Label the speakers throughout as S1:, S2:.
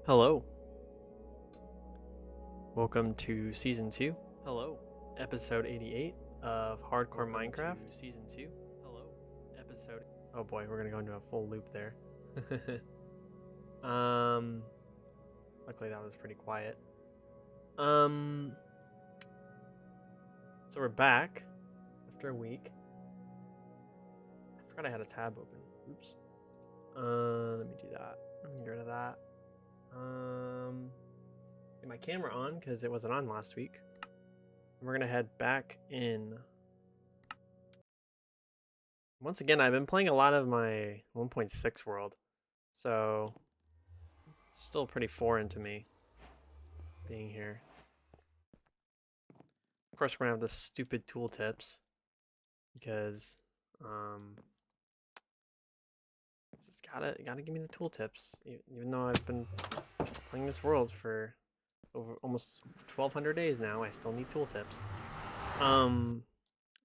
S1: Hello. Welcome to Season 2. Hello. Episode 88 of Hardcore Minecraft. Season 2. Hello. Episode... Oh boy, we're gonna go into a full loop there. Luckily that was pretty quiet. So we're back after a week. I forgot I had a tab open. Oops. Let me do that. Let me get rid of that. Get my camera on because it wasn't on last week. We're gonna head back in. Once again, I've been playing a lot of my 1.6 world, so it's still pretty foreign to me being here. Of course, we're gonna have the stupid tooltips because it's gotta give me the tooltips, even though I've been playing this world for over almost 1,200 days now. I still need tooltips.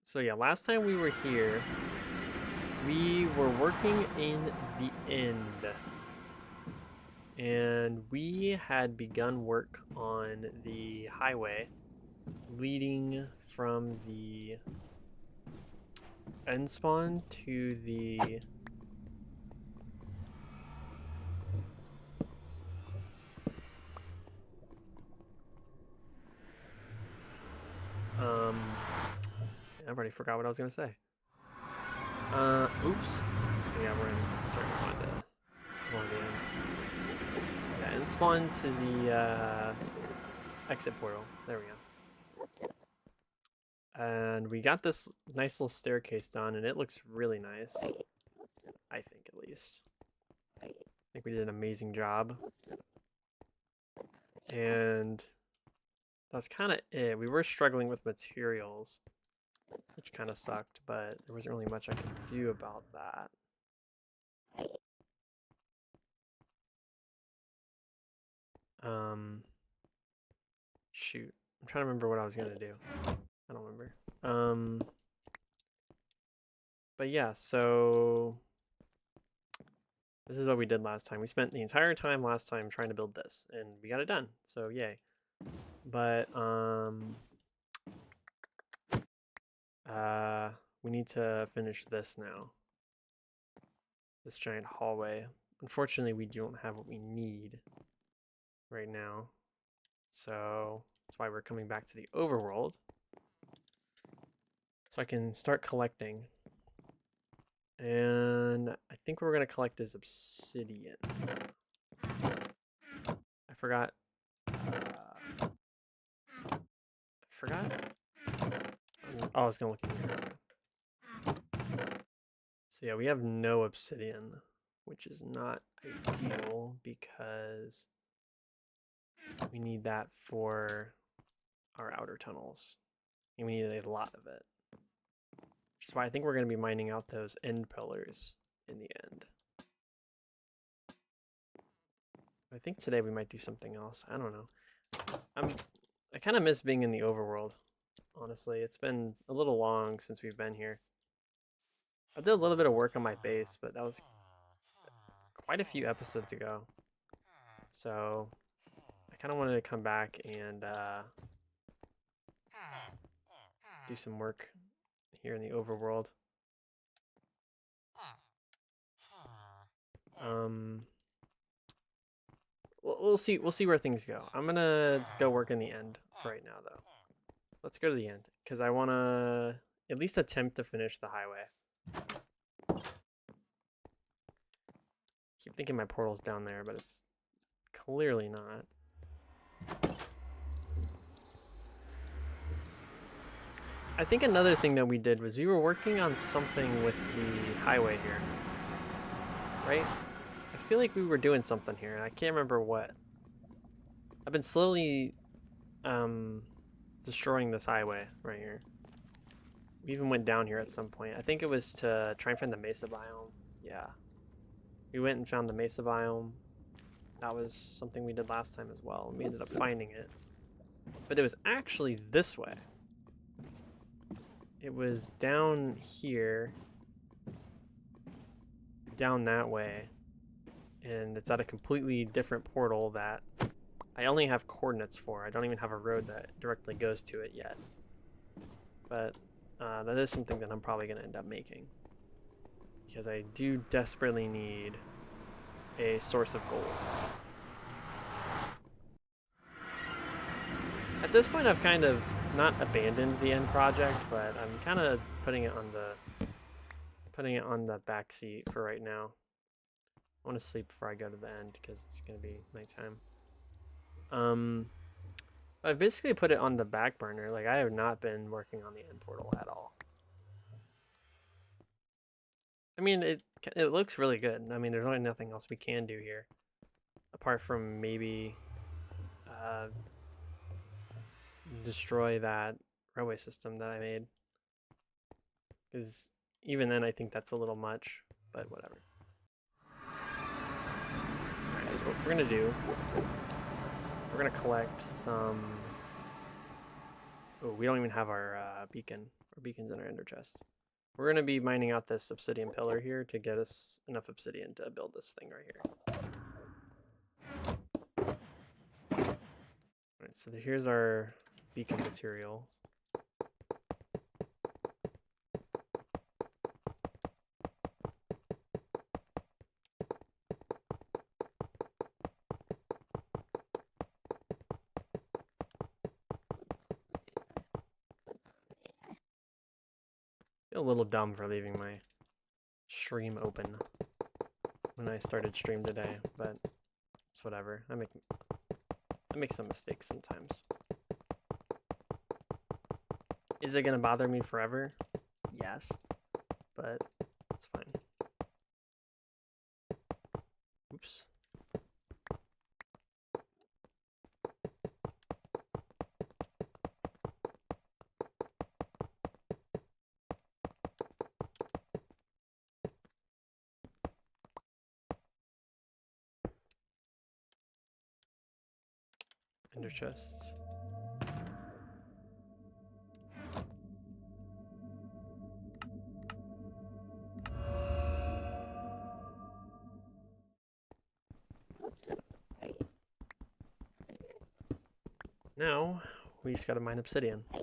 S1: So yeah, last time we were here, we were working in the end, and we had begun work on the highway leading from the end spawn to the I've already forgot what I was gonna say. Oops. Yeah, we're starting to find the end. Yeah, and spawn to the exit portal. There we go. And we got this nice little staircase done, and it looks really nice. I think, at least. I think we did an amazing job. And that's kind of it. We were struggling with materials, which kind of sucked, but there wasn't really much I could do about that. Shoot. I'm trying to remember what I was gonna do. I don't remember. But yeah, so this is what we did last time. We spent the entire time last time trying to build this, and we got it done. So yay. But we need to finish this now. This giant hallway. Unfortunately, we don't have what we need right now. So that's why we're coming back to the overworld. So I can start collecting. And I think what we're going to collect is obsidian. I forgot. Oh, I was going to look in here. So yeah, we have no obsidian, which is not ideal because we need that for our outer tunnels. And we need a lot of it. Which is why I think we're going to be mining out those end pillars in the end. I think today we might do something else. I don't know. I kind of miss being in the overworld, honestly. It's been a little long since we've been here. I did a little bit of work on my base, but that was quite a few episodes ago. So I kind of wanted to come back and do some work here in the overworld. We'll see where things go. I'm gonna go work in the end for right now, though. Let's go to the end because I want to at least attempt to finish the highway. Keep thinking my portal's down there, but it's clearly not. I think another thing that we did was we were working on something with the highway here, right? I feel like we were doing something here, and I can't remember what. I've been slowly destroying this highway right here. We even went down here at some point. I think it was to try and find the mesa biome. Yeah. We went and found the mesa biome. That was something we did last time as well. We ended up finding it. But it was actually this way. It was down here. Down that way. and it's at a completely different portal that I only have coordinates for. I don't even have a road that directly goes to it yet. But that is something that I'm probably going to end up making, because I do desperately need a source of gold. At this point, I've kind of not abandoned the end project, but I'm kind of putting it on the back seat for right now. I want to sleep before I go to the end because it's going to be nighttime. I've basically put it on the back burner. Like, I have not been working on the end portal at all. I mean, it looks really good. I mean, there's really nothing else we can do here, apart from maybe destroy that railway system that I made. Because even then, I think that's a little much, but whatever. Alright, so what we're gonna do, we're gonna collect some... Oh, we don't even have our beacon. Our beacon's in our ender chest. We're gonna be mining out this obsidian pillar here to get us enough obsidian to build this thing right here. Alright, so here's our beacon materials. A little dumb for leaving my stream open when I started stream today, but it's whatever. I make some mistakes sometimes. Is it gonna bother me forever? Yes, but it's fine. Oops. Ender chests. Now we just gotta mine obsidian. I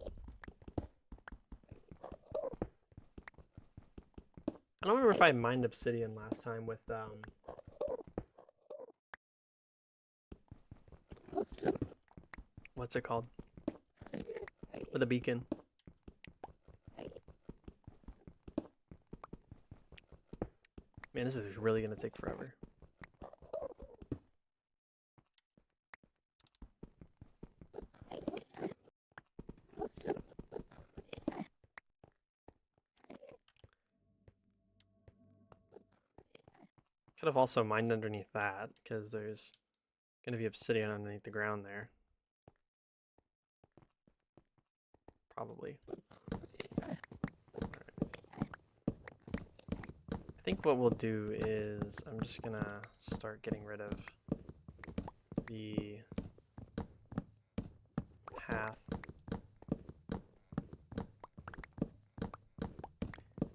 S1: don't remember if I mined obsidian last time with what's it called? With a beacon. Man, this is really gonna take forever. Could have also mined underneath that, because there's gonna be obsidian underneath the ground there. Probably. Right. I think what we'll do is I'm just gonna start getting rid of the path.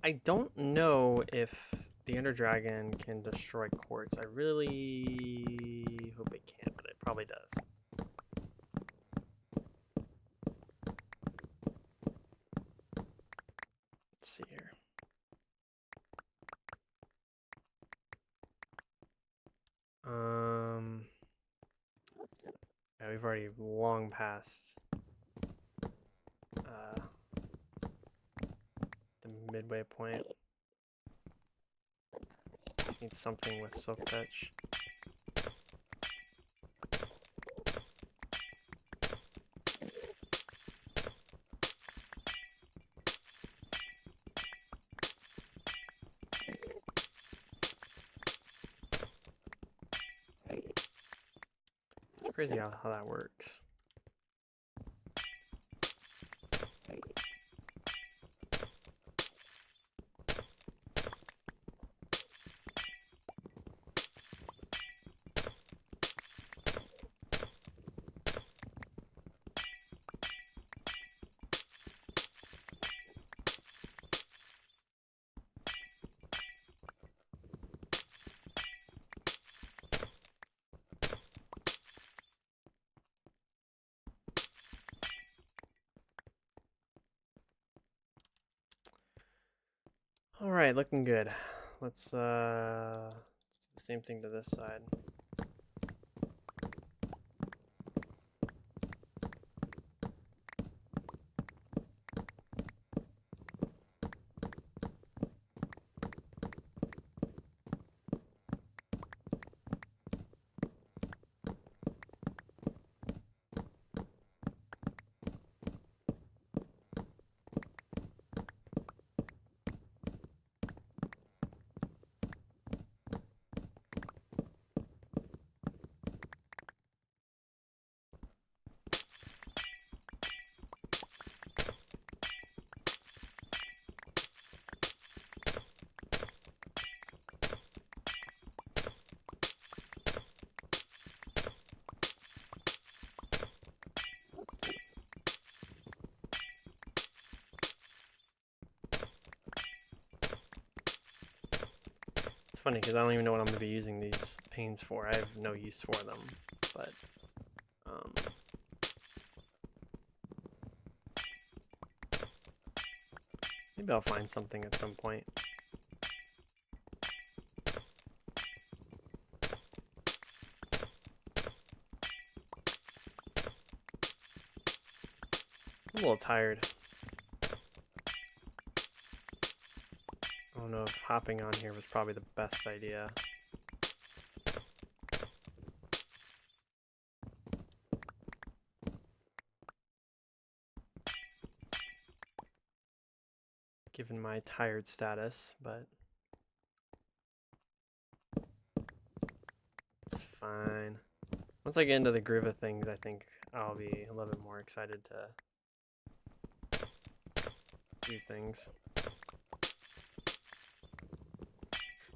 S1: I don't know if the Ender Dragon can destroy quartz. I really hope it can, but it probably does. Let's see here. Yeah, we've already long passed the midway point. Need something with silk touch. It's crazy how that works. All right, looking good. Let's do the same thing to this side. It's funny because I don't even know what I'm going to be using these panes for. I have no use for them, but maybe I'll find something at some point. I'm a little tired. I don't know if hopping on here was probably the best idea. Given my tired status, but it's fine. Once I get into the groove of things, I think I'll be a little bit more excited to do things.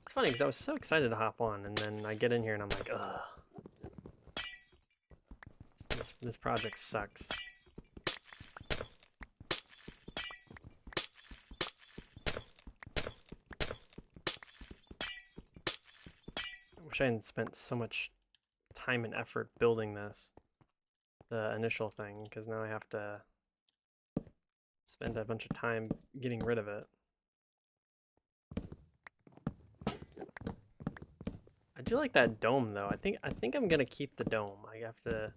S1: It's funny because I was so excited to hop on, and then I get in here and I'm like, ugh. This project sucks. I wish I hadn't spent so much time and effort building this, the initial thing, because now I have to spend a bunch of time getting rid of it. I do like that dome though. I think I'm gonna keep the dome. I have to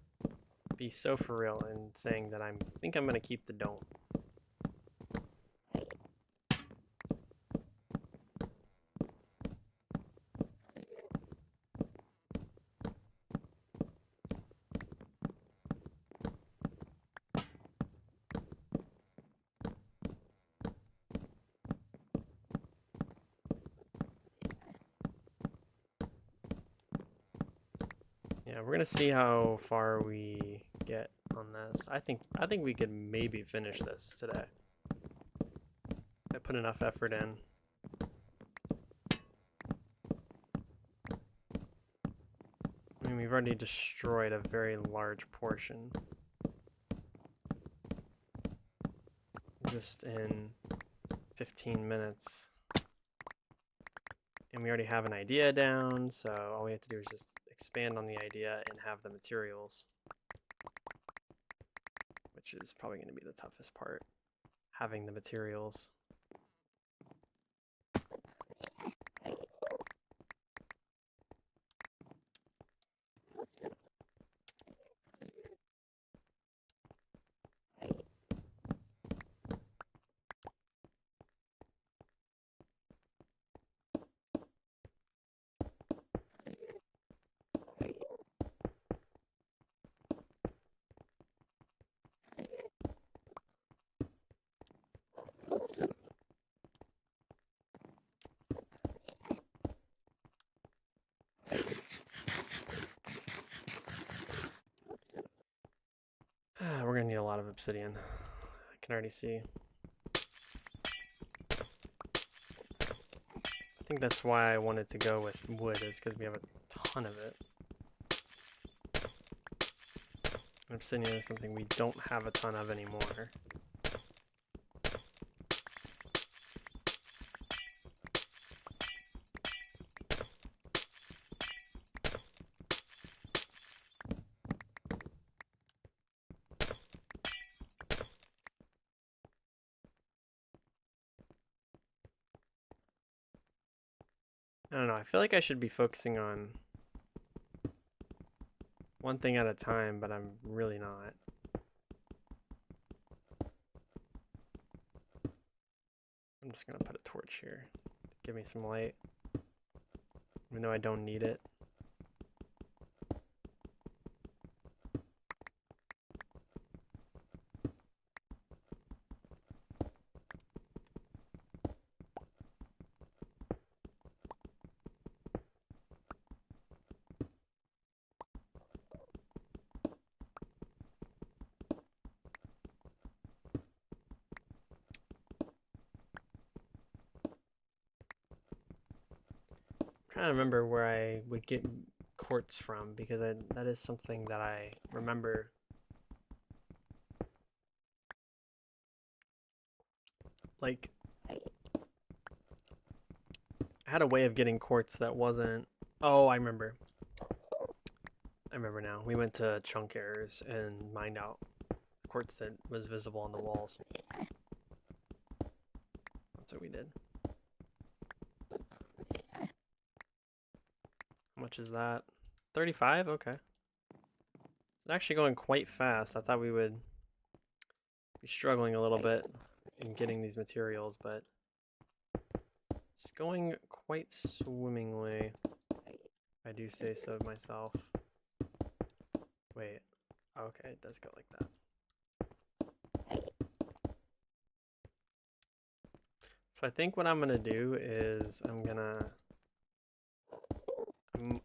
S1: be so for real in saying that I think I'm gonna keep the dome. Yeah, we're gonna see how far we get on this. I think we could maybe finish this today. I put enough effort in. I mean, we've already destroyed a very large portion. Just in 15 minutes. And we already have an idea down, so all we have to do is just expand on the idea and have the materials. Which is probably going to be the toughest part, having the materials. We're going to need a lot of obsidian. I can already see. I think that's why I wanted to go with wood, is because we have a ton of it. Obsidian is something we don't have a ton of anymore. I don't know, I feel like I should be focusing on one thing at a time, but I'm really not. I'm just gonna put a torch here to give me some light, even though I don't need it. Trying to remember where I would get quartz from, because that is something that I remember. Like, I had a way of getting quartz that wasn't. Oh, I remember. I remember now. We went to chunk errors and mined out quartz that was visible on the walls. That's what we did. How much is that? 35? Okay. It's actually going quite fast. I thought we would be struggling a little bit in getting these materials, but it's going quite swimmingly, if I do say so myself. Wait. Okay, it does go like that. So I think what I'm gonna do is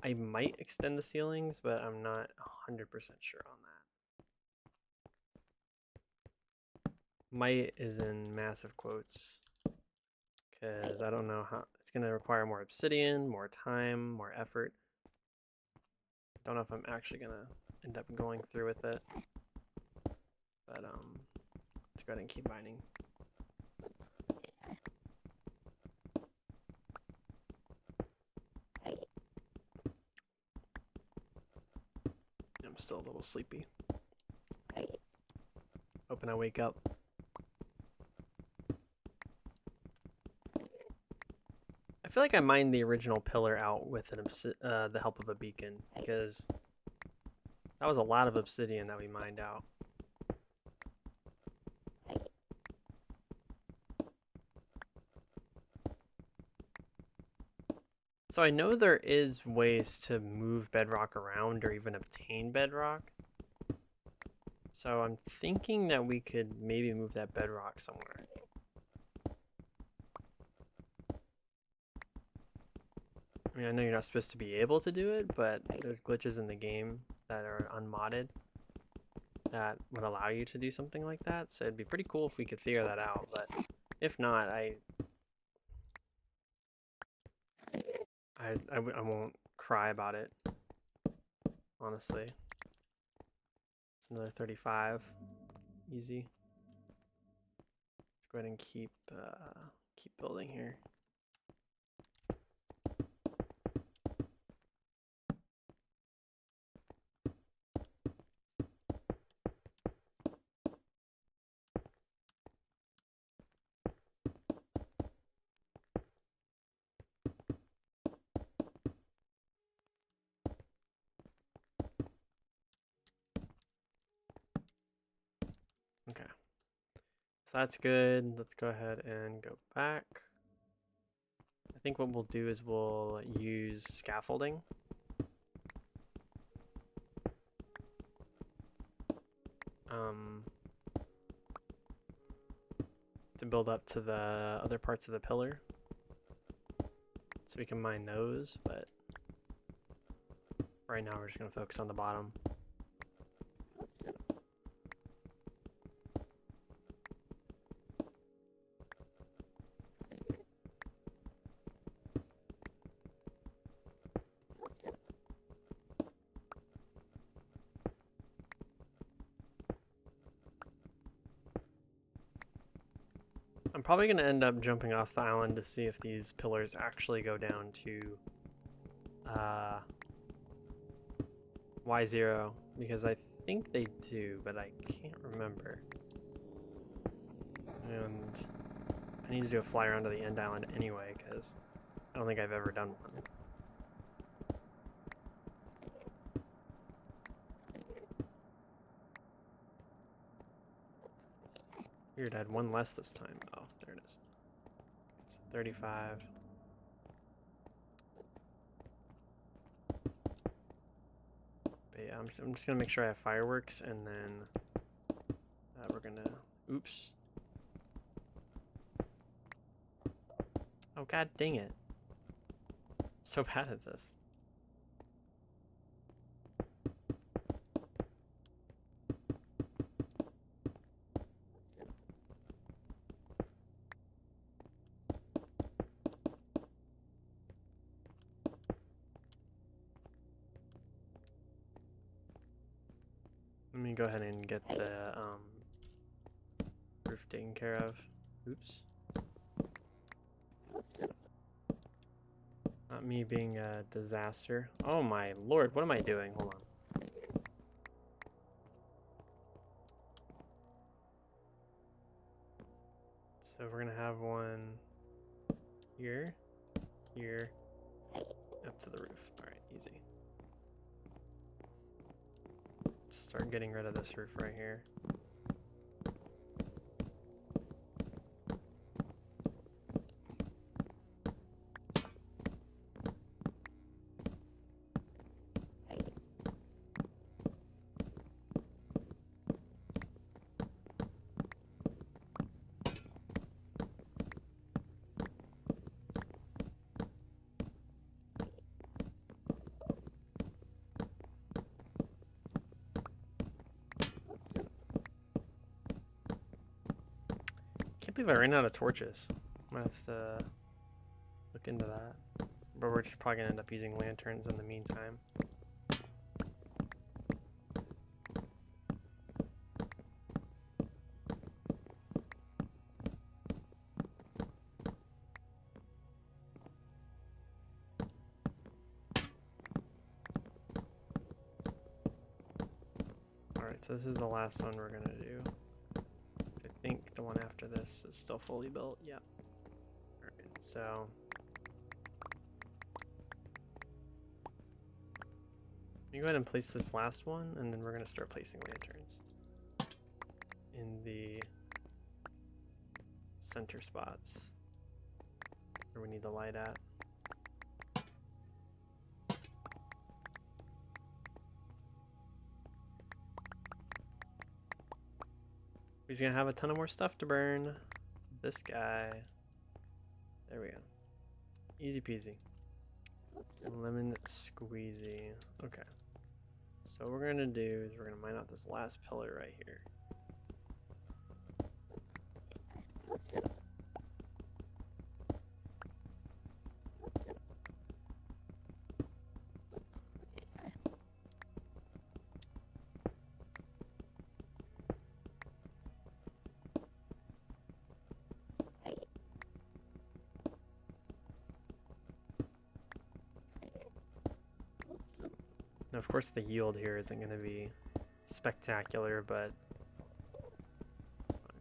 S1: I might extend the ceilings, but I'm not 100% sure on that. Might is in massive quotes, because I don't know how it's gonna require more obsidian, more time, more effort. Don't know if I'm actually gonna end up going through with it, but let's go ahead and keep mining. I'm still a little sleepy. Hoping I wake up. I feel like I mined the original pillar out with the help of a beacon, because that was a lot of obsidian that we mined out. So I know there is ways to move bedrock around or even obtain bedrock. So I'm thinking that we could maybe move that bedrock somewhere. I mean, I know you're not supposed to be able to do it, but there's glitches in the game that are unmodded that would allow you to do something like that. So it'd be pretty cool if we could figure that out, but if not, I won't cry about it, honestly. It's another 35, easy. Let's go ahead and keep building here. Okay, so that's good. Let's go ahead and go back. I think what we'll do is we'll use scaffolding. To build up to the other parts of the pillar. So we can mine those, but right now we're just going to focus on the bottom. I'm probably going to end up jumping off the island to see if these pillars actually go down to Y0, because I think they do, but I can't remember. And I need to do a fly around to the end island anyway, because I don't think I've ever done one. Weird, I had one less this time. Oh, there it is. So 35. But yeah, I'm just gonna make sure I have fireworks, and then we're gonna. Oops. Oh god dang it! I'm so bad at this. Let me go ahead and get the roof taken care of. Oops. Not me being a disaster. Oh my lord, what am I doing? Hold on. So we're gonna have one here, here, up to the roof. Alright, easy. Start getting rid of this roof right here. Can't believe I ran out of torches. I'm gonna have to look into that. But we're just probably gonna end up using lanterns in the meantime. Alright, so this is the last one we're gonna do. I think the one after this is still fully built. Yep. Alright, so you go ahead and place this last one, and then we're going to start placing lanterns in the center spots where we need the light at. He's going to have a ton of more stuff to burn. This guy. There we go. Easy peasy. Lemon squeezy. Okay. So what we're going to do is we're going to mine out this last pillar right here. Now, of course, the yield here isn't going to be spectacular, but it's fine.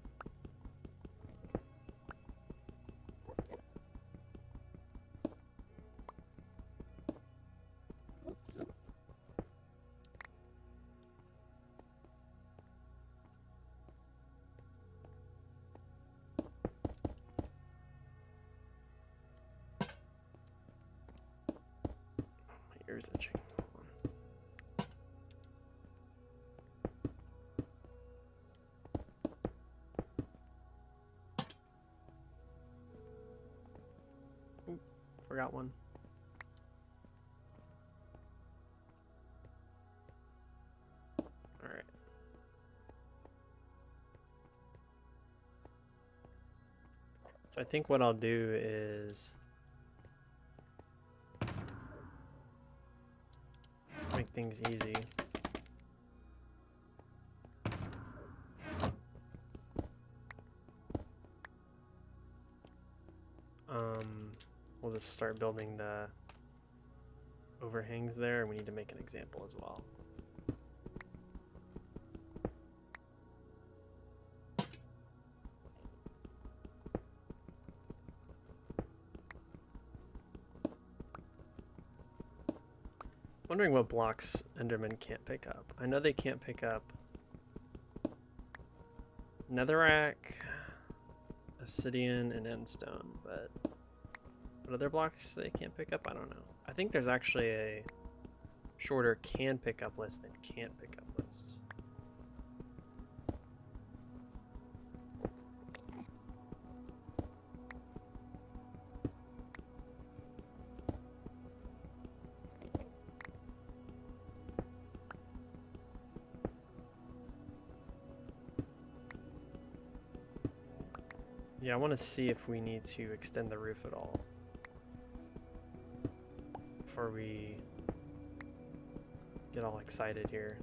S1: My ears itching. Forgot one. All right. So I think what I'll do is let's make things easy. We'll just start building the overhangs there, and we need to make an example as well. Wondering what blocks Enderman can't pick up. I know they can't pick up netherrack, obsidian, and endstone, but what other blocks they can't pick up? I don't know. I think there's actually a shorter can pick up list than can't pick up list. Yeah, I want to see if we need to extend the roof at all before we get all excited here.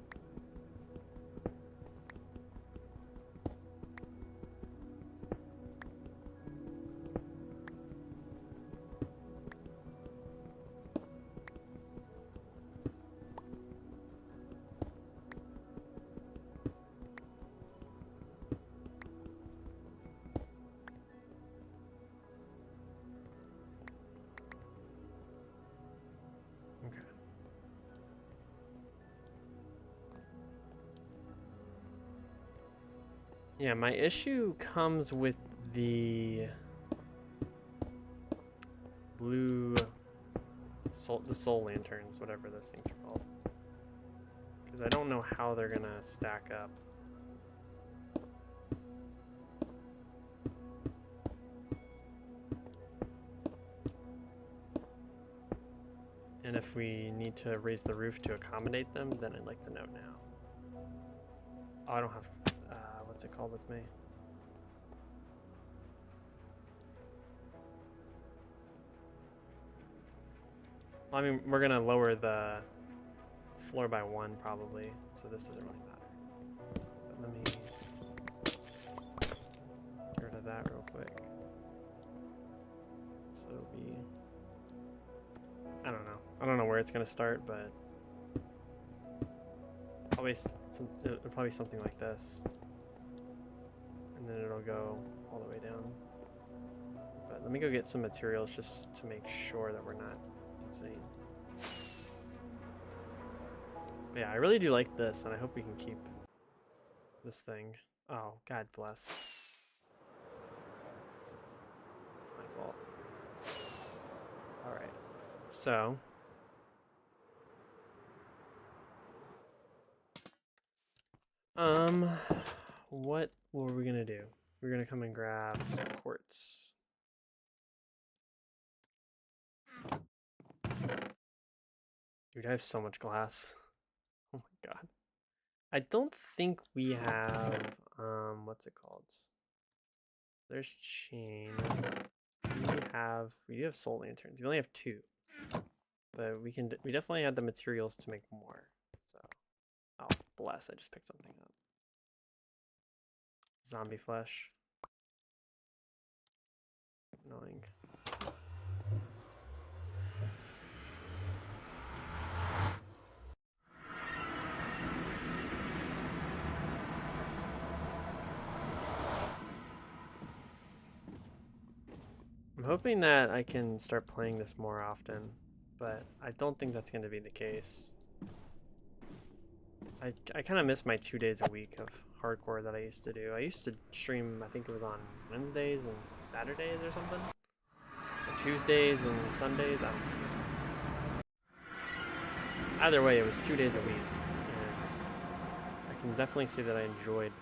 S1: Yeah, my issue comes with the blue the soul lanterns, whatever those things are called. Because I don't know how they're gonna stack up. And if we need to raise the roof to accommodate them, then I'd like to know now. Oh, I don't have, what's it called with me? Well, I mean, we're gonna lower the floor by 1 probably, so this doesn't really matter. But let me get rid of that real quick. So it'll be, I don't know. I don't know where it's gonna start, but probably it'll probably something like this, and then it'll go all the way down. But let me go get some materials just to make sure that we're not insane. But yeah, I really do like this, and I hope we can keep this thing. Oh, God bless. It's my fault. Alright, so what were we gonna do? We're gonna come and grab some quartz. Dude, I have so much glass. Oh my god. I don't think we have, what's it called? There's chain. We do have soul lanterns. We only have 2. But we definitely have the materials to make more. So, oh, bless, I just picked something up. Zombie flesh. Annoying. I'm hoping that I can start playing this more often, but I don't think that's going to be the case. I kind of miss my 2 days a week of hardcore that I used to do. I used to stream, I think it was on Wednesdays and Saturdays or something. Or Tuesdays and Sundays, I don't know. Either way, it was 2 days a week. And I can definitely say that I enjoyed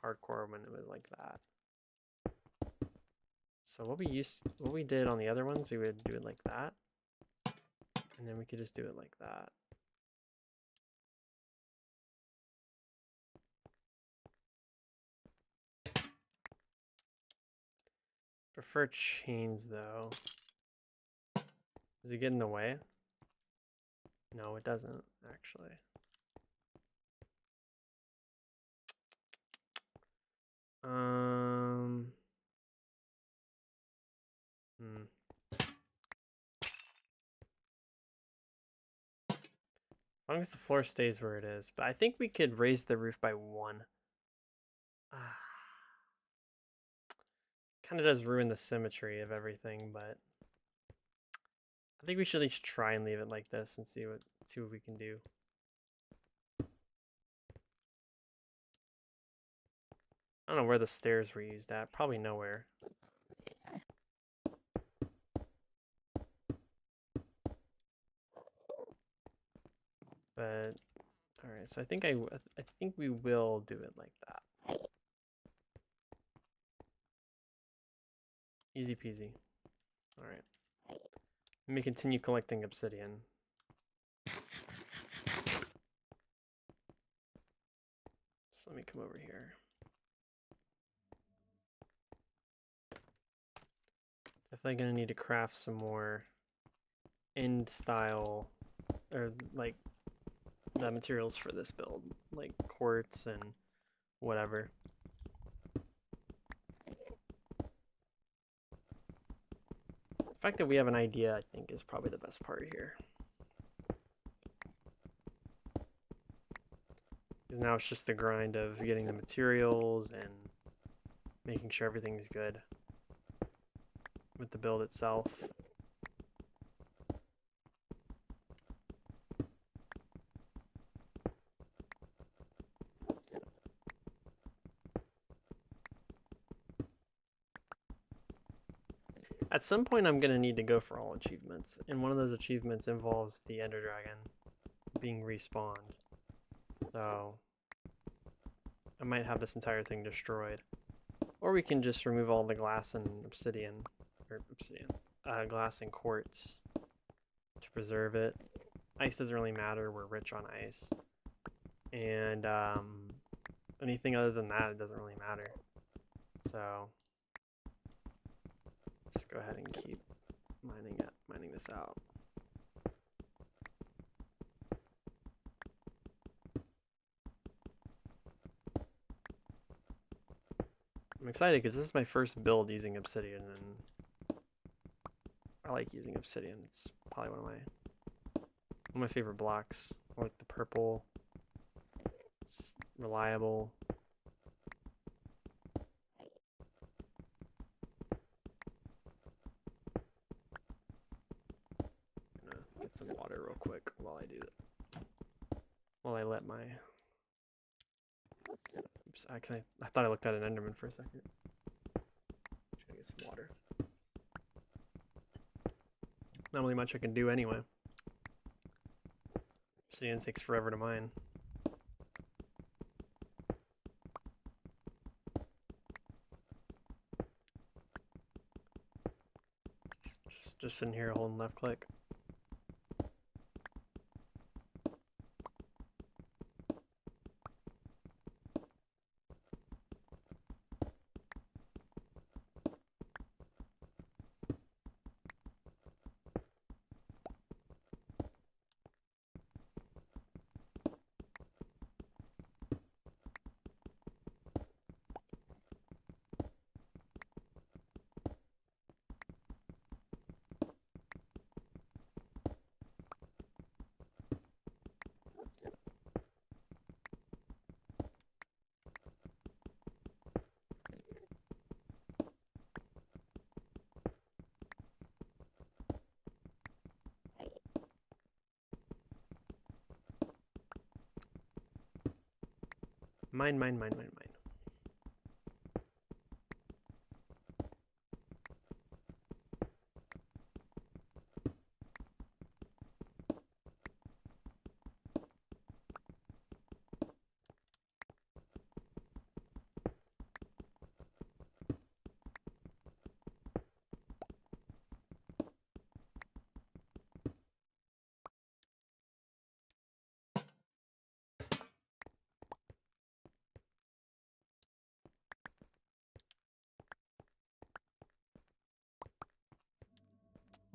S1: hardcore when it was like that. So what we did on the other ones, we would do it like that. And then we could just do it like that. Prefer chains though. Does it get in the way? No, it doesn't actually. As long as the floor stays where it is. But I think we could raise the roof by 1. Kind of does ruin the symmetry of everything, but I think we should at least try and leave it like this and see what we can do. I don't know where the stairs were used at. Probably nowhere. But all right, so I think we will do it like that. Easy peasy. All right. Let me continue collecting obsidian. So let me come over here. Definitely gonna need to craft some more end style, or like the materials for this build, like quartz and whatever. The fact that we have an idea, I think, is probably the best part here. Because now it's just the grind of getting the materials and making sure everything's good with the build itself. At some point, I'm going to need to go for all achievements, and one of those achievements involves the Ender Dragon being respawned. So I might have this entire thing destroyed. Or we can just remove all the glass and glass and quartz to preserve it. Ice doesn't really matter, we're rich on ice. And anything other than that, it doesn't really matter. So just go ahead and keep mining this out. I'm excited because this is my first build using obsidian, and I like using obsidian. It's probably one of my favorite blocks. I like the purple. It's reliable. I'm gonna get some water real quick while I do that. While I let my... Oops, actually, I thought I looked at an Enderman for a second. Just gonna get some water. Not really much I can do anyway. Obsidian takes forever to mine. Just sitting here holding left click. Mine.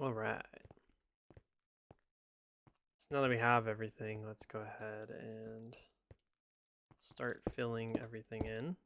S1: Alright. So now that we have everything, let's go ahead and start filling everything in.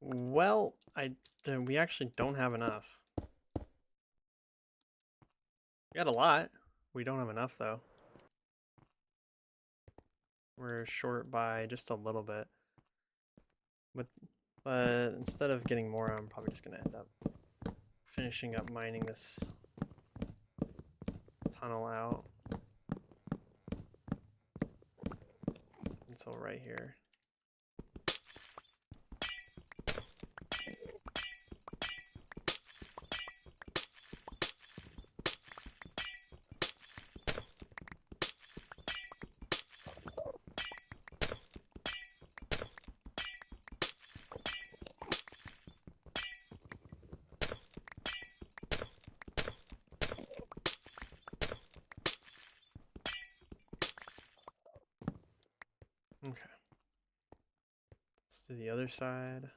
S1: Well, we actually don't have enough. We got a lot. We don't have enough though. We're short by just a little bit. But instead of getting more, I'm probably just gonna end up finishing up mining this tunnel out until right here. Okay. Let's do the other side.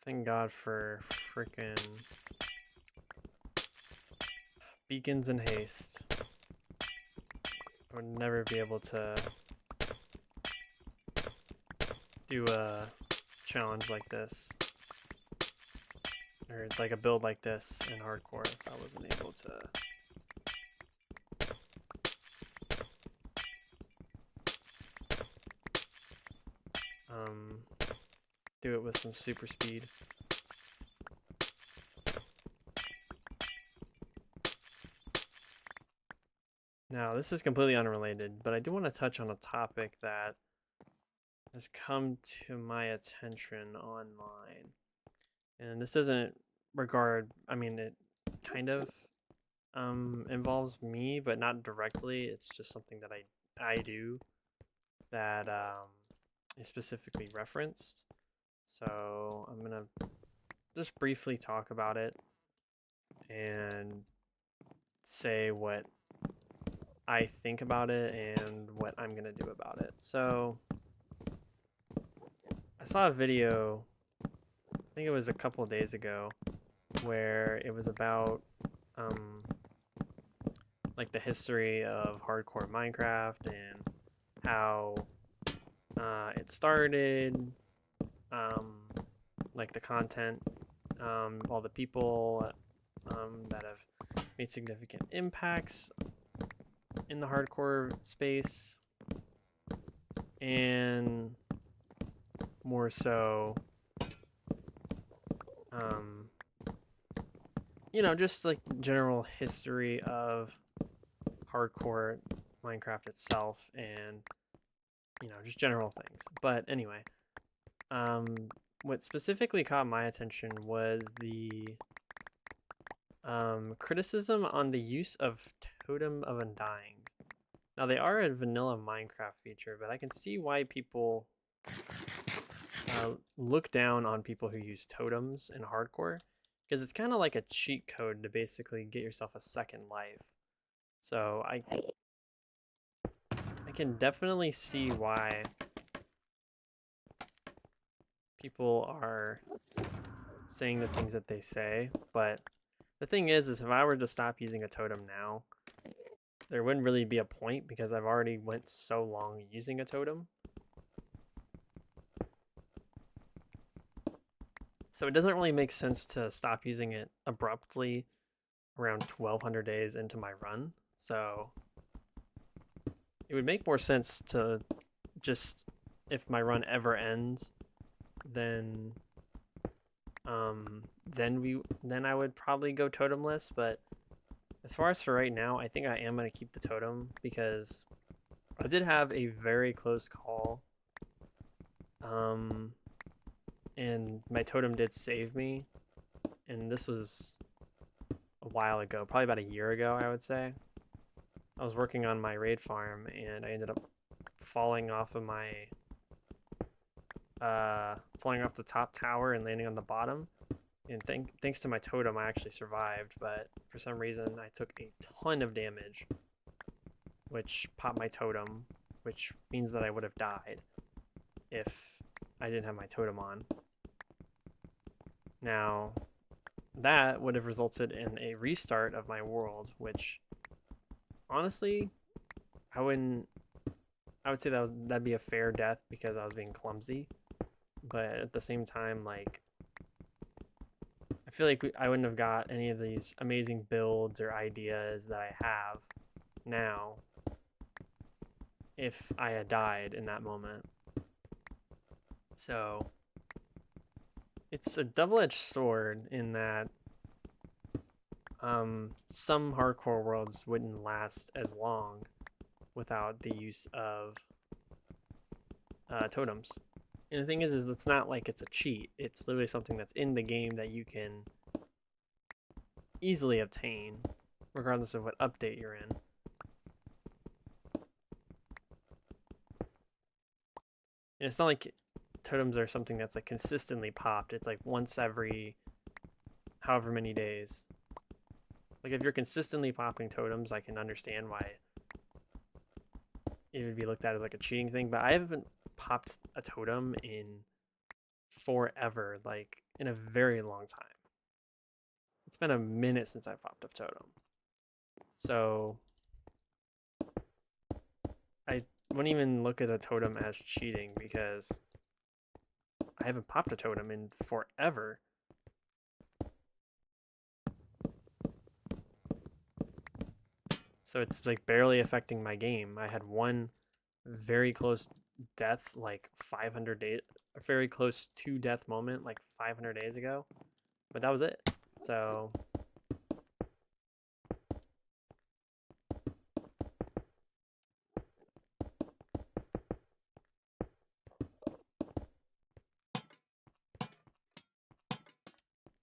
S1: Thank God for frickin' beacons in haste. I would never be able to do a challenge like this, or like a build like this in hardcore if I wasn't able to do it with some super speed. Now, this is completely unrelated, but I do want to touch on a topic that has come to my attention online. And this doesn't I mean, it kind of involves me, but not directly. It's just something that I do that is specifically referenced. So I'm gonna just briefly talk about it and say what I think about it and what I'm gonna do about it. So I saw a video, I think it was a couple days ago, where it was about like the history of hardcore Minecraft and how it started, like the content, all the people that have made significant impacts in the hardcore space, and more so, you know, just like general history of hardcore Minecraft itself, and you know, just general things. But anyway, what specifically caught my attention was the criticism on the use of Totem of Undyings. Now, they are a vanilla Minecraft feature, but I can see why people look down on people who use totems in hardcore, because it's kind of like a cheat code to basically get yourself a second life. So I can definitely see why people are saying the things that they say, but the thing is if I were to stop using a totem now, there wouldn't really be a point because I've already went so long using a totem. So it doesn't really make sense to stop using it abruptly around 1200 days into my run. So it would make more sense to just, if my run ever ends, then I would probably go totemless. But as far as for right now, I think I am going to keep the totem because I did have a very close call, and my totem did save me, and this was a while ago, probably about a year ago, I would say. I was working on my raid farm and I ended up falling off of my flying off the top tower and landing on the bottom. And thanks to my totem, I actually survived, but for some reason I took a ton of damage, which popped my totem, which means that I would have died if I didn't have my totem on. Now, that would have resulted in a restart of my world, which honestly, I would say that'd be a fair death because I was being clumsy, but at the same time, like, I feel like I wouldn't have got any of these amazing builds or ideas that I have now if I had died in that moment. So it's a double-edged sword in that some hardcore worlds wouldn't last as long without the use of totems. And the thing is it's not like it's a cheat. It's literally something that's in the game that you can easily obtain, regardless of what update you're in. And it's not like totems are something that's like consistently popped. It's like once every however many days. Like if you're consistently popping totems, I can understand why it would be looked at as like a cheating thing, but I haven't popped a totem in forever, like in a very long time. It's been a minute since I popped a totem. So I wouldn't even look at a totem as cheating because I haven't popped a totem in forever. So it's like barely affecting my game. I had one very close death like 500 days, a very close to death moment like 500 days ago, but that was it. So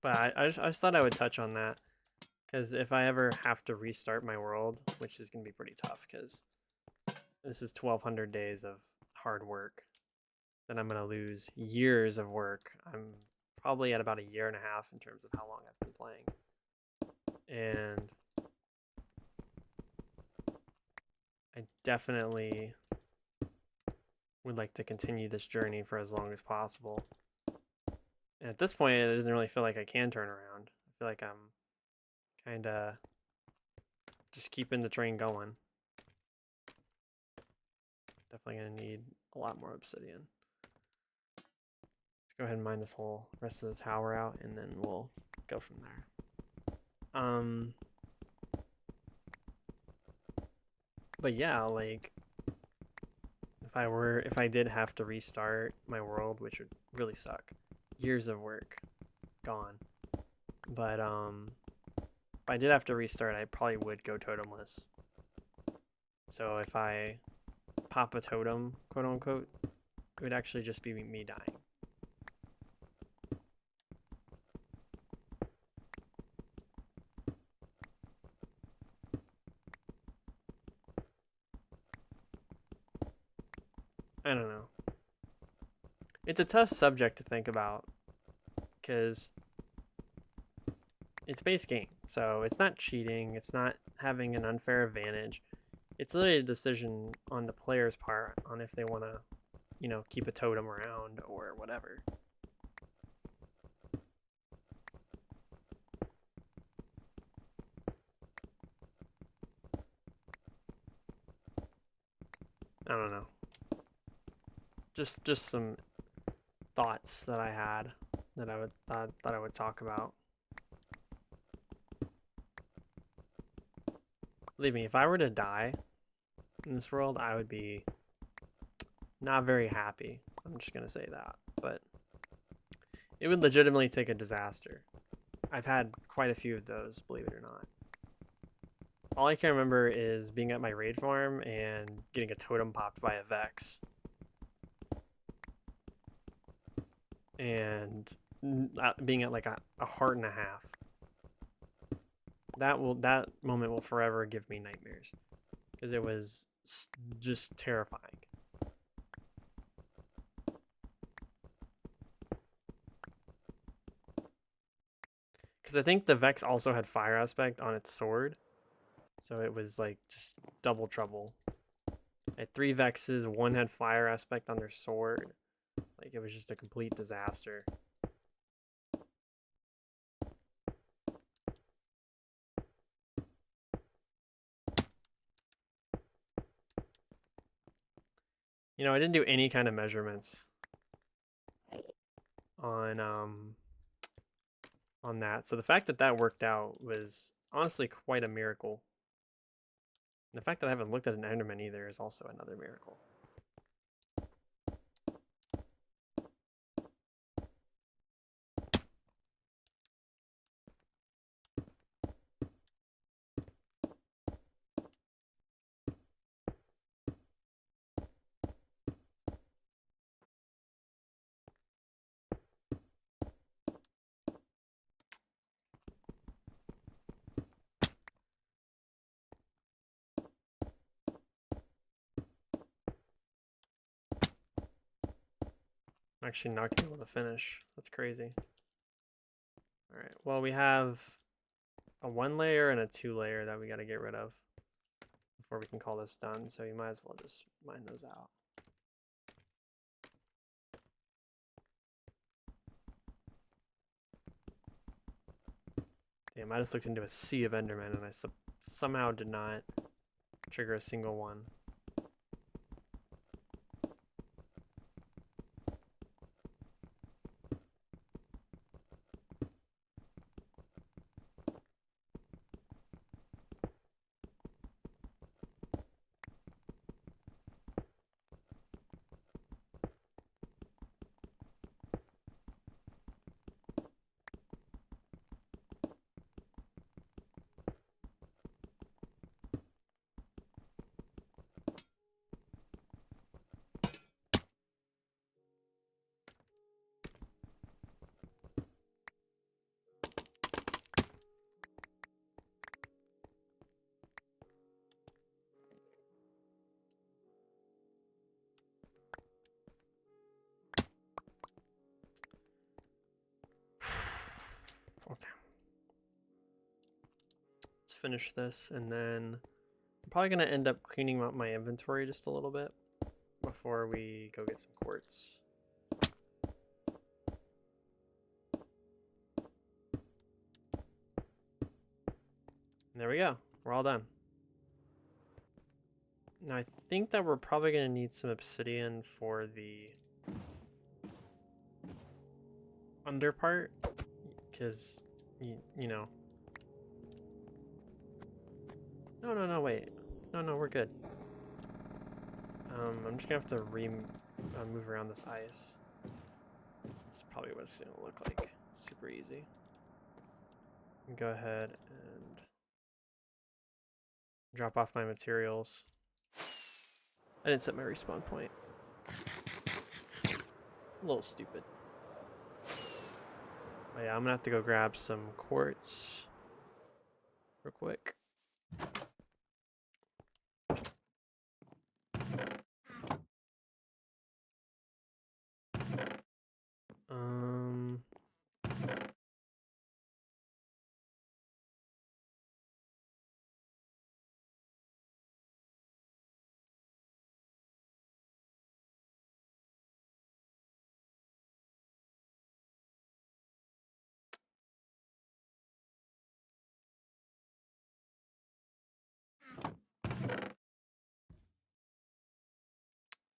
S1: but I just thought I would touch on that because if I ever have to restart my world, which is going to be pretty tough because this is 1,200 days of hard work, then I'm going to lose years of work. I'm probably at about a year and a half in terms of how long I've been playing. And I definitely would like to continue this journey for as long as possible. And at this point, it doesn't really feel like I can turn around. I feel like I'm kind of just keeping the train going. Definitely going to need a lot more obsidian. Let's go ahead and mine this whole rest of the tower out, and then we'll go from there. But yeah, like if I did have to restart my world, which would really suck, years of work gone. But if I did have to restart, I probably would go totemless. So if I pop a totem, quote unquote, it would actually just be me dying. I don't know. It's a tough subject to think about because it's base game. So it's not cheating. It's not having an unfair advantage. It's literally a decision on the player's part on if they want to, you know, keep a totem around or whatever. I don't know. Just some thoughts that I had that I would talk about. Believe me, if I were to die in this world, I would be not very happy. I'm just gonna say that, but it would legitimately take a disaster. I've had quite a few of those, believe it or not. All I can remember is being at my raid farm and getting a totem popped by a Vex. And being at like a heart and a half. That moment will forever give me nightmares because it was just terrifying. Because I think the Vex also had fire aspect on its sword. So it was like just double trouble. I had 3 Vexes, 1 had fire aspect on their sword. Like it was just a complete disaster. You know, I didn't do any kind of measurements on that. So the fact that that worked out was honestly quite a miracle. And the fact that I haven't looked at an Enderman either is also another miracle. I'm actually not able to finish. That's crazy. Alright, well we have a 1 layer and a 2 layer that we gotta get rid of before we can call this done, so you might as well just mine those out. Damn, I just looked into a sea of Endermen and I somehow did not trigger a single one. Okay. Let's finish this and then I'm probably going to end up cleaning up my inventory just a little bit before we go get some quartz. And there we go. We're all done. Now I think that we're probably going to need some obsidian for the under part, because, you know. No, wait. No, we're good. I'm just going to have to move around this ice. That's probably what it's going to look like. Super easy. Go ahead and drop off my materials. I didn't set my respawn point. A little stupid. But yeah, I'm gonna have to go grab some quartz real quick.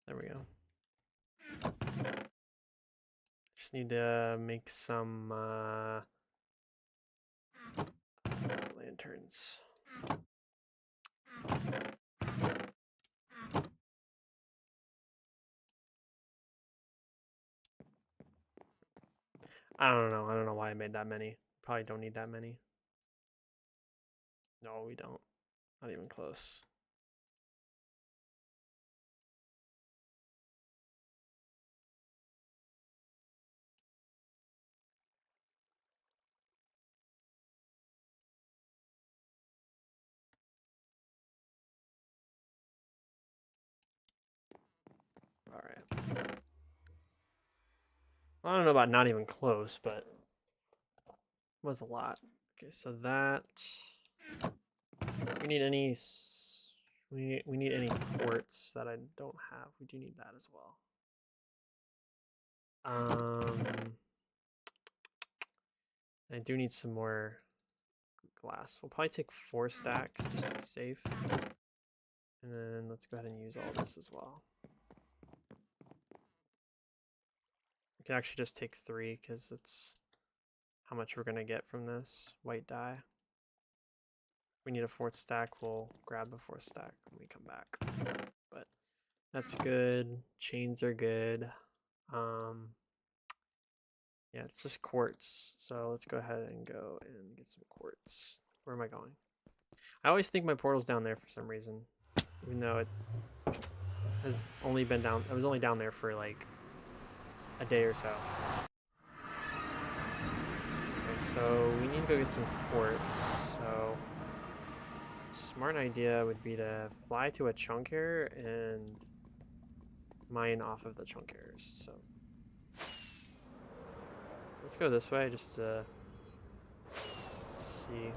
S1: There we go. Just need to make some lanterns. I don't know. I don't know why I made that many. Probably don't need that many. No, we don't. Not even close. All right. I don't know about not even close, but was a lot. Okay, so that we need any we need any quartz that I don't have. We do need that as well. I do need some more glass. We'll probably take 4 stacks just to be safe. And then let's go ahead and use all this as well. We can actually just take 3 because it's how much we're gonna get from this white dye. If we need a 4th stack, we'll grab the 4th stack when we come back. But that's good. Chains are good. Yeah, it's just quartz. So let's go ahead and go and get some quartz. Where am I going? I always think my portal's down there for some reason, even though it has only been down. I was only down there for like a day or so. Okay, so we need to go get some quartz. So smart idea would be to fly to a chunker and mine off of the chunkers. So let's go this way just to see.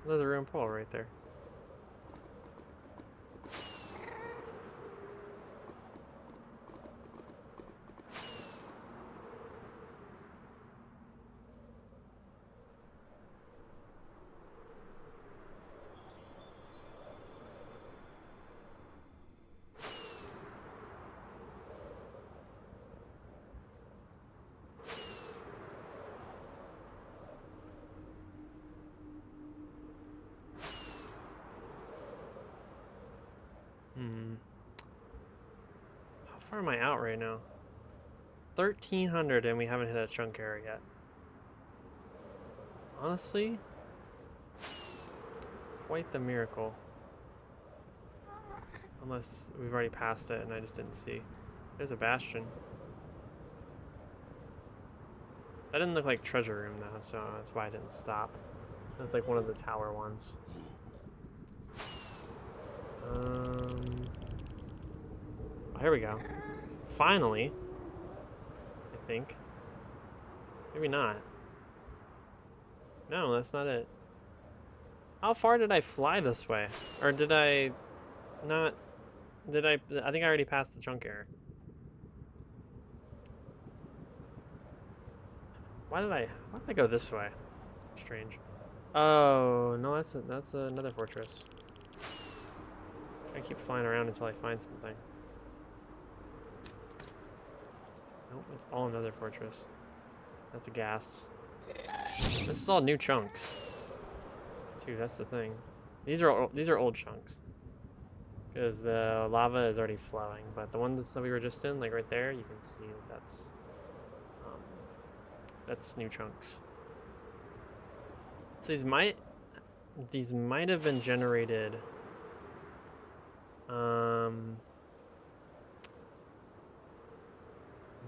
S1: There's a ruined pole right there. How far am I out right now? 1,300 and we haven't hit a chunk area yet. Honestly, quite the miracle. Unless we've already passed it and I just didn't see. There's a bastion. That didn't look like treasure room though, so that's why I didn't stop. That's like one of the tower ones. Oh, here we go. Finally. I think. Maybe not. No, that's not it. How far did I fly this way? Or did I not? Did I think I already passed the chunk area. Why did I go this way? Strange. Oh, no, that's another fortress. I keep flying around until I find something. Nope, it's all another fortress. That's a gas. This is all new chunks. Dude, that's the thing. These are old chunks. Because the lava is already flowing, but the ones that we were just in, like right there, you can see that that's new chunks. So these might have been generated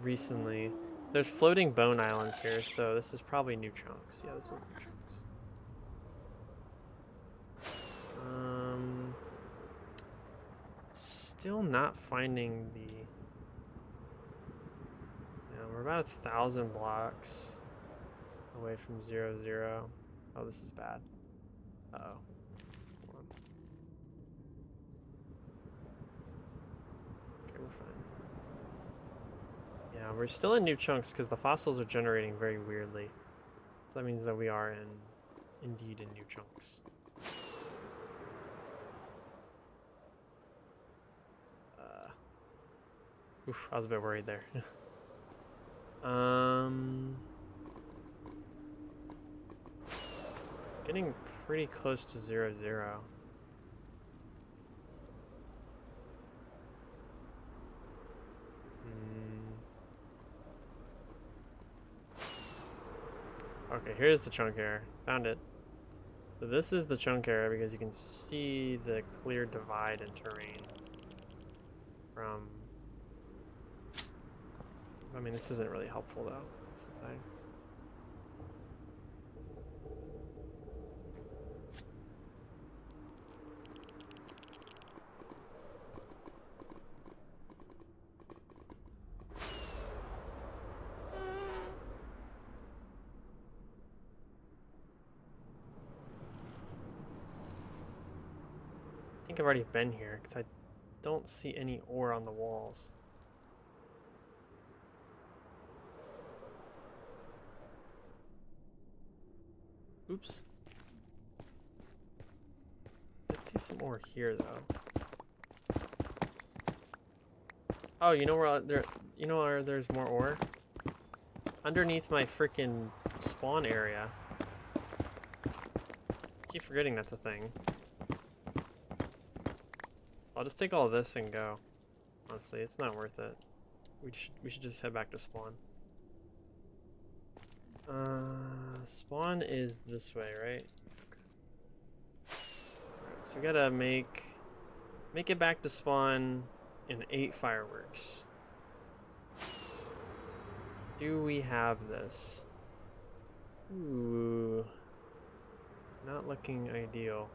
S1: recently. There's floating bone islands here, so this is probably new chunks. Yeah, this is new chunks. Still not finding the... Yeah, we're about 1,000 blocks away from 0, 0. Oh, this is bad. Uh-oh. Hold on. Okay, we're fine. Yeah, we're still in new chunks because the fossils are generating very weirdly. So that means that we are indeed in new chunks. Oof, I was a bit worried there. Getting pretty close to 0, 0. Okay, here's the chunk area. Found it. So this is the chunk area because you can see the clear divide in terrain. from... I mean, this isn't really helpful though. That's the thing. I think I've already been here because I don't see any ore on the walls. Oops. Let's see some ore here though. Oh, you know where there? You know where there's more ore? Underneath my freaking spawn area. I keep forgetting that's a thing. I'll just take all this and go. Honestly, it's not worth it. We should just head back to spawn. Spawn is this way, right? Okay. Alright, so we gotta make it back to spawn in 8 fireworks. Do we have this? Ooh. Not looking ideal.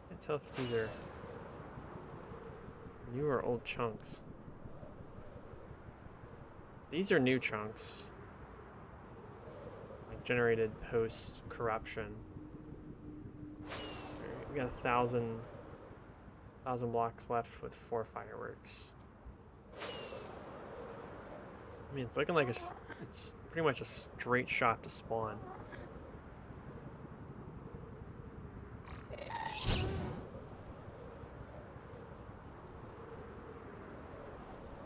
S1: Can't tell if these are new or old chunks. These are new chunks. Like generated post corruption. Right, we got 1,000 blocks left with 4 fireworks. I mean, it's looking like it's pretty much a straight shot to spawn.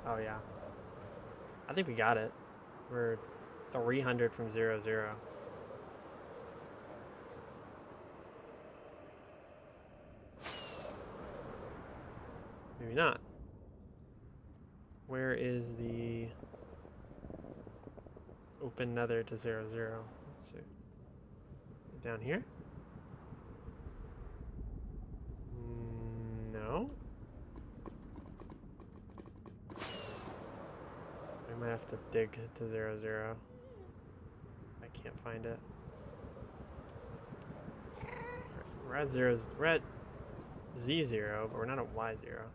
S1: Oh yeah. I think we got it. We're 300 from 0, 0. Maybe not. Where is the open nether to 0, 0? Let's see. Down here? No. I might have to dig to 0, 0. I can't find it. We're at we're at Z0, but we're not at Y0.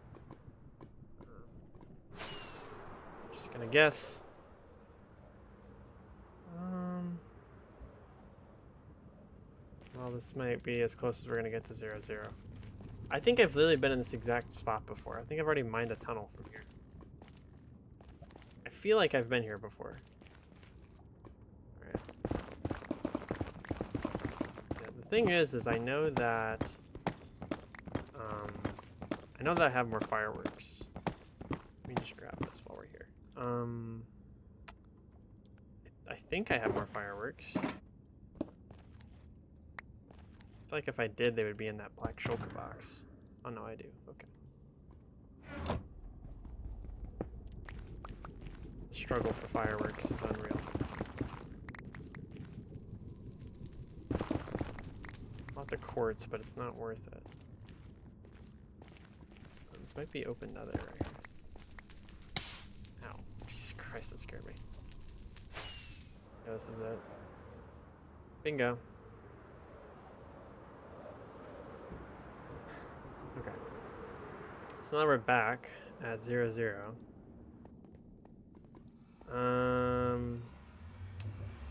S1: Just gonna guess. Well, this might be as close as we're gonna get to 0, 0. I think I've literally been in this exact spot before. I think I've already mined a tunnel from here. I feel like I've been here before. Alright. Yeah, the thing is I know that I have more fireworks. Let me just grab this while we're here. I think I have more fireworks. I feel like if I did, they would be in that black shulker box. Oh no, I do. Okay. The struggle for fireworks is unreal. Lots of quartz, but it's not worth it. This might be open nether right here. Ow. Jesus Christ, that scared me. Yeah, this is it. Bingo. Okay. So now we're back at 0, 0.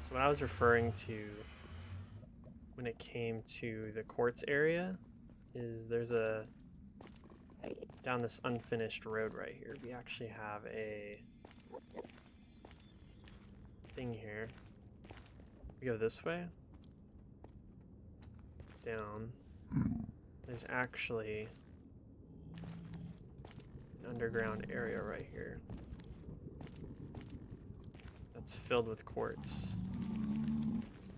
S1: So what I was referring to when it came to the quartz area is there's a down this unfinished road right here. We actually have a thing here. We go this way. Down. There's actually an underground area right here that's filled with quartz.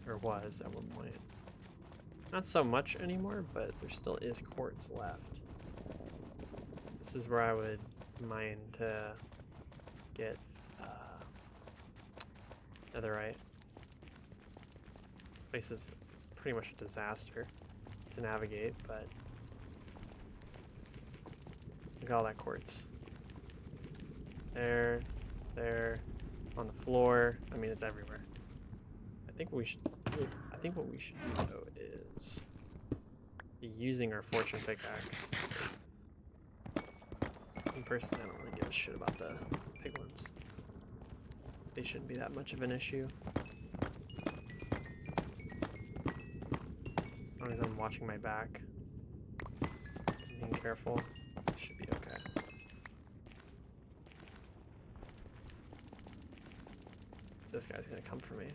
S1: Or was at one point. Not so much anymore, but there still is quartz left. This is where I would mine to get netherite. Place is pretty much a disaster to navigate, but look at all that quartz. There, on the floor. I mean, it's everywhere. I think what we should do though is be using our fortune pickaxe. Me personally, I don't really give a shit about the piglins. They shouldn't be that much of an issue. As long as I'm watching my back, being careful, it should be okay. This guy's gonna come for me.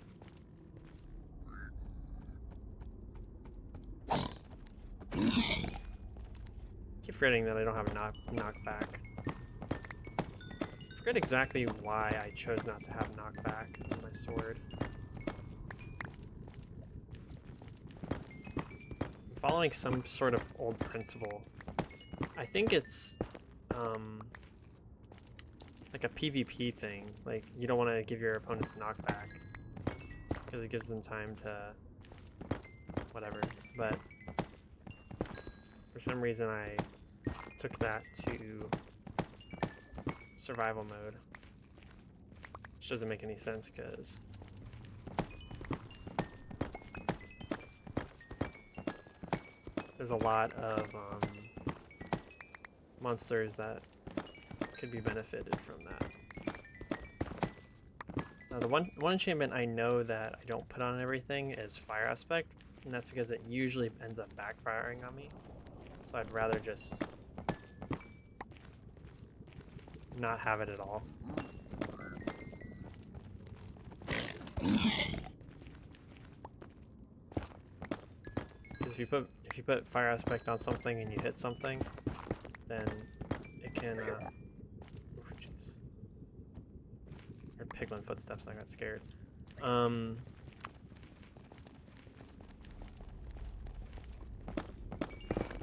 S1: Keep forgetting that I don't have a knockback. I forget exactly why I chose not to have knockback on my sword. I'm following some sort of old principle. I think it's like a PvP thing. Like, you don't want to give your opponents knockback because it gives them time to whatever. But for some reason I took that to survival mode, which doesn't make any sense because there's a lot of monsters that could be benefited from that. Now, the one enchantment I know that I don't put on everything is Fire Aspect, and that's because it usually ends up backfiring on me. So I'd rather just not have it at all. Because if you put Fire Aspect on something and you hit something, then it can. Ooh, jeez. I heard piglin footsteps and I got scared.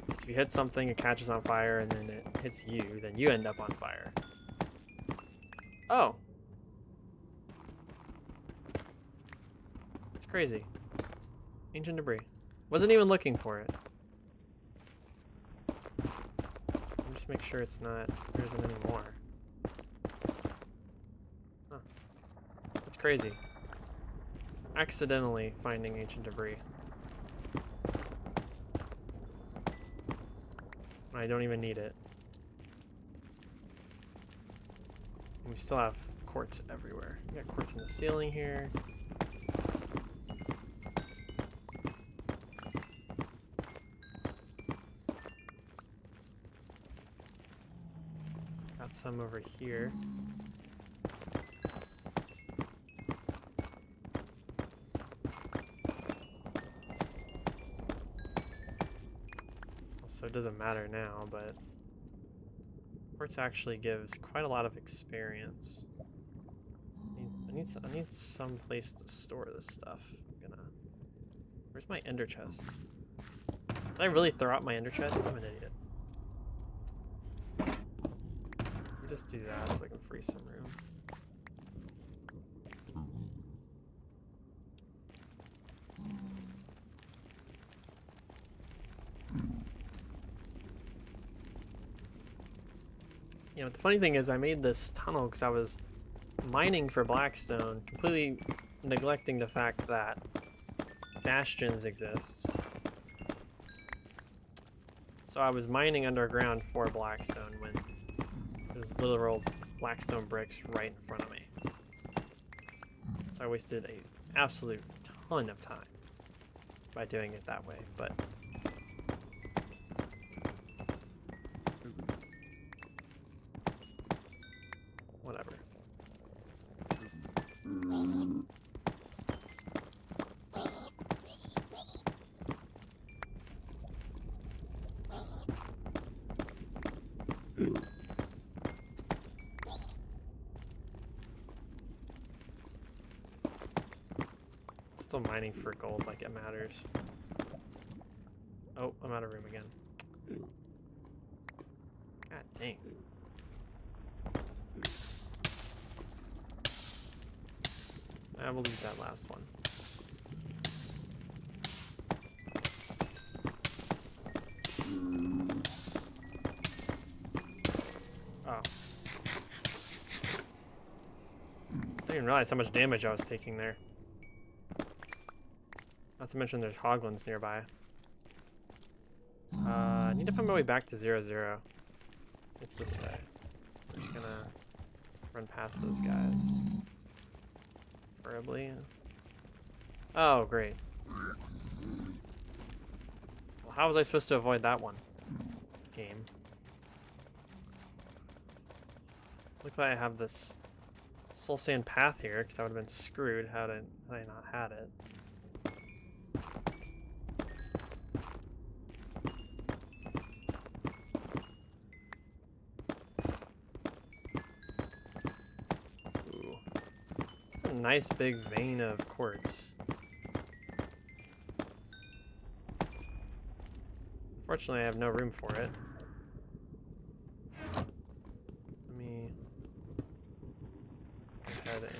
S1: If you hit something, it catches on fire, and then it hits you, then you end up on fire. Oh! It's crazy. Ancient debris. Wasn't even looking for it. Let me just make sure it's not, there isn't any more. Huh. That's crazy. Accidentally finding ancient debris. I don't even need it. And we still have quartz everywhere. We got quartz in the ceiling here. Got some over here. So it doesn't matter now, but quartz actually gives quite a lot of experience. I need some place to store this stuff. Where's my ender chest? Did I really throw out my ender chest? I'm an idiot. Let me just do that so I can free some room. You know, the funny thing is I made this tunnel because I was mining for blackstone, completely neglecting the fact that bastions exist. So I was mining underground for blackstone when there's literal blackstone bricks right in front of me. So I wasted an absolute ton of time by doing it that way, but whatever. Still mining for gold like it matters. Oh, I'm out of room again. God dang. I will leave that last one. Oh. I didn't even realize how much damage I was taking there. Not to mention there's hoglins nearby. I need to find my way back to 0-0. It's this way. I'm just gonna run past those guys. Preferably. Oh, great. Well, how was I supposed to avoid that one? Game. Look like I have this soul sand path here, because I would have been screwed had I not had it. Ooh. It's a nice big vein of quartz. Unfortunately, I have no room for it. Let me go ahead and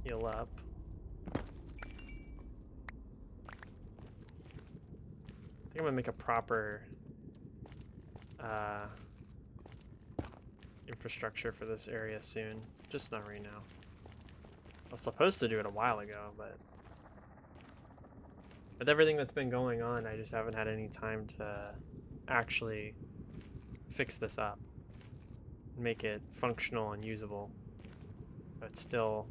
S1: heal up. I think I'm gonna make a proper infrastructure for this area soon. Just not right now. I was supposed to do it a while ago, but with everything that's been going on, I just haven't had any time to actually fix this up. Make it functional and usable. But it's still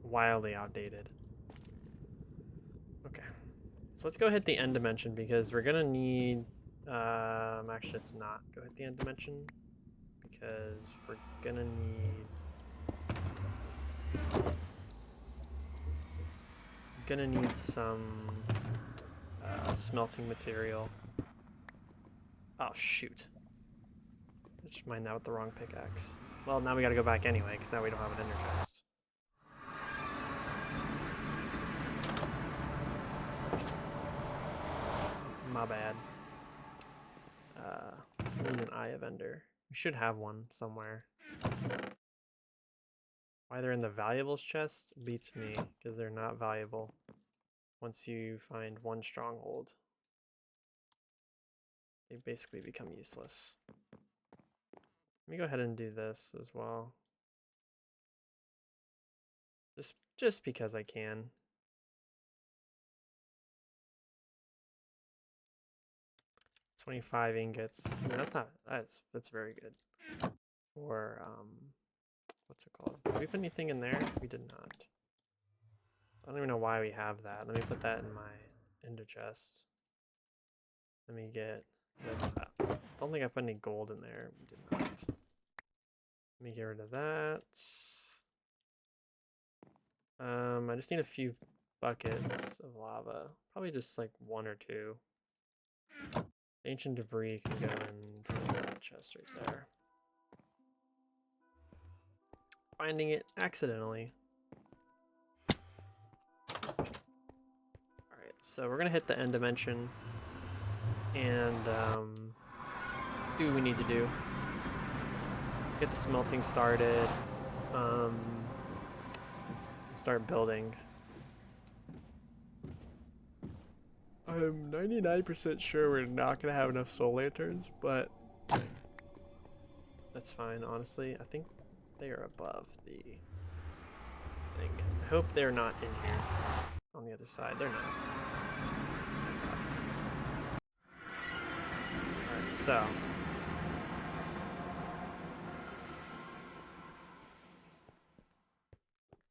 S1: wildly outdated. Okay. So let's go hit the end dimension because we're gonna need actually let's not go hit the end dimension because we're gonna need some smelting material. Oh shoot. I just mined that with the wrong pickaxe. Well, now we gotta go back anyway, because now we don't have an ender chest. My bad. We need an Eye of Ender. We should have one somewhere. Why they're in the valuables chest beats me, because they're not valuable once you find one stronghold. They basically become useless. Let me go ahead and do this as well. Just because I can. 25 ingots. I mean, that's very good. For what's it called? Did we put anything in there? We did not. I don't even know why we have that. Let me put that in my ender chest. Let me get this up. I don't think I put any gold in there. We did not. Let me get rid of that. I just need a few buckets of lava. Probably just like 1 or 2. Ancient debris can go into that chest right there. Finding it accidentally. Alright, so we're gonna hit the end dimension and do what we need to do. Get the smelting started. Start building. I'm 99% sure we're not gonna have enough soul lanterns, but that's fine, honestly. I think they are above the thing. I hope they're not in here on the other side. They're not. Alright, so.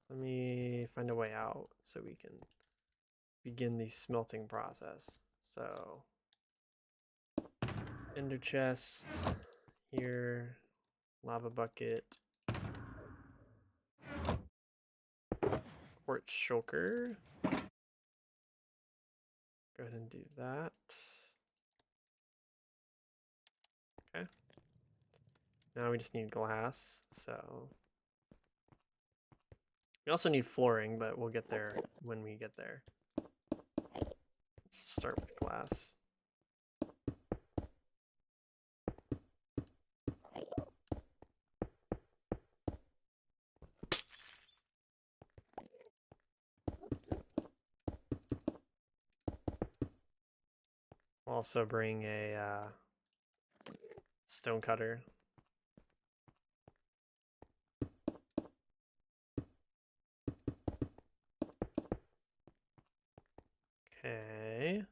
S1: Let me find a way out so we can begin the smelting process. So, ender chest here, lava bucket, quartz shulker. Go ahead and do that. Okay. Now we just need glass, so. We also need flooring, but we'll get there when we get there. Let's start with glass. We'll also bring a stone cutter. Okay.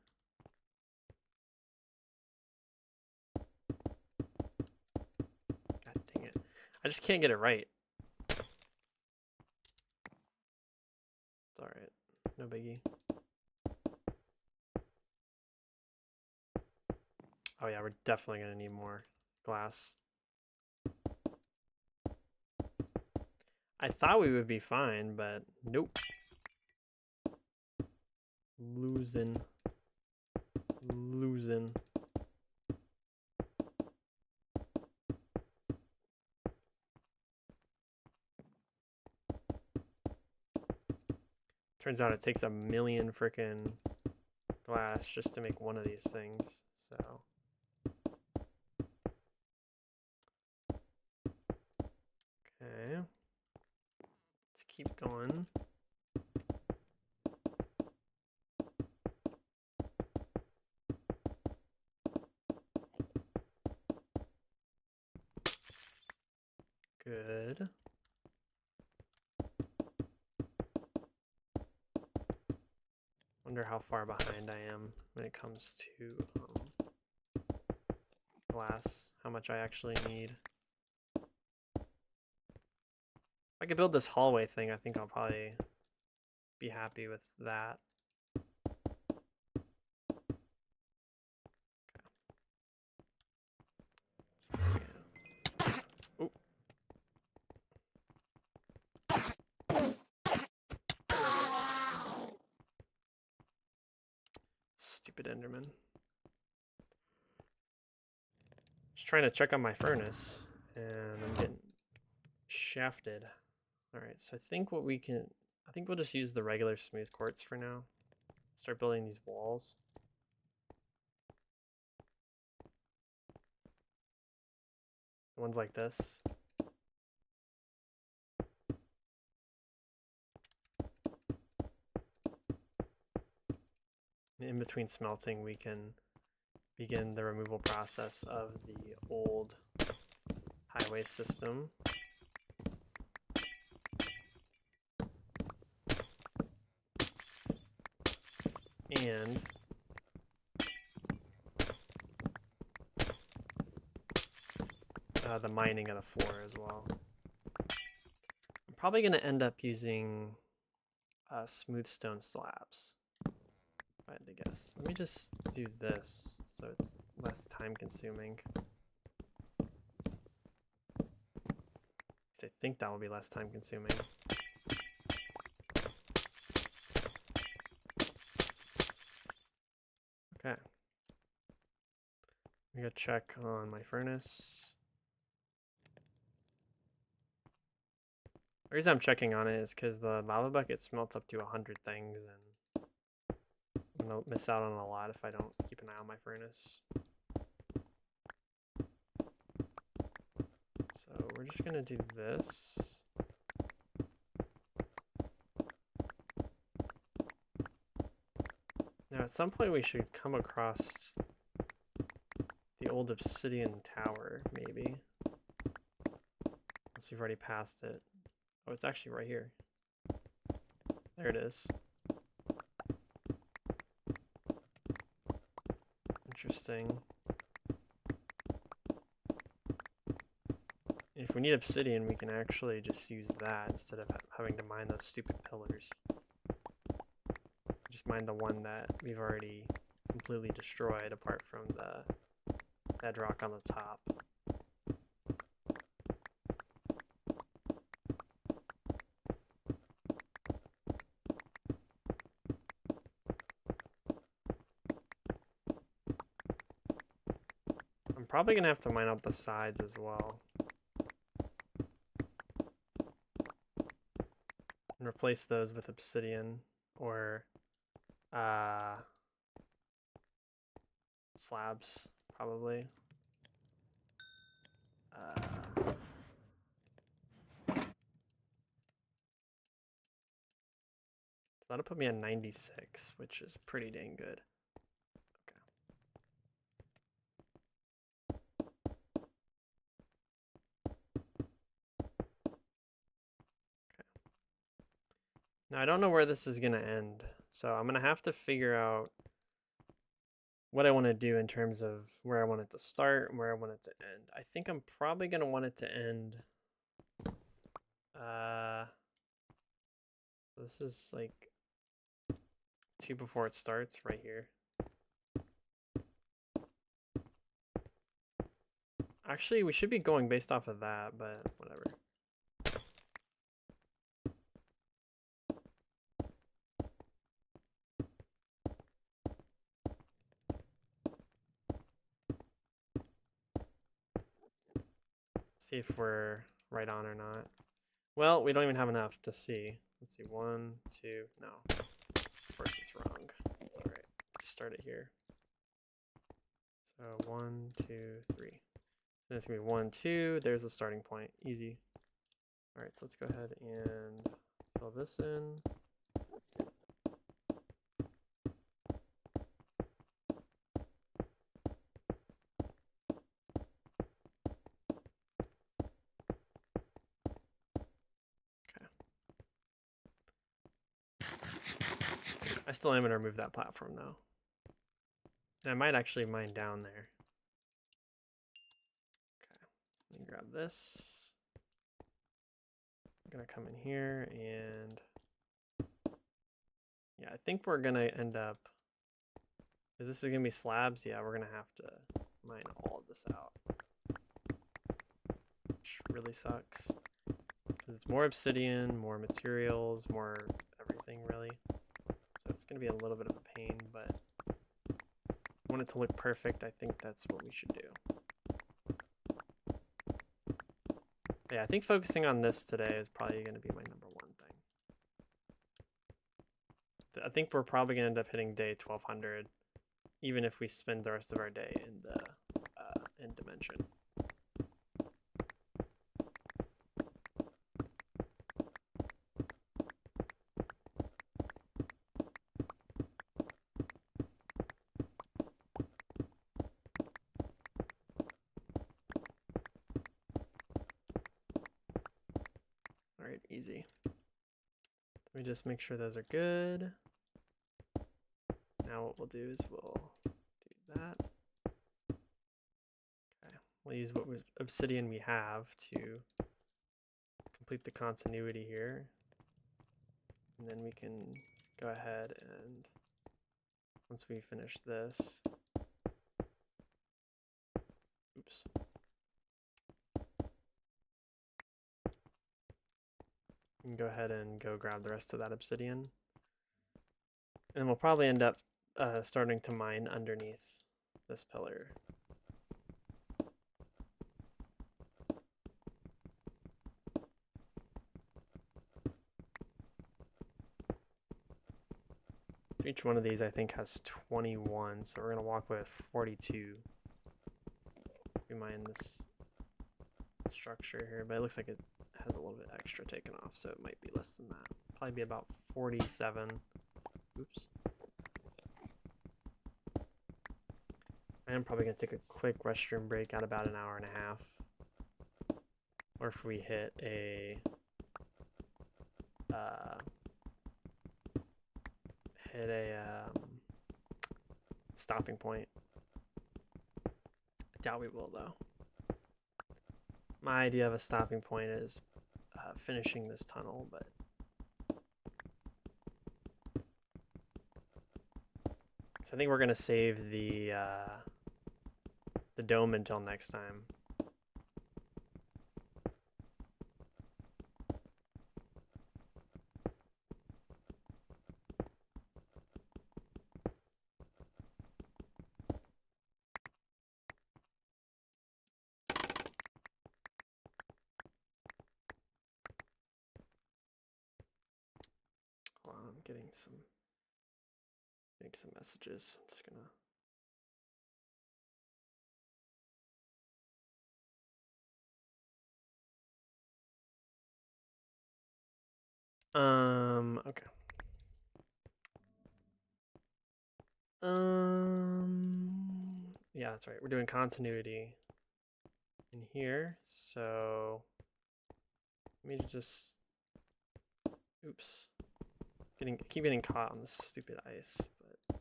S1: God dang it. I just can't get it right. It's alright. No biggie. Oh yeah, we're definitely gonna need more glass. I thought we would be fine, but nope. Losing. Turns out it takes 1,000,000 frickin' glass just to make one of these things, so. Okay. Let's keep going. Good. Wonder how far behind I am when it comes to glass, how much I actually need. If I could build this hallway thing, I think I'll probably be happy with that. Okay. Stupid Enderman. Just trying to check on my furnace, and I'm getting shafted. Alright, so I think what we can... I think we'll just use the regular smooth quartz for now. Start building these walls. Ones like this. In between smelting, we can begin the removal process of the old highway system. And the mining of the floor as well. I'm probably going to end up using smooth stone slabs, if I had to guess. Let me just do this so it's less time consuming. I think that will be less time consuming. Okay. I'm gonna check on my furnace. The reason I'm checking on it is because the lava bucket smelts up to 100 things, and I'm gonna miss out on a lot if I don't keep an eye on my furnace. So we're just gonna do this. Now at some point we should come across the old obsidian tower, maybe. Unless we've already passed it. Oh, it's actually right here. There it is. Interesting. If we need obsidian, we can actually just use that instead of having to mine those stupid pillars. Just mine the one that we've already completely destroyed, apart from the bedrock on the top. I'm probably gonna have to mine out the sides as well. And replace those with obsidian or slabs, probably. That'll put me at 96, which is pretty dang good. Okay. Now, I don't know where this is going to end, so I'm going to have to figure out what I want to do in terms of where I want it to start and where I want it to end. I think I'm probably going to want it to end. This is like 2 before it starts right here. Actually, we should be going based off of that, but whatever. See if we're right on or not. Well, we don't even have enough to see. Let's see, 1, 2, no. Of course it's wrong. It's all right. Just start it here. So 1, 2, 3. Then it's gonna be 1, 2. There's the starting point. Easy. All right, so let's go ahead and fill this in. I still am going to remove that platform though. And I might actually mine down there. Okay, let me grab this. I'm going to come in here and yeah, I think we're going to end up, is this going to be slabs? Yeah, we're going to have to mine all of this out. Which really sucks. Because it's more obsidian, more materials, more everything really. So it's going to be a little bit of a pain, but I want it to look perfect. I think that's what we should do. Yeah, I think focusing on this today is probably going to be my #1 thing. I think we're probably going to end up hitting day 1200, even if we spend the rest of our day in the end dimension. All right, easy. Let me just make sure those are good. Now what we'll do is we'll do that. Okay, we'll use what obsidian we have to complete the continuity here. And then we can go ahead and once we finish this, oops. We can go ahead and go grab the rest of that obsidian. And we'll probably end up starting to mine underneath this pillar. So each one of these I think has 21, so we're going to walk with 42. We mine this structure here, but it looks like it has a little bit extra taken off, so it might be less than that. Probably be about 47. Oops. I am probably going to take a quick restroom break at about 1.5 hours. Or if we hit a stopping point. I doubt we will though. My idea of a stopping point is finishing this tunnel, but so I think we're gonna save the dome until next time. Hold on, I'm getting some messages. I'm just gonna. Okay. Yeah, that's right. We're doing continuity in here. So let me just, oops. keep getting caught on this stupid ice, but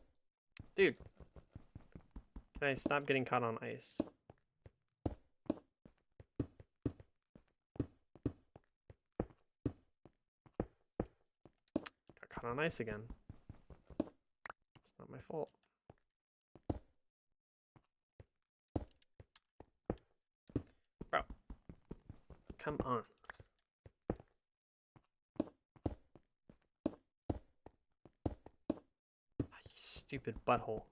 S1: dude, can I stop getting caught on ice? Got caught on ice again. It's not my fault. Bro, come on. You stupid butthole.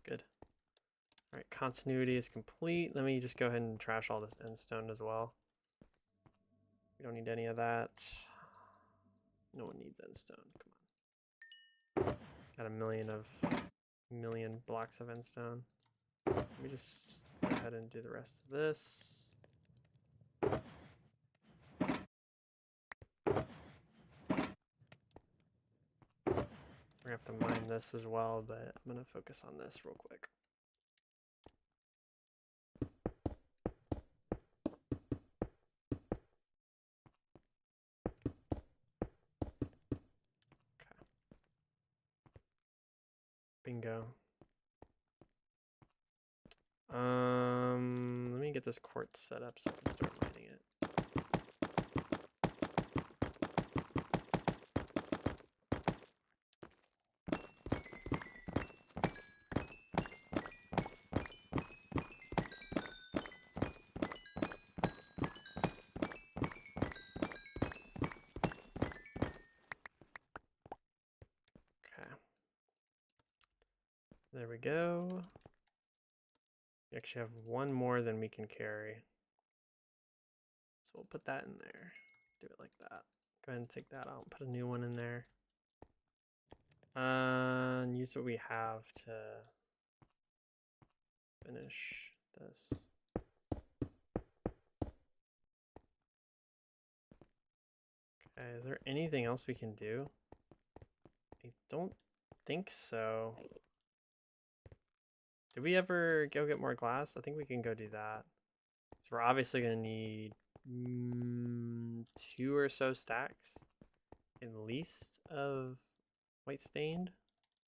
S1: Good. Alright, continuity is complete. Let me just go ahead and trash all this end stone as well. We don't need any of that. No one needs end stone. Come on. Got a million blocks of end stone. Let me just go ahead and do the rest of this. We're gonna have to mine this as well, but I'm gonna focus on this real quick. Okay. Bingo. Let me get this quartz set up so I can start mining it. Okay. There we go. We actually have one more than we can carry. So we'll put that in there. Do it like that. Go ahead and take that out and put a new one in there. And use what we have to finish this. Okay, is there anything else we can do? I don't think so. Did we ever go get more glass? I think we can go do that. So we're obviously going to need 2 or so stacks at least of white stained.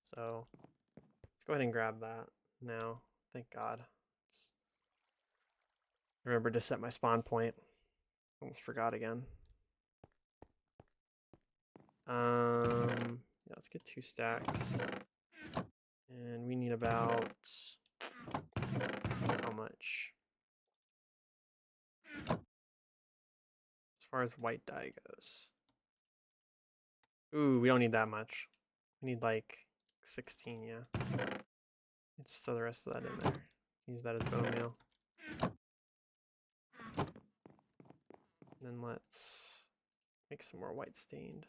S1: So let's go ahead and grab that now. Thank God. Remember to set my spawn point. Almost forgot again. Yeah, let's get 2 stacks. And we need about how much? As far as white dye goes. Ooh, we don't need that much. We need like 16, yeah. Just throw the rest of that in there. Use that as bone meal. And then let's make some more white stained.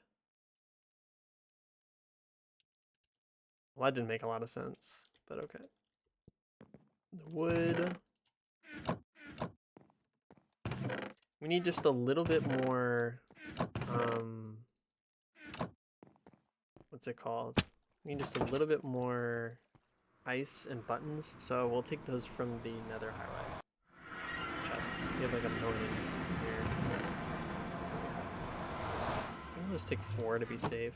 S1: Well, that didn't make a lot of sense, but okay. The wood. We need just a little bit more, what's it called? We need just a little bit more ice and buttons, so we'll take those from the nether highway chests. We have like a million here. We'll just take 4 to be safe.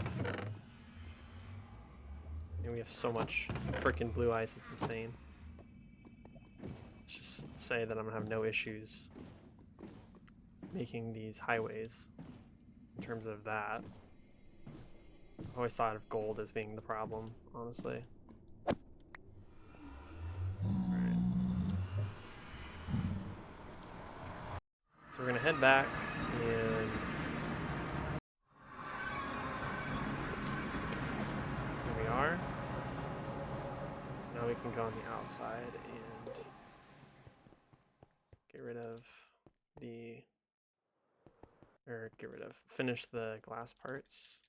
S1: And we have so much freaking blue ice, it's insane. Let's just say that I'm gonna have no issues making these highways in terms of that. I always thought of gold as being the problem, honestly. Alright. So we're gonna head back and here we are. So now we can go on the outside and get rid of the finish the glass parts.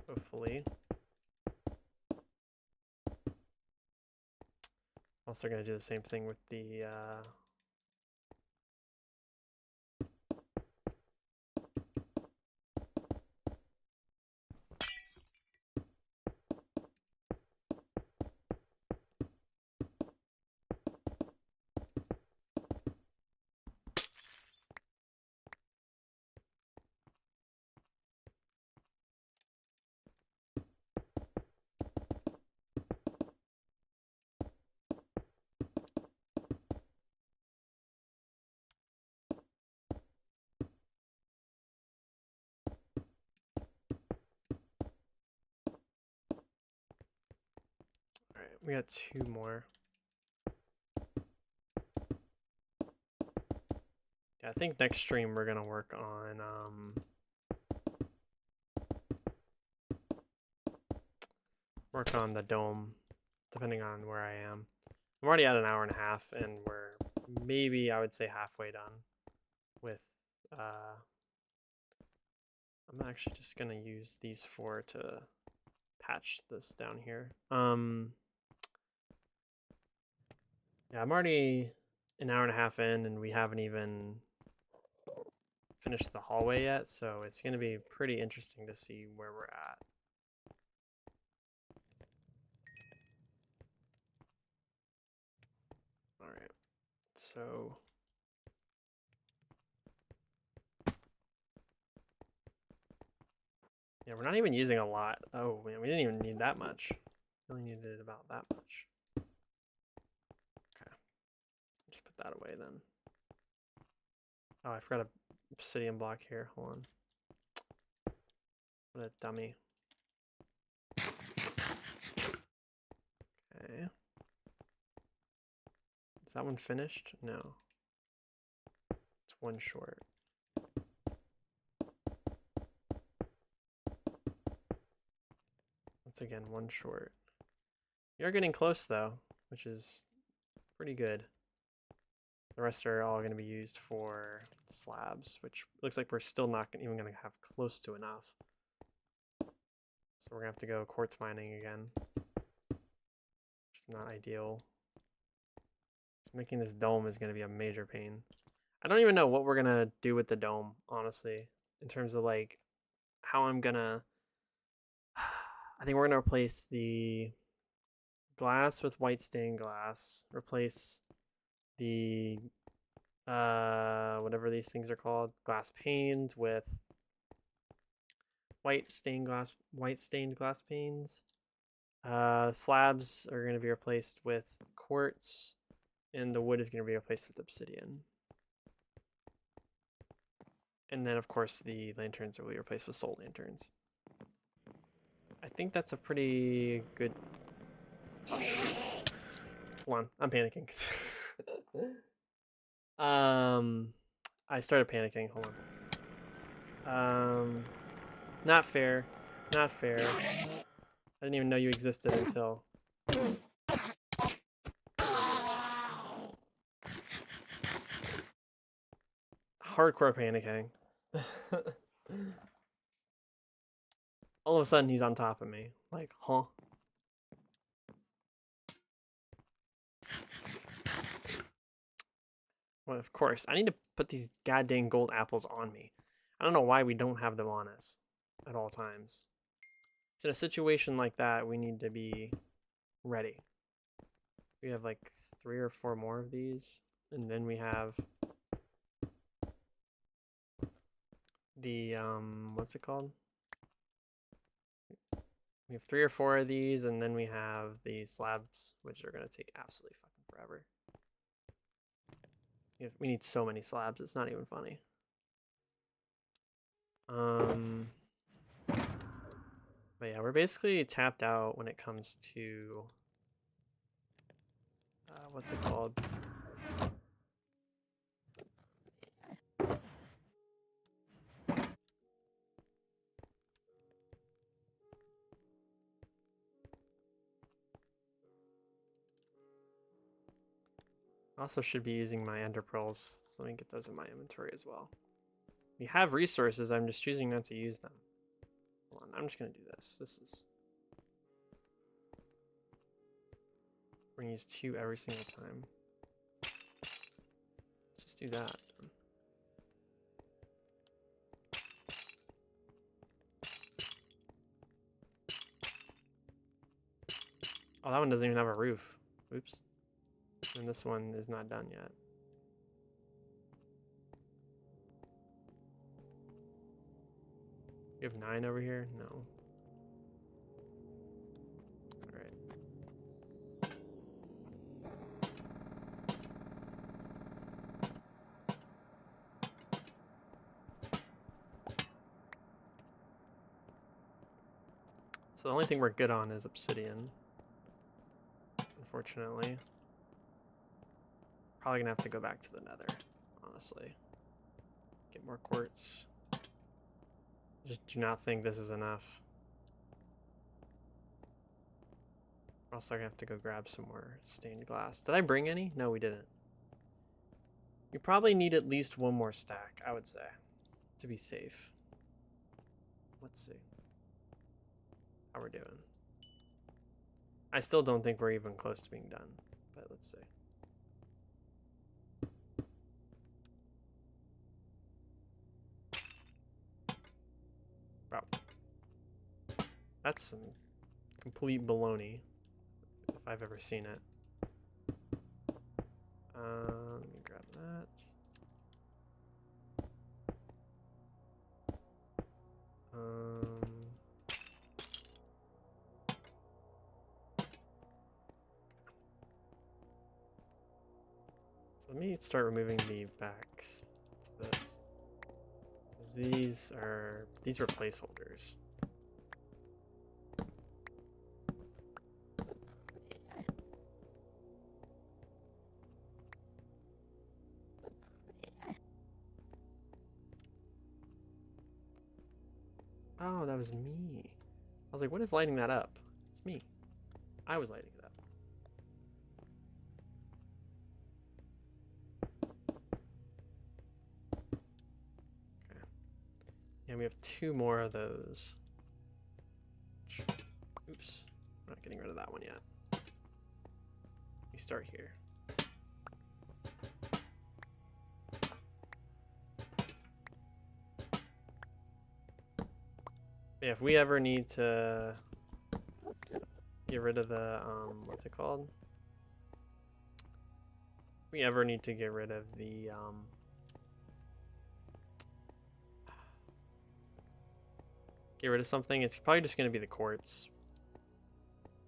S1: Hopefully. Also going to do the same thing with the We got 2 more. Yeah, I think next stream we're gonna work on the dome, depending on where I am. I'm already at an hour and a half, and we're maybe, I would say, halfway done with. I'm actually just gonna use these 4 to patch this down here. Yeah, I'm already an hour and a half in, and we haven't even finished the hallway yet, so it's gonna be pretty interesting to see where we're at. All right, so yeah, we're not even using a lot. Oh man, we didn't even need that much. We only needed about that much. Okay, just put that away then. Oh, I forgot a obsidian block here. Hold on. What a dummy. Okay. Is that one finished? No. It's 1 short. Once again, 1 short. You're getting close though, which is pretty good. The rest are all going to be used for slabs, which looks like we're still not even going to have close to enough. So we're going to have to go quartz mining again, which is not ideal. So making this dome is going to be a major pain. I don't even know what we're going to do with the dome, honestly, in terms of like how I'm going to... I think we're going to replace the glass with white stained glass, replace the whatever these things are called, glass panes with white stained glass panes. Slabs are going to be replaced with quartz, and the wood is going to be replaced with obsidian. And then, of course, the lanterns will be replaced with soul lanterns. I think that's a pretty good... Oh, shoot. Hold on, I'm panicking. I started panicking. Hold on. Not fair. Not fair. I didn't even know you existed until... Hardcore panicking. All of a sudden he's on top of me. Like, huh? Well, of course. I need to put these goddamn gold apples on me. I don't know why we don't have them on us at all times. So in a situation like that, we need to be ready. We have like 3 or 4 more of these. And then we have the, what's it called? We have 3 or 4 of these, and then we have the slabs, which are going to take absolutely fucking forever. We need so many slabs, it's not even funny. But yeah, we're basically tapped out when it comes to what's it called? I also should be using my ender pearls, so let me get those in my inventory as well. We have resources, I'm just choosing not to use them. Hold on, I'm just gonna do this. We're gonna use 2 every single time. Just do that. Oh, that one doesn't even have a roof. Oops. And this one is not done yet. You have 9 over here? No. Alright. So the only thing we're good on is obsidian. unfortunately. Probably gonna have to go back to the nether, honestly. Get more quartz. Just do not think this is enough. Also, I have to go grab some more stained glass. Did I bring any? No, we didn't. You probably need at least one more stack, I would say, to be safe. Let's see how we're doing. I still don't think we're even close to being done, but let's see. Wow. That's some complete baloney, if I've ever seen it. Let me grab that. So let me start removing the backs. What's this? These were placeholders. Oh, that was me. I was like, what is lighting that up? It's me. I was lighting it up. Okay. And we have 2 more of those. Oops. I'm not getting rid of that one yet. We start here. Yeah, if we ever need to get rid of the, what's it called? If we ever need to get rid of the, get rid of something, it's probably just going to be the quartz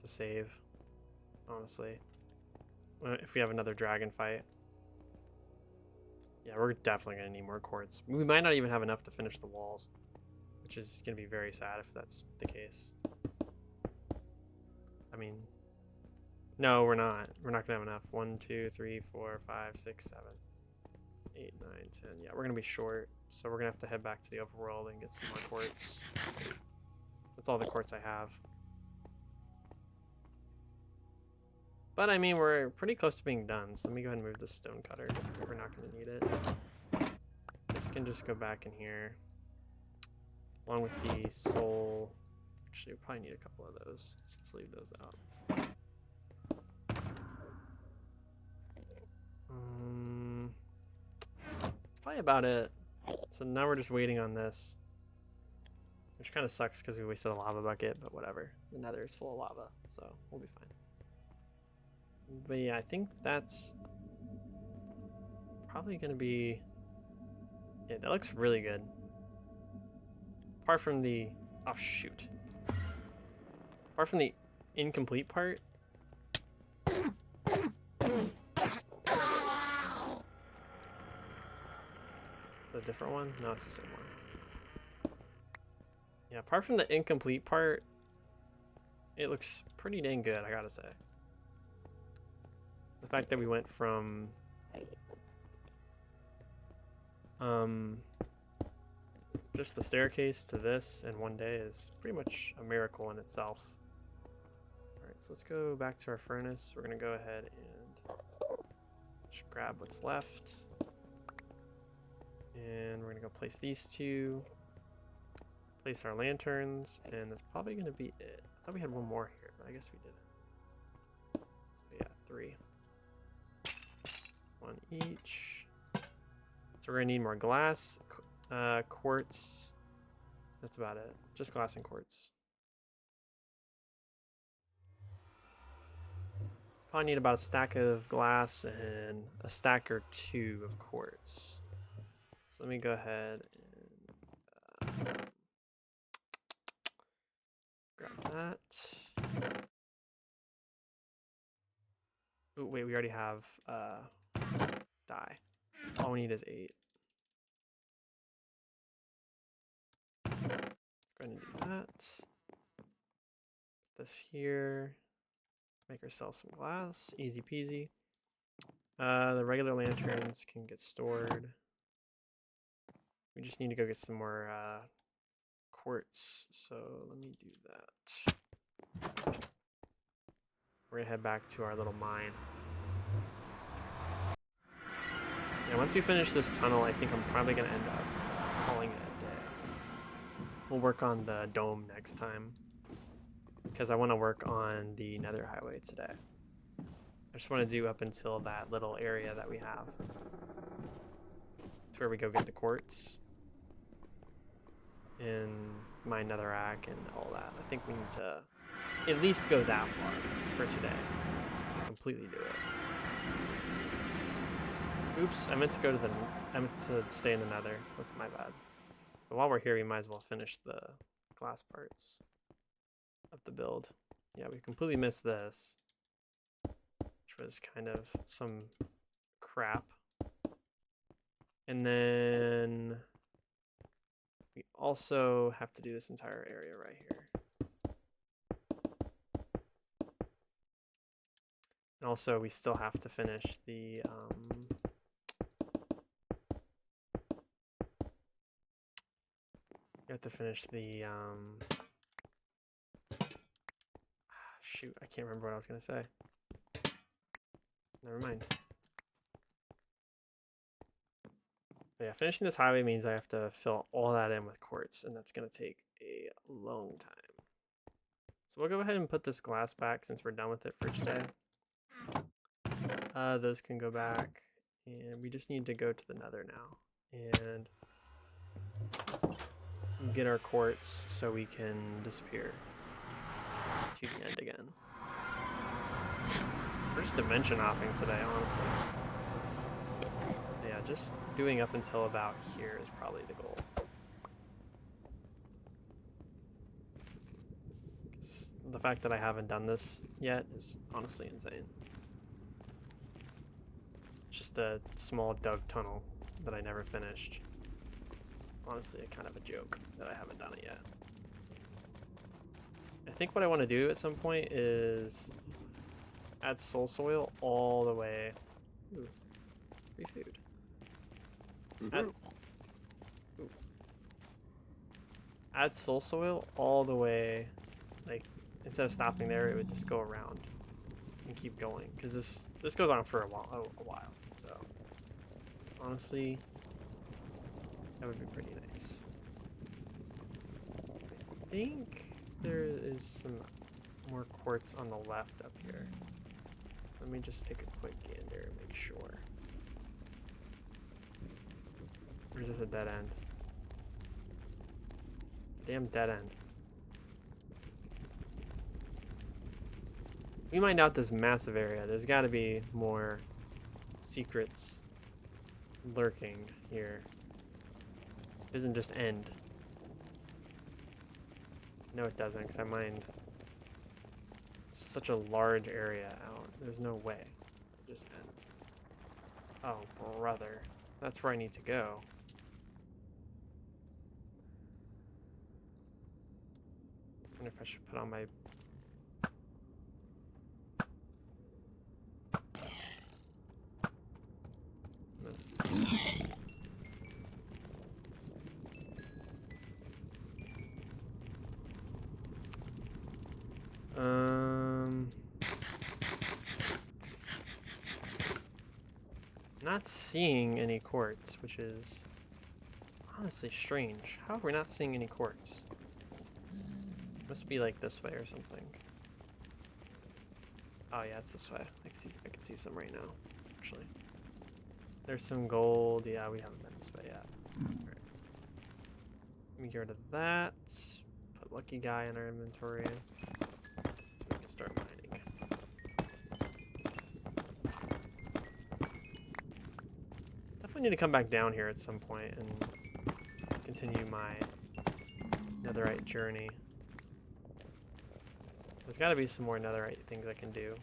S1: to save, honestly. If we have another dragon fight. Yeah, we're definitely going to need more quartz. We might not even have enough to finish the walls, which is going to be very sad if that's the case. I mean, no, we're not. We're not going to have enough. 1, 2, 3, 4, 5, 6, 7, 8, 9, 10. Yeah, we're going to be short, so we're going to have to head back to the overworld and get some more quartz. That's all the quartz I have. But I mean, we're pretty close to being done, so let me go ahead and move this stone cutter, because we're not going to need it. This can just go back in here, along with the soul. Actually, we probably need a couple of those. Let's leave those out. That's probably about it. So now we're just waiting on this, which kind of sucks because we wasted a lava bucket, but whatever. The nether is full of lava, so we'll be fine. But yeah, I think that's probably going to be... Yeah, that looks really good. Apart from the... Oh, shoot. Apart from the incomplete part. The different one? No, it's the same one. Yeah, apart from the incomplete part, it looks pretty dang good, I gotta say. The fact that we went from... just the staircase to this in one day is pretty much a miracle in itself. Alright, so let's go back to our furnace. We're gonna go ahead and just grab what's left. And we're gonna go place these 2. Place our lanterns, and that's probably gonna be it. I thought we had one more here, but I guess we didn't. So yeah, 3. 1 each. So we're gonna need more glass, quartz. That's about it. Just glass and quartz. Probably need about a stack of glass and a stack or 2 of quartz. So let me go ahead and grab that. Oh wait, we already have dye. All we need is 8. Let's go ahead and do that. Put this here. Make ourselves some glass. Easy peasy. The regular lanterns can get stored. We just need to go get some more quartz. So let me do that. We're gonna head back to our little mine. Yeah, once we finish this tunnel, I think I'm probably gonna end up calling it a day. We'll work on the dome next time, because I want to work on the nether highway today. I just want to do up until that little area that we have. It's where we go get the quartz and mine netherrack and all that. I think we need to at least go that far for today. Completely do it. Oops, I meant to stay in the nether. That's my bad. But while we're here, we might as well finish the glass parts of the build. Yeah, we completely missed this, which was kind of some crap. And then we also have to do this entire area right here. And also we still have to finish the shoot, I can't remember what I was gonna say. Never mind. But yeah, finishing this highway means I have to fill all that in with quartz, and that's gonna take a long time. So we'll go ahead and put this glass back since we're done with it for today. Those can go back, and we just need to go to the nether now and get our quartz so we can disappear to the end again. We're just dimension hopping today, honestly. Yeah, just doing up until about here is probably the goal. The fact that I haven't done this yet is honestly insane. It's just a small dug tunnel that I never finished. Honestly, kind of a joke that I haven't done it yet. I think what I want to do at some point is add soul soil all the way. Ooh, free food. Add soul soil all the way, like instead of stopping there, it would just go around and keep going, because this goes on for a while. So honestly, that would be pretty nice. I think there is some more quartz on the left up here. Let me just take a quick gander and make sure. Or is this a dead end? Damn dead end. We mined out this massive area. There's got to be more secrets lurking here. It doesn't just end. No, it doesn't, because I mined such a large area out. There's no way it just ends. Oh, brother. That's where I need to go. I wonder if I should put on my... Not seeing any quartz, which is honestly strange. How are we not seeing any quartz? Must be like this way or something. Oh yeah, it's this way. I can see some right now, actually. There's some gold. Yeah, we haven't been this way yet. Alright. Let me get rid of that. Put Lucky Guy in our inventory so we can start mining. Definitely need to come back down here at some point and continue my netherite journey. There's got to be some more netherite things I can do.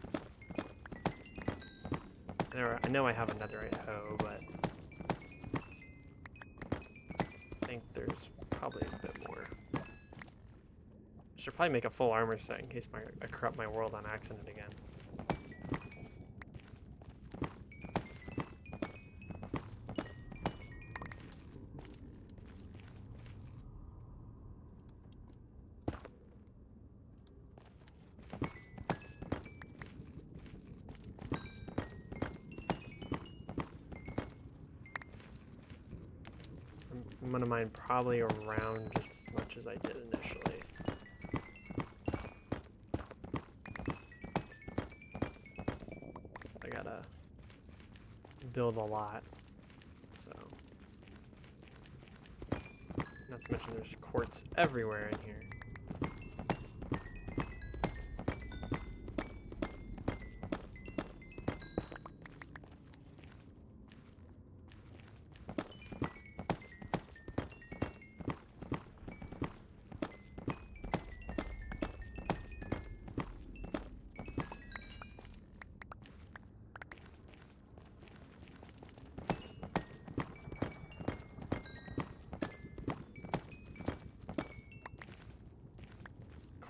S1: I know I have a netherite hoe, but I think there's probably a bit more. I should probably make a full armor set in case I corrupt my world on accident again. I'm gonna mine probably around just as much as I did initially. I gotta build a lot, so. Not to mention there's quartz everywhere in here.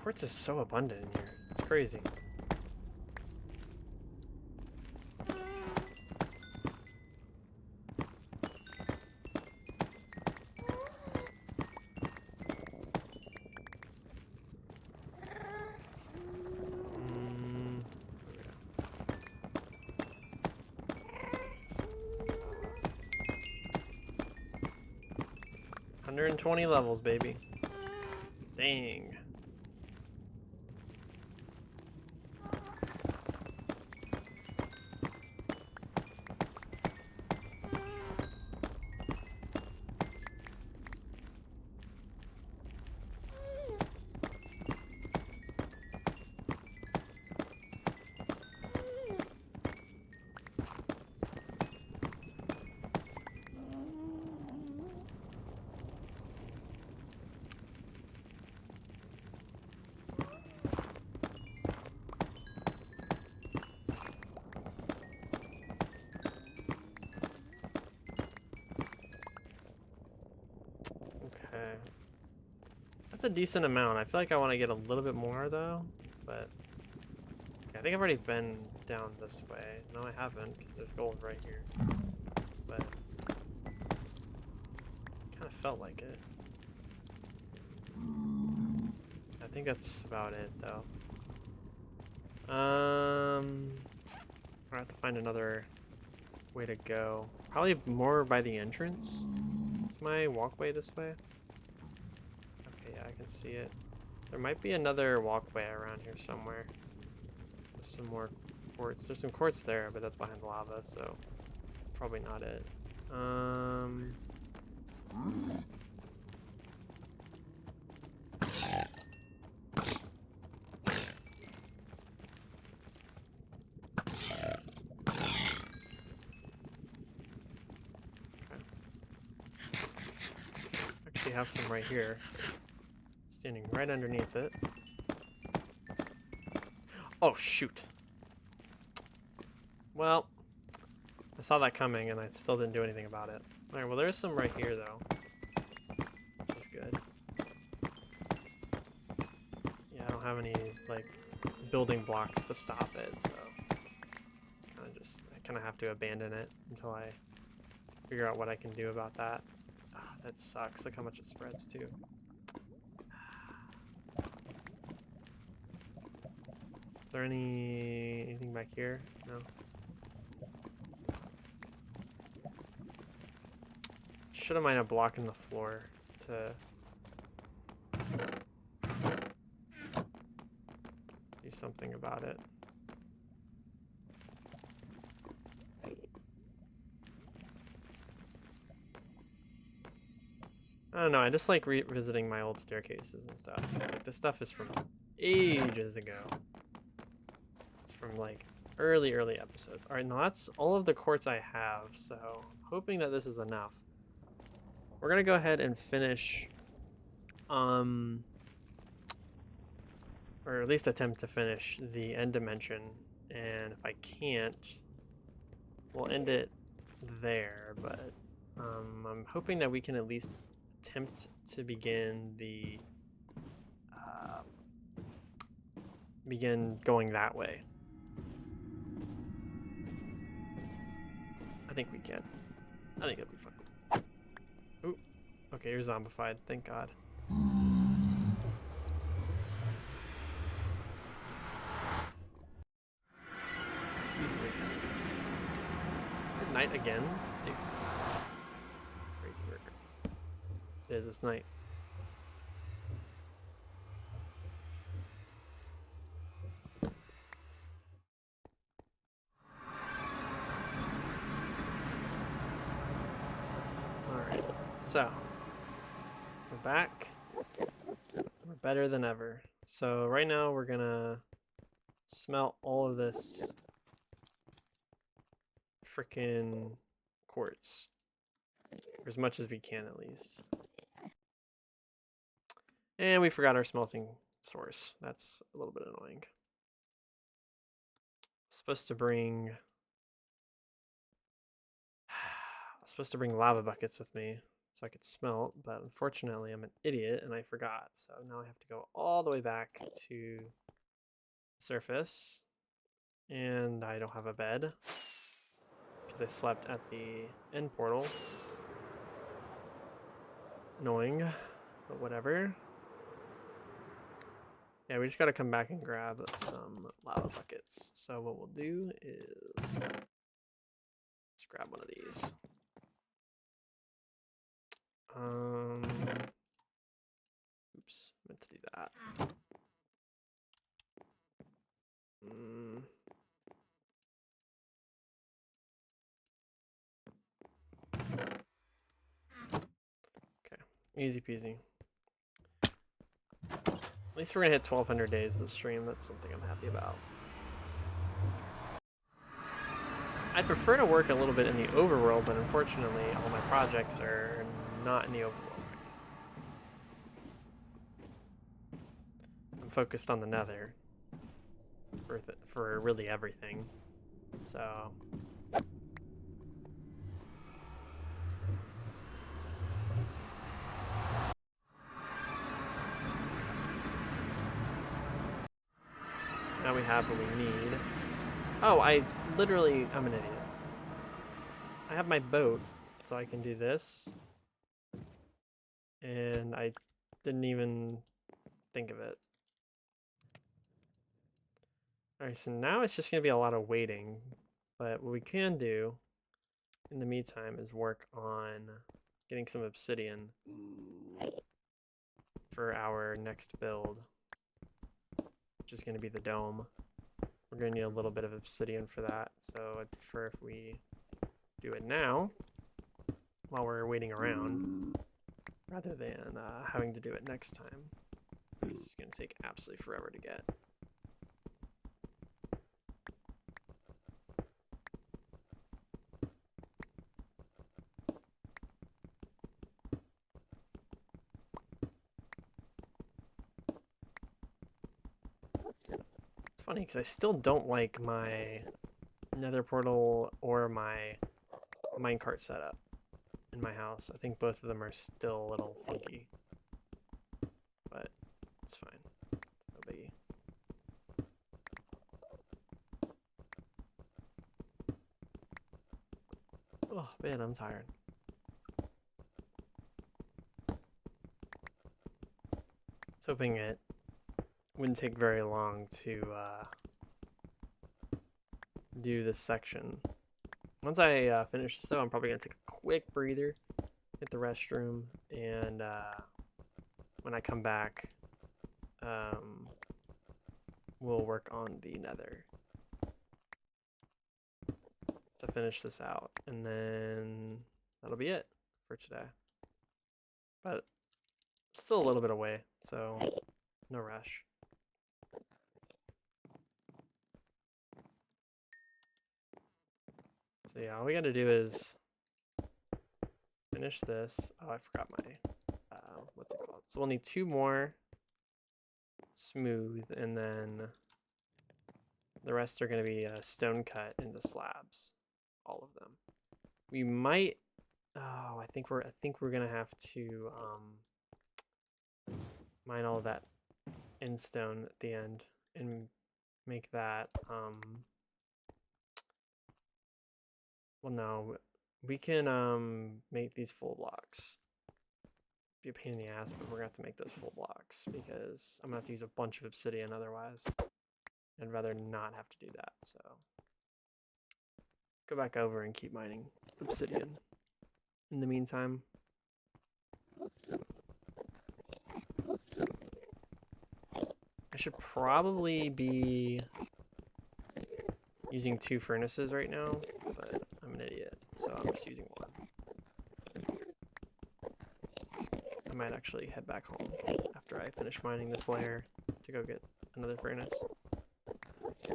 S1: Quartz is so abundant in here. It's crazy. Mm. 120 levels, baby. Dang. Okay. That's a decent amount. I feel like I want to get a little bit more though, but okay, I think I've already been down this way. No, I haven't, because there's gold right here. But kind of felt like it. I think that's about it though. I have to find another way to go. Probably more by the entrance. It's my walkway this way. Okay, yeah, I can see it. There might be another walkway around here somewhere. There's some more quartz. There's some quartz there, but that's behind the lava, so probably not it. Actually have some right here. Standing right underneath it. Oh, shoot. Well, I saw that coming and I still didn't do anything about it. Alright, well there's some right here though. Which is good. Yeah, I don't have any, like, building blocks to stop it, so it's kind of just, I kind of have to abandon it until I figure out what I can do about that. Ah, that sucks. Look how much it spreads too. Is there anything back here? No. Should have mined a block in the floor to do something about it. I don't know, I just like revisiting my old staircases and stuff. Like, this stuff is from ages ago. It's from like early episodes. Alright, now that's all of the quartz I have, so hoping that this is enough. We're gonna go ahead and finish, or at least attempt to finish the end dimension, and if I can't, we'll end it there, but I'm hoping that we can at least attempt to begin the begin going that way. I think we can. I think it'll be fine. Ooh, okay, you're zombified, thank God. Excuse me. Is it night again? Dude. Crazy work. It is, it's night. Alright, so we're back. We're better than ever. So right now we're gonna smelt all of this frickin' quartz. Or as much as we can at least. And we forgot our smelting source. That's a little bit annoying. Supposed to bring lava buckets with me so I could smelt, but unfortunately I'm an idiot and I forgot. So now I have to go all the way back to the surface, and I don't have a bed because I slept at the end portal. Annoying, but whatever. Yeah, we just gotta come back and grab some lava buckets. So what we'll do is let's grab one of these. Oops, meant to do that. Okay, easy peasy. At least we're gonna hit 1,200 days this stream. That's something I'm happy about. I'd prefer to work a little bit in the overworld, but unfortunately all my projects are not in the overworld. I'm focused on the nether for really everything. So now we have what we need. Oh, I'm an idiot. I have my boat, so I can do this. And I didn't even think of it. Alright, so now it's just going to be a lot of waiting. But what we can do in the meantime is work on getting some obsidian for our next build, which is going to be the dome. We're going to need a little bit of obsidian for that, so I'd prefer if we do it now while we're waiting around rather than having to do it next time. This is going to take absolutely forever to get. It's funny because I still don't like my nether portal or my minecart setup in my house. I think both of them are still a little funky, but it's fine. No biggie. Oh man, I'm tired. I was hoping it wouldn't take very long to do this section. Once I finish this though, I'm probably gonna take a quick breather, hit the restroom, and when I come back, we'll work on the nether to finish this out, and then that'll be it for today. But still a little bit away, so no rush. So yeah, all we gotta do is finish this. Oh, I forgot my, what's it called? So we'll need 2 more smooth, and then the rest are gonna be stone cut into slabs, all of them. We might, oh, I think we're gonna have to mine all of that end stone at the end and make that, well, no, we can make these full blocks. Be a pain in the ass, but we're gonna have to make those full blocks because I'm gonna have to use a bunch of obsidian otherwise. I'd rather not have to do that, so go back over and keep mining obsidian in the meantime. should probably be using 2 furnaces right now, but I'm an idiot, so I'm just using 1. I might actually head back home after I finish mining this layer to go get another furnace.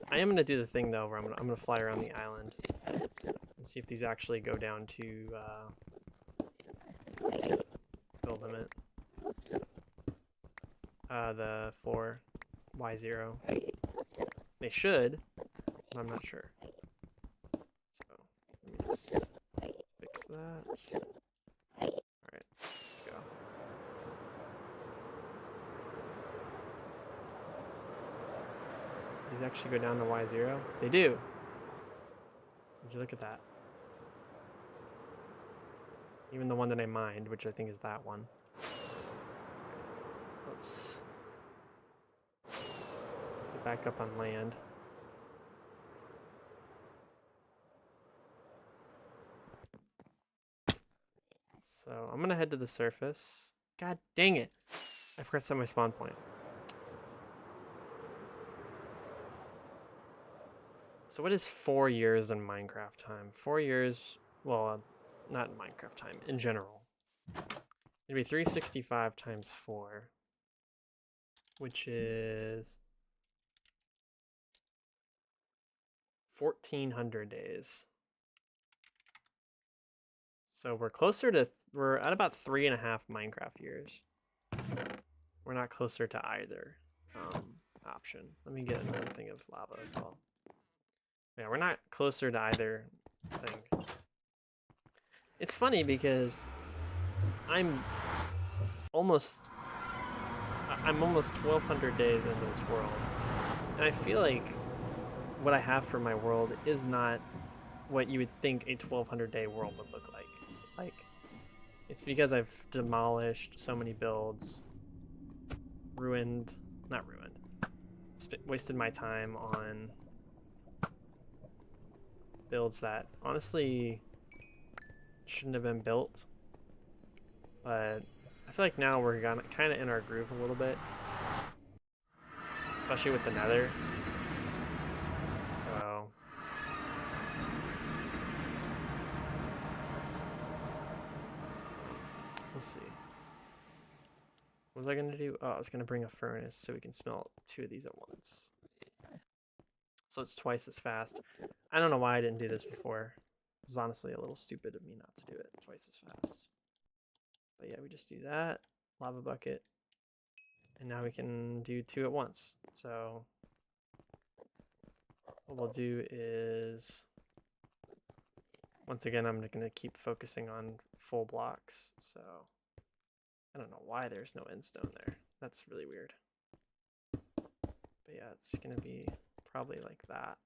S1: I am going to do the thing though where I'm gonna fly around the island and see if these actually go down to build limit. The floor Y0. They should, but I'm not sure. So let me just fix that. Alright, let's go. These actually go down to Y0? They do! Would you look at that? Even the one that I mined, which I think is that one. Let's get back up on land. So I'm gonna head to the surface. God dang it! I forgot to set my spawn point. So what is 4 years in Minecraft time? 4 years, well, not in Minecraft time, in general. It'd be 365 times 4, which is 1,400 days. So we're closer to, we're at about 3.5 Minecraft years. We're not closer to either option. Let me get another thing of lava as well. Yeah, we're not closer to either thing. It's funny because I'm almost 1,200 days into this world, and I feel like what I have for my world is not what you would think a 1,200 day world would look like. Like, it's because I've demolished so many builds, not ruined, wasted my time on builds that honestly shouldn't have been built, but I feel like now we're kind of in our groove a little bit, especially with the nether. So we'll see. What was I gonna do? Oh, I was gonna bring a furnace so we can smelt 2 of these at once. So it's twice as fast. I don't know why I didn't do this before. It was honestly a little stupid of me not to do it twice as fast. But yeah, we just do that, lava bucket, and now we can do 2 at once. So what we'll do is, once again, I'm gonna keep focusing on full blocks. So I don't know why there's no end stone there. That's really weird. But yeah, it's gonna be probably like that.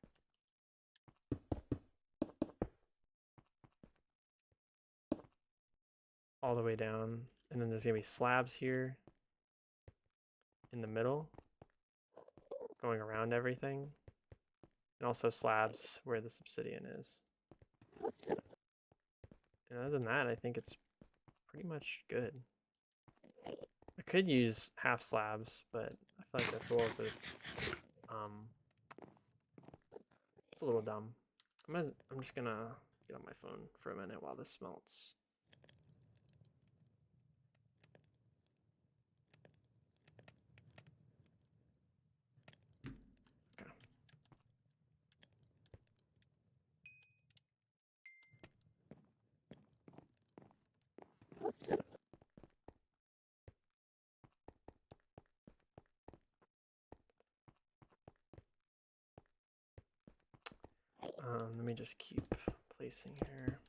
S1: All the way down, and then there's gonna be slabs here in the middle going around everything, and also slabs where the obsidian is. And other than that, I think it's pretty much good. I could use half slabs, but I feel like that's a little bit it's a little dumb. I'm just gonna get on my phone for a minute while this smelts. Let me just keep placing here.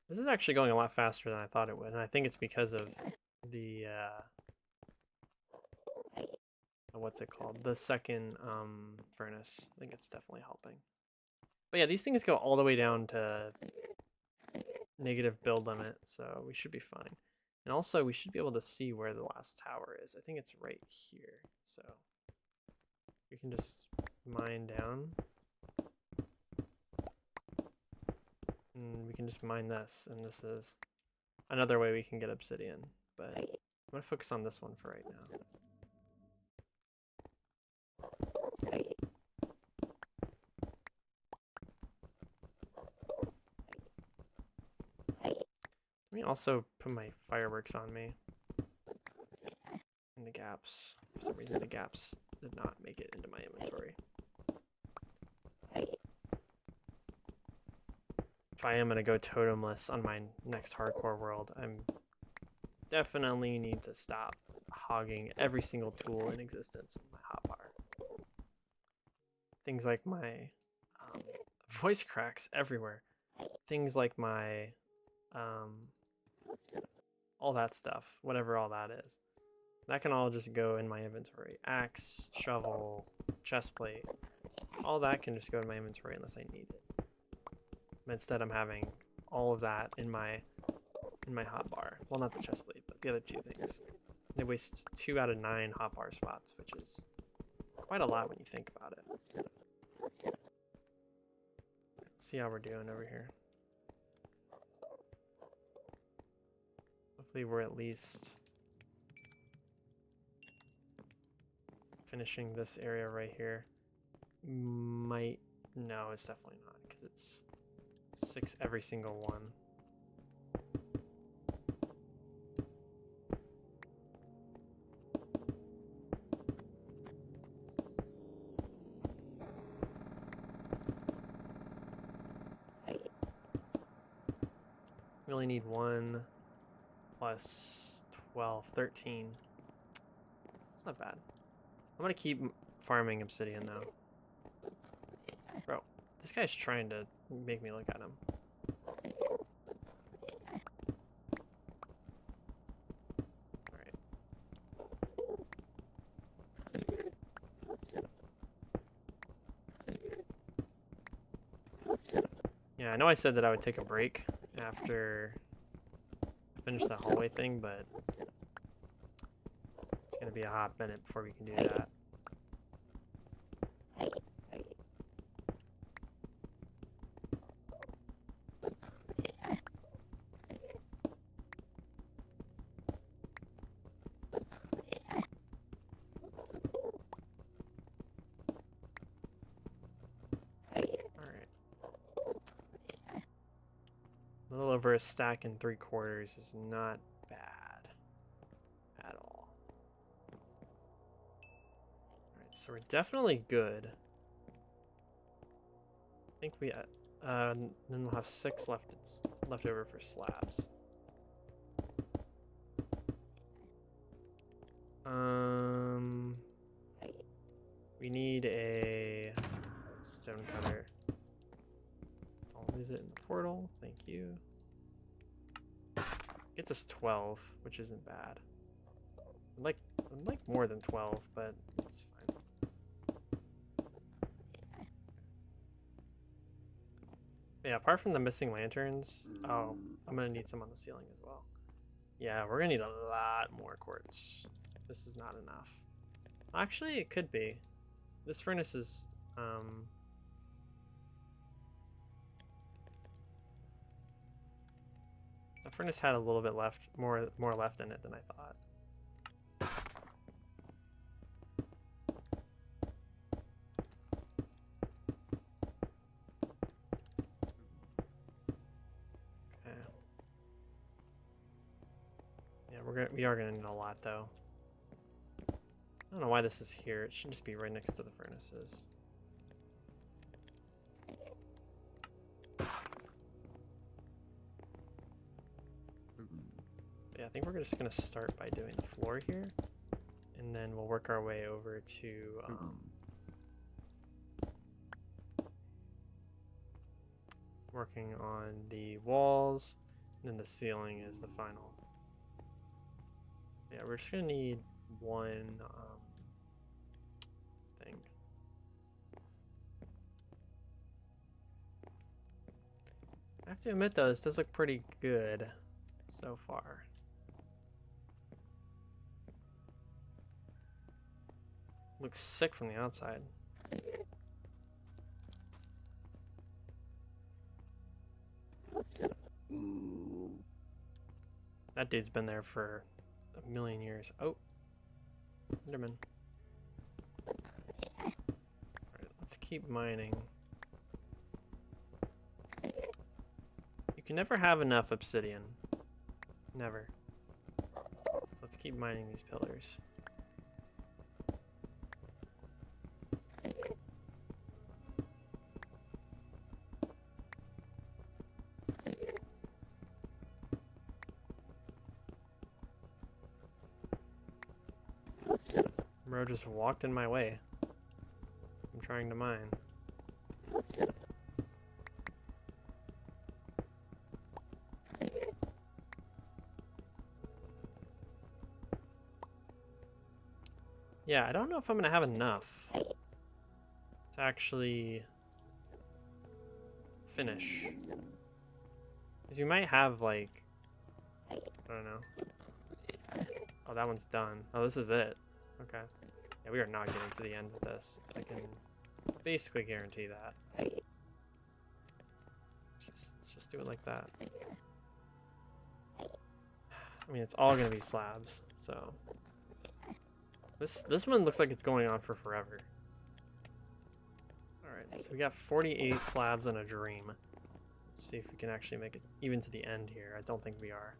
S1: This is actually going a lot faster than I thought it would, and I think it's because of the what's it called? The second furnace. I think it's definitely helping. But yeah, these things go all the way down to negative build limit, so we should be fine. And also, we should be able to see where the last tower is. I think it's right here. So we can just mine down. And we can just mine this, and this is another way we can get obsidian, but I'm gonna focus on this one for right now. Let me also put my fireworks on me. In the gaps. For some reason the gaps did not make it into my inventory. If I am gonna go totemless on my next hardcore world, I'm definitely need to stop hogging every single tool in existence in my hotbar. Things like my voice cracks everywhere. Things like my all that stuff, whatever all that is. That can all just go in my inventory. Axe, shovel, chest plate, all that can just go in my inventory unless I need it. But instead I'm having all of that in my hotbar. Well, not the chest plate, but the other two things. They waste 2 out of 9 hotbar spots, which is quite a lot when you think about it. Let's see how we're doing over here. Hopefully we're at least finishing this area right here. No, it's definitely not, because it's 6 every single one. We only need 1 plus 12, 13. It's not bad. I'm gonna keep farming obsidian though. Bro, this guy's trying to make me look at him. Alright. Yeah, I know I said that I would take a break after I finish that hallway thing, but it's gonna be a hot minute before we can do that. A little over a stack and 3/4 is not bad at all. Alright, so we're definitely good. I think we then we'll have 6 left over for slabs. We need a stone cutter. Don't lose it in the portal. Thank you. Gets us 12, which isn't bad. I'd like more than 12, but it's fine. Yeah, apart from the missing lanterns, oh, I'm gonna need some on the ceiling as well. Yeah, we're gonna need a lot more quartz. This is not enough. Actually, it could be. This furnace is, the furnace had a little bit left, more left in it than I thought. Okay. Yeah, we are gonna need a lot though. I don't know why this is here. It should just be right next to the furnaces. Yeah, I think we're just gonna start by doing the floor here, and then we'll work our way over to working on the walls, and then the ceiling is the final. Yeah, we're just gonna need one thing. I have to admit though, this does look pretty good so far. Looks sick from the outside. That dude's been there for a million years. Oh, Enderman. Alright, let's keep mining. You can never have enough obsidian. Never. So let's keep mining these pillars. Bro just walked in my way. I'm trying to mine. Yeah, I don't know if I'm gonna have enough to actually finish. Because you might have like, I don't know. Oh, that one's done. Oh, this is it. Okay. Yeah, we are not getting to the end of this. I can basically guarantee that. Just do it like that. I mean, it's all gonna be slabs, so. This one looks like it's going on for forever. Alright, so we got 48 slabs and a dream. Let's see if we can actually make it even to the end here. I don't think we are.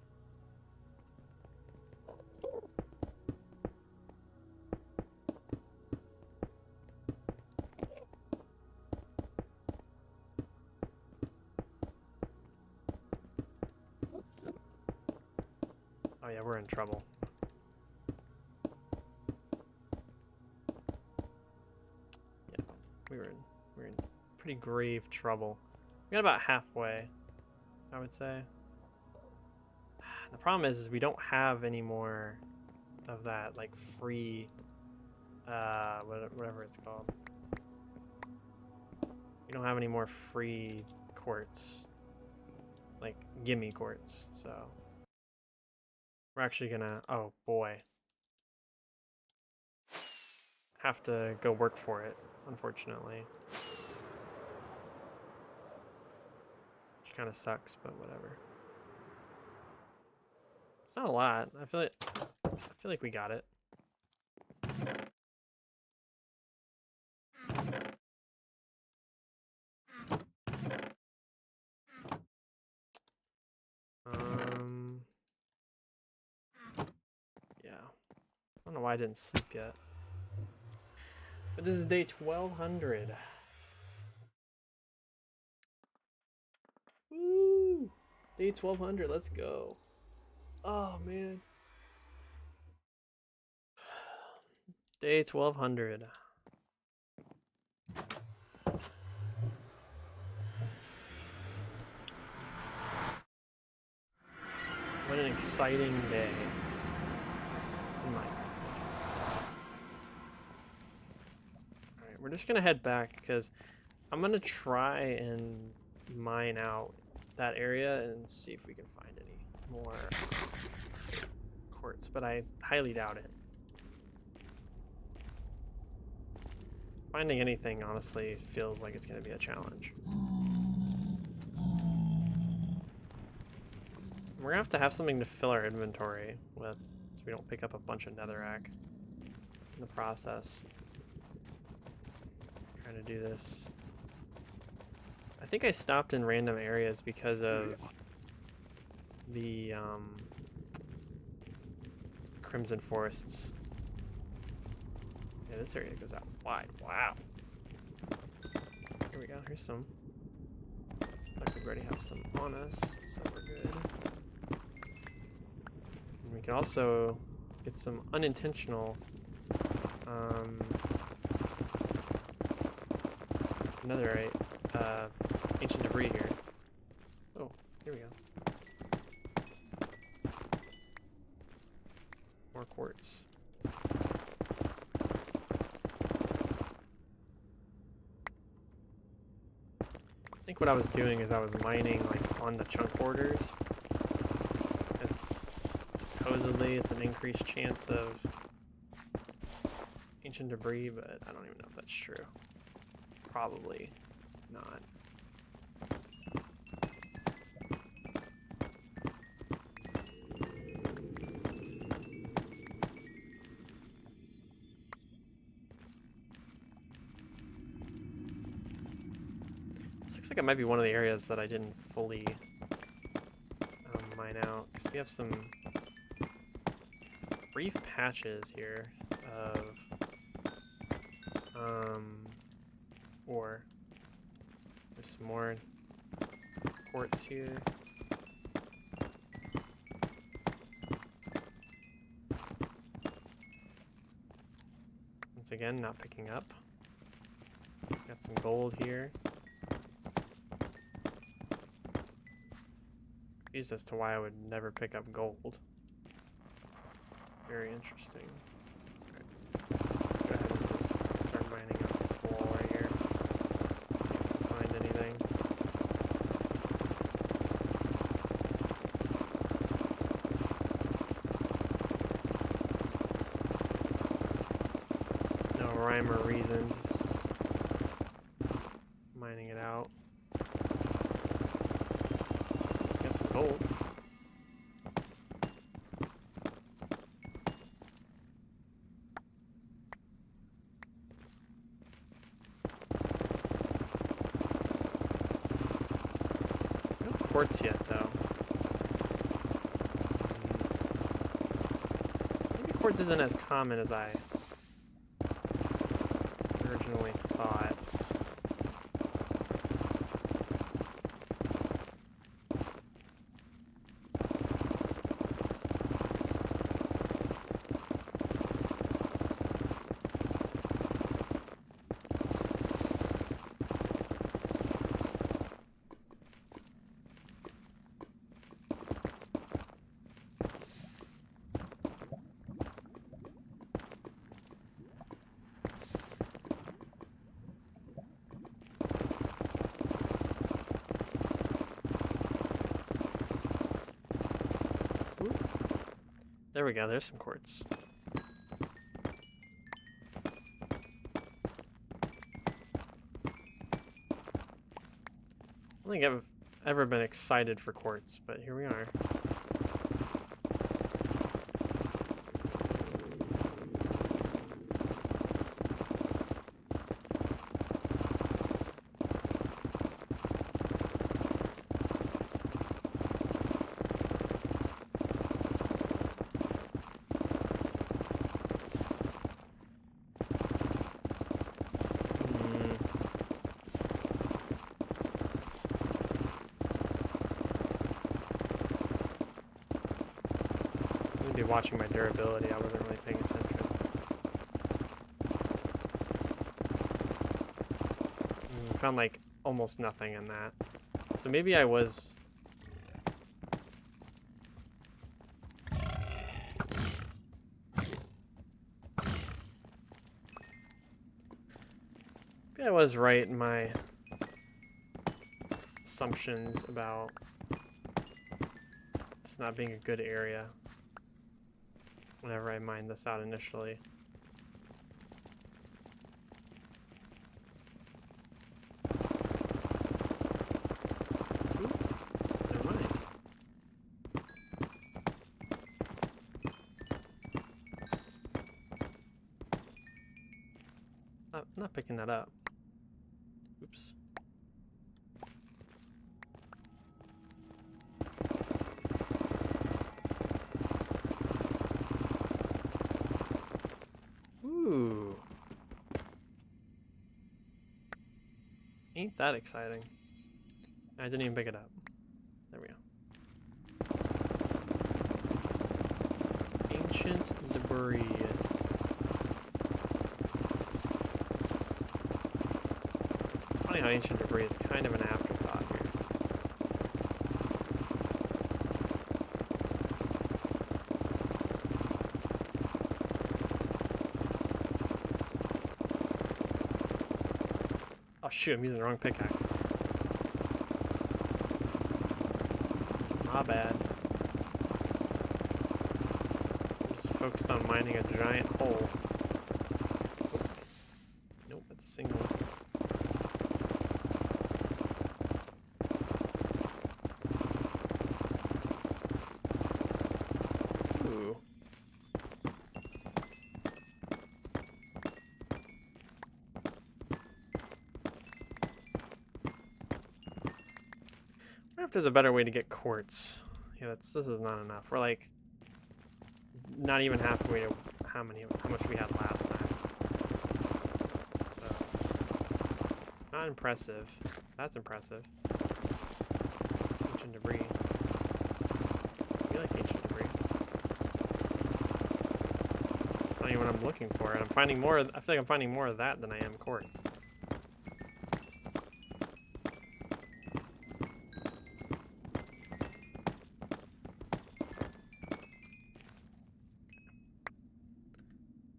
S1: Oh yeah, we're in trouble. Yeah, we're in pretty grave trouble. We got about halfway, I would say. The problem is we don't have any more of that like free whatever it's called. We don't have any more free quartz. Like gimme quartz, so we're actually gonna, oh boy, have to go work for it, unfortunately. Which kind of sucks, but whatever. It's not a lot. I feel like we got it. Yeah. I don't know why I didn't sleep yet. But this is day 1200. Woo! Day 1200, let's go. Oh man. Day 1200. What an exciting day. Oh my. Alright, we're just gonna head back because I'm gonna try and mine out that area and see if we can find any more quartz, but I highly doubt it. Finding anything honestly feels like it's gonna be a challenge. We're gonna have something to fill our inventory with, so we don't pick up a bunch of netherrack in the process. Trying to do this. I think I stopped in random areas because of the Crimson Forests. Yeah, this area goes out wide. Wow. Here we go. Here's some. Like we already have some on us, so we're good. And we can also get some unintentional netherite, ancient debris here. Oh, here we go. More quartz. I think what I was doing is I was mining like on the chunk borders. Supposedly it's an increased chance of ancient debris, but I don't even know if that's true. Probably not. Looks like it might be one of the areas that I didn't fully mine out, because we have some brief patches here of ore. There's some more quartz here. Once again, not picking up. Got some gold here. Confused as to why I would never pick up gold. Very interesting. Let's go ahead and just start mining out this wall right here. See if we can find anything. No rhyme or reason, just mining it out. Got some gold. Quartz yet, though. Maybe quartz isn't as common as I originally thought. There we go, there's some quartz. I don't think I've ever been excited for quartz, but here we are. Watching my durability, I wasn't really paying attention. Found like almost nothing in that. So maybe I was... Maybe I was right in my assumptions about this not being a good area. Whenever I mined this out initially. Ooh, never mind. I'm not picking that up. Oops. Ooh. Ain't that exciting. I didn't even pick it up. There we go. Ancient debris. It's funny how ancient debris is kind of an afterthought here. Oh shoot, I'm using the wrong pickaxe. My bad. I'm just focused on mining a giant hole. Nope, it's a single. Ooh. wonder if there's a better way to get quartz. Yeah, this is not enough. We're like not even halfway to how much we had last time. So not impressive. That's impressive. Ancient debris. I like ancient debris. Not even what I'm looking for, and I'm finding more. I feel like I'm finding more of that than I am quartz.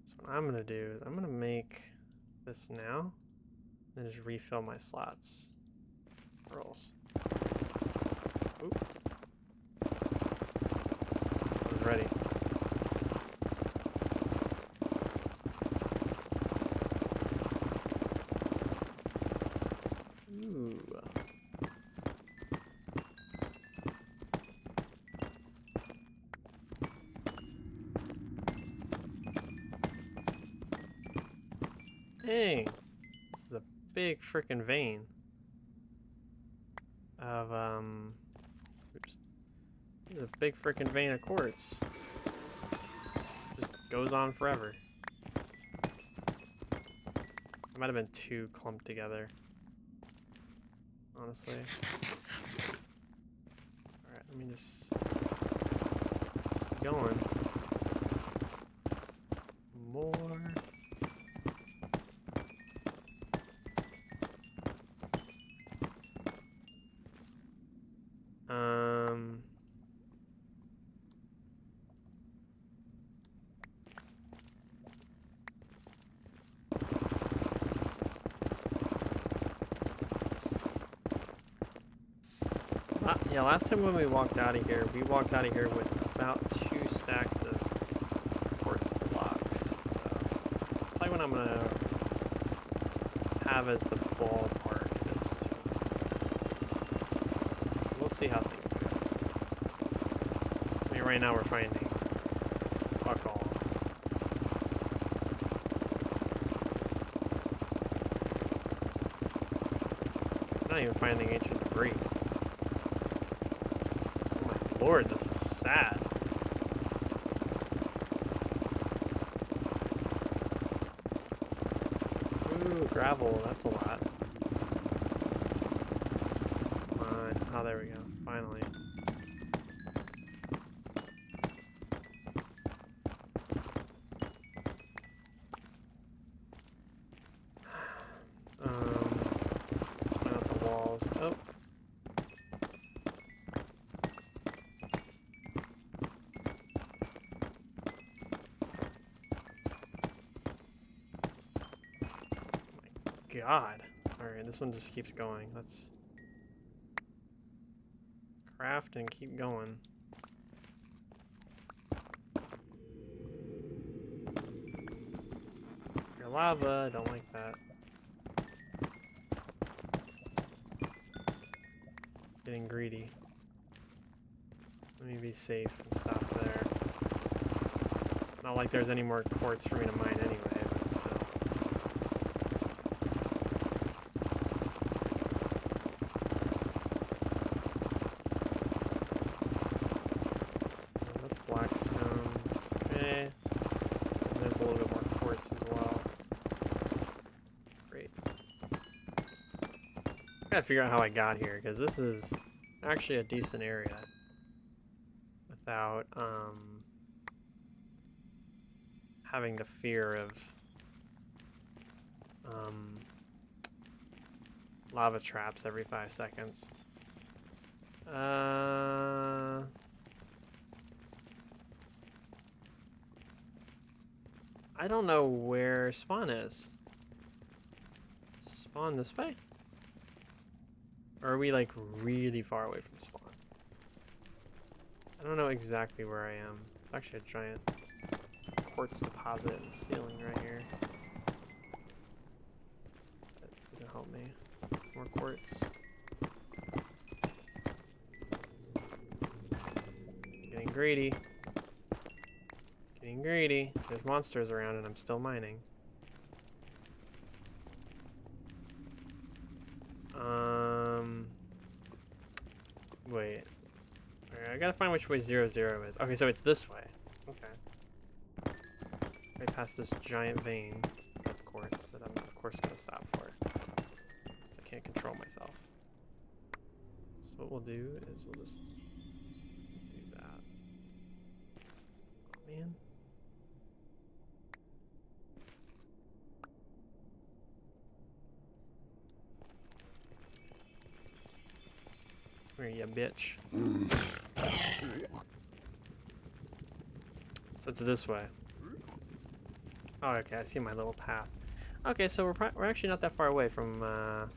S1: So what I'm gonna do is I'm gonna make this now, and just refill my slots. Pearls. Oop. I was ready. Ooh. Dang. This is a big freaking vein of oops. This is a big freaking vein of quartz. Just goes on forever. It might have been too clumped together, honestly. Alright, let me just keep going. More. Yeah, last time when we walked out of here, we walked out of here with about 2 stacks of quartz blocks. So, probably what I'm gonna have as the ballpark this. We'll see how things go. I mean, right now we're finding fuck all. I'm not even finding ancient debris. Lord, this is sad. Ooh, gravel, that's a lot. Come on. Oh, there we go. Finally. Clean up the walls. Oh. God. Alright, this one just keeps going. Let's craft and keep going. Your lava, don't like that. Getting greedy. Let me be safe and stop there. Not like there's any more quartz for me to mine anyway, but still. Blackstone. Okay. And there's a little bit more quartz as well. Great. I gotta figure out how I got here, because this is actually a decent area. Without, having the fear of, lava traps every 5 seconds. I don't know where spawn is. Spawn this way? Or are we like really far away from spawn? I don't know exactly where I am. It's actually a giant quartz deposit in the ceiling right here. That doesn't help me. More quartz. Getting greedy. Getting greedy. There's monsters around and I'm still mining. Wait. Alright, I gotta find which way 0, 0 is. Okay, so it's this way. Okay. Right past this giant vein of quartz that I'm, of course, gonna stop for. Because I can't control myself. So what we'll do is we'll just do that. Oh, man. Where you bitch? So it's this way. Oh, okay. I see my little path. Okay, so we're actually not that far away from the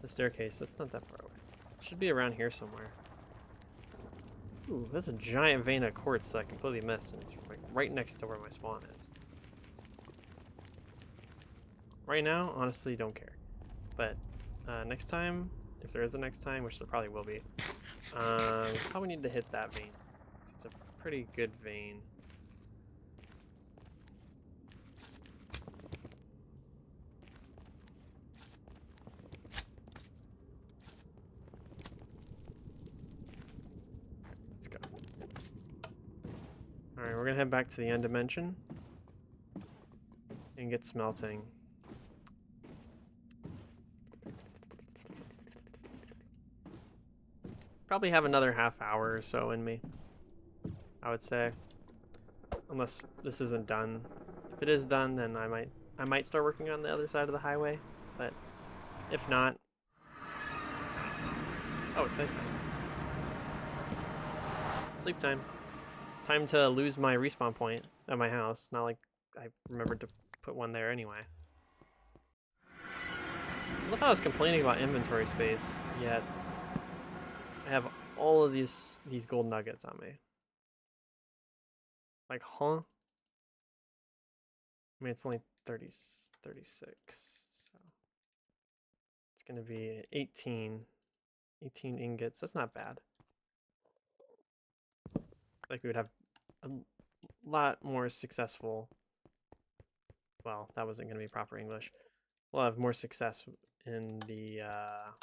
S1: staircase. That's not that far away. It should be around here somewhere. Ooh, that's a giant vein of quartz that I completely missed, and it's like right next to where my spawn is. Right now, honestly, don't care. But next time, if there is a next time, which there probably will be, probably need to hit that vein. It's a pretty good vein. Let's go. Alright, we're gonna head back to the end dimension and get smelting. Probably have another half hour or so in me, I would say. Unless this isn't done. If it is done, then I might start working on the other side of the highway. But if not, oh, it's nighttime. Sleep time. Time to lose my respawn point at my house. Not like I remembered to put one there anyway. I love how I was complaining about inventory space, yet I have all of these gold nuggets on me. Like, huh? I mean, it's only 36, so it's gonna be 18 ingots. That's not bad. Like, we would have a lot more successful. Well, that wasn't gonna be proper English. We'll have more success in the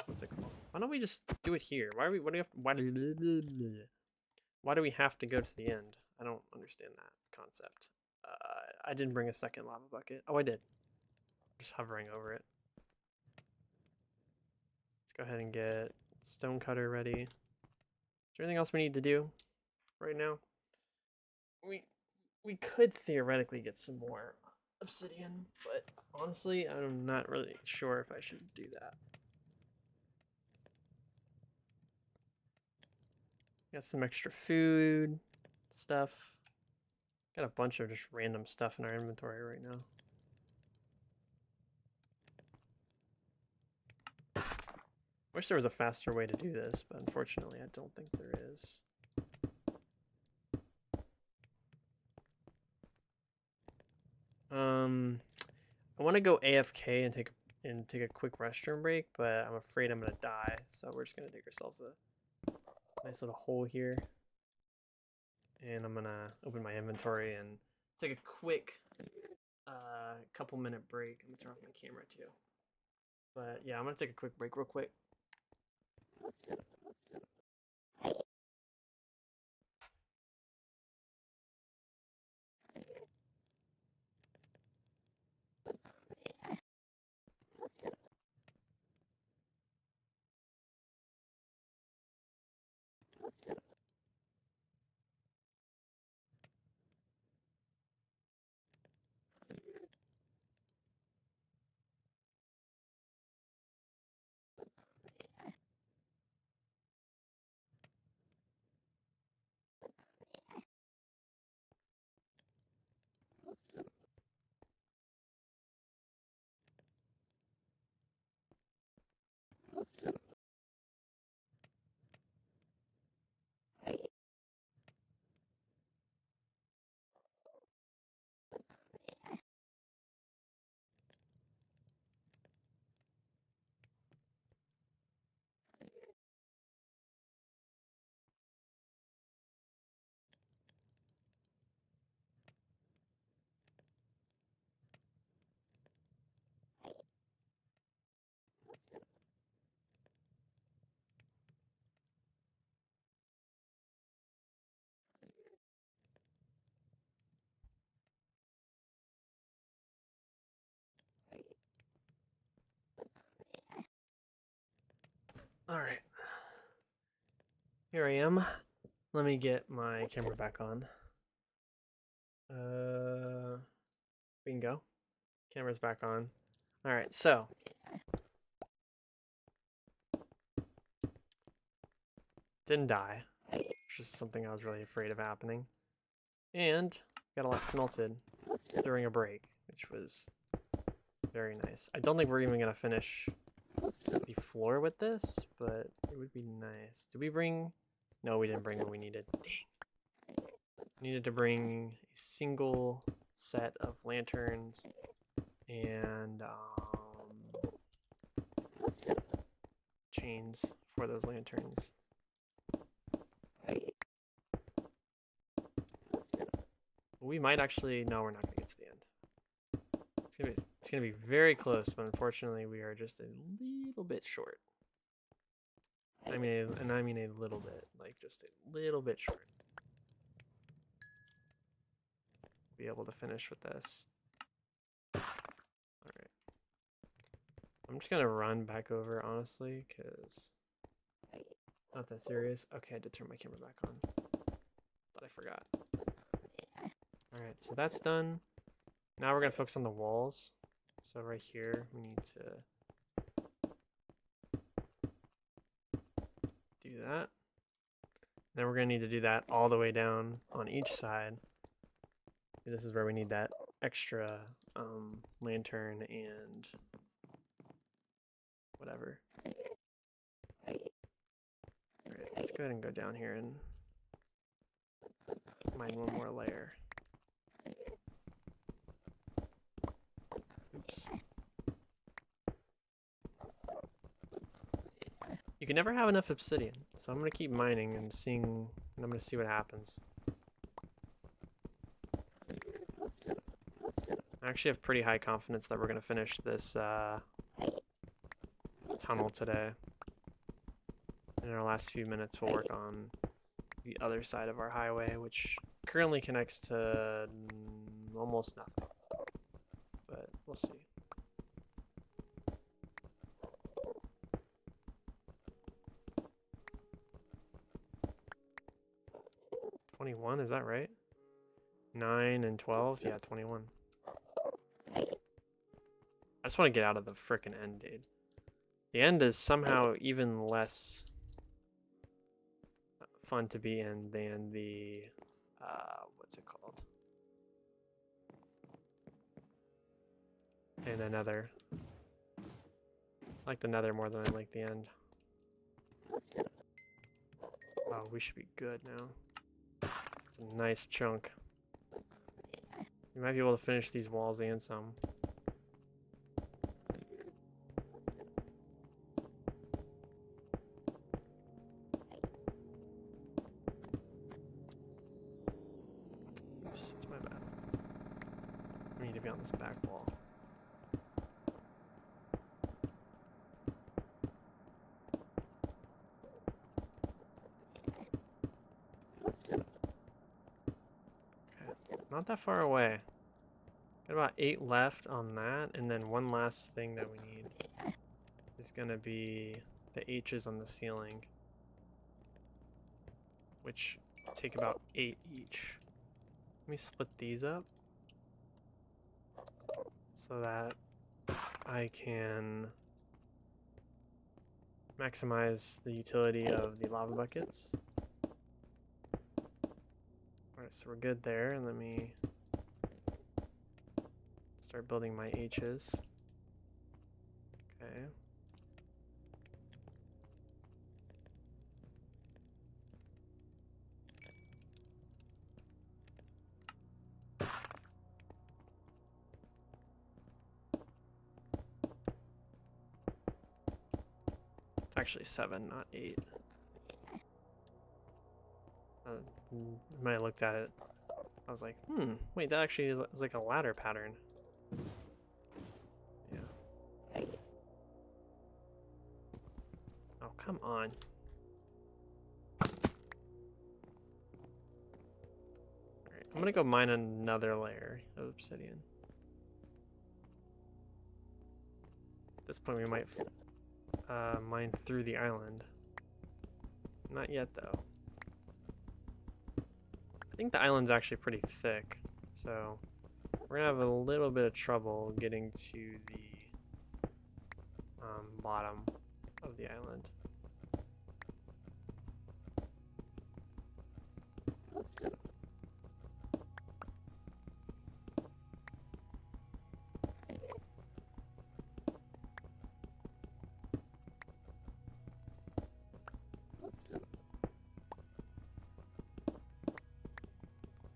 S1: what's it called? Why don't we just do it here? Why are we? What do we have? Why do we have to go to the end? I don't understand that concept. I didn't bring a second lava bucket. Oh, I did. Just hovering over it. Let's go ahead and get stone cutter ready. Is there anything else we need to do right now? We could theoretically get some more obsidian, but honestly, I'm not really sure if I should do that. Got some extra food stuff. Got a bunch of just random stuff in our inventory right now. Wish there was a faster way to do this, but unfortunately I don't think there is. I want to go AFK and take a quick restroom break, but I'm afraid I'm gonna die, so we're just gonna dig ourselves a nice little hole here. And I'm gonna open my inventory and take a quick couple minute break. I'm gonna turn off my camera too. But yeah, I'm gonna take a quick break real quick. Alright. Here I am. Let me get my camera back on. We can go. Camera's back on. Alright, so. Didn't die, which is something I was really afraid of happening. And got a lot smelted during a break, which was very nice. I don't think we're even going to finish the floor with this, but it would be nice. Did we bring... No, we didn't bring what we needed. Dang. We needed to bring a single set of lanterns and chains for those lanterns. We might actually... No, we're not going to get to the end. It's gonna be very close, but unfortunately we are just a little bit short. I mean a little bit, like just a little bit short. Be able to finish with this. Alright. I'm just gonna run back over, honestly, because not that serious. Okay, I did turn my camera back on. Thought I forgot. Alright, so that's done. Now we're gonna focus on the walls. So right here, we need to do that. Then we're gonna need to do that all the way down on each side. This is where we need that extra lantern and whatever. Alright, let's go ahead and go down here and mine one more layer. Oops. You can never have enough obsidian, so I'm gonna keep mining and I'm gonna see what happens. I actually have pretty high confidence that we're gonna finish this tunnel today. In our last few minutes, we'll work on the other side of our highway, which currently connects to almost nothing. But we'll see. $21, is that right? 9 and 12? Yeah, 21. I just want to get out of the frickin' end, dude. The end is somehow even less fun to be in than the, what's it called? And the nether. I like the nether more than I like the end. Oh, we should be good now. It's a nice chunk. We might be able to finish these walls and some. Oops, that's my bad. We need to be on this back wall. Not that far away. Got about 8 left on that, and then one last thing that we need is gonna be the H's on the ceiling, which take about 8 each. Let me split these up so that I can maximize the utility of the lava buckets. Alright, so we're good there, and let me start building my H's. Okay. It's actually 7, not 8. When I looked at it, I was like, wait, that actually is like a ladder pattern. Yeah. Oh, come on. Alright, I'm gonna go mine another layer of obsidian. At this point, we might mine through the island. Not yet, though. I think the island's actually pretty thick, so we're gonna have a little bit of trouble getting to the bottom of the island.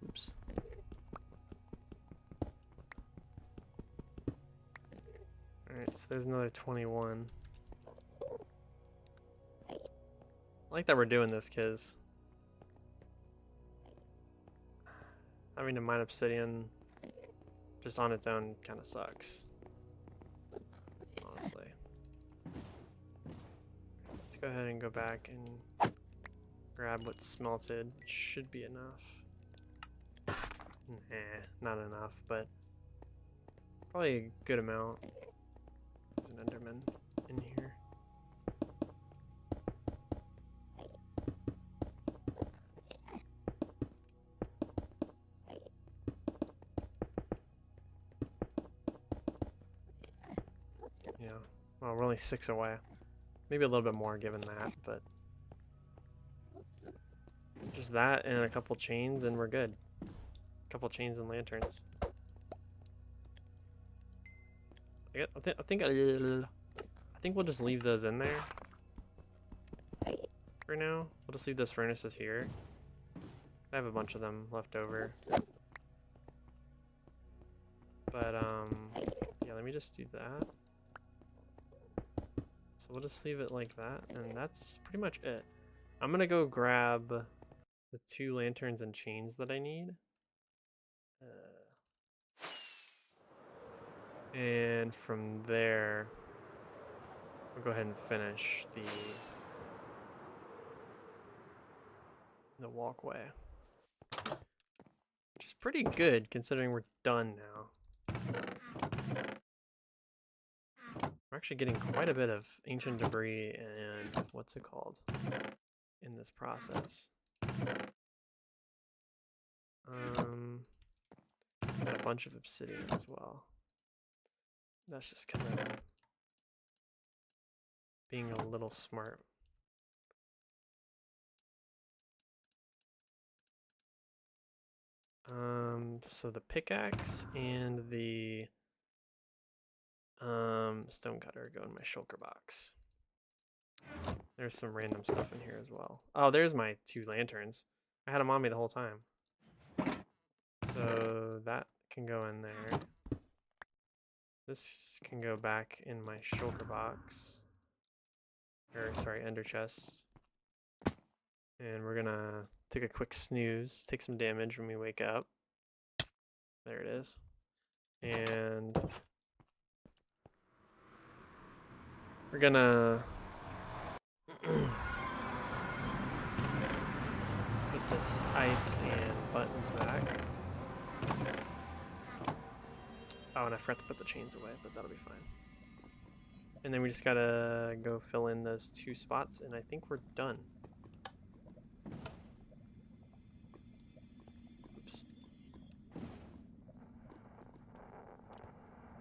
S1: Oops. Alright, so there's another 21. I like that we're doing this, because having to mine obsidian just on its own kind of sucks, honestly. Let's go ahead and go back and grab what's smelted. Should be enough. Nah, not enough, but probably a good amount. There's an Enderman in here. Yeah, well, we're only 6 away. Maybe a little bit more given that, but just that and a couple chains and we're good. A couple chains and lanterns. I think we'll just leave those in there for now. We'll just leave those furnaces here. I have a bunch of them left over. But yeah, let me just do that. So we'll just leave it like that, and that's pretty much it. I'm gonna go grab the 2 lanterns and chains that I need. And from there, we'll go ahead and finish the walkway. Which is pretty good considering we're done now. We're actually getting quite a bit of ancient debris and what's it called in this process. Got a bunch of obsidian as well. That's just because I'm being a little smart. So the pickaxe and the stonecutter go in my shulker box. There's some random stuff in here as well. Oh, there's my 2 lanterns. I had them on me the whole time. So that can go in there. This can go back in my shulker box. Or, sorry, ender chests. And we're gonna take a quick snooze, take some damage when we wake up. There it is. And we're gonna put this ice and buttons back. Oh, and I forgot to put the chains away, but that'll be fine. And then we just gotta go fill in those 2 spots, and I think we're done. Oops.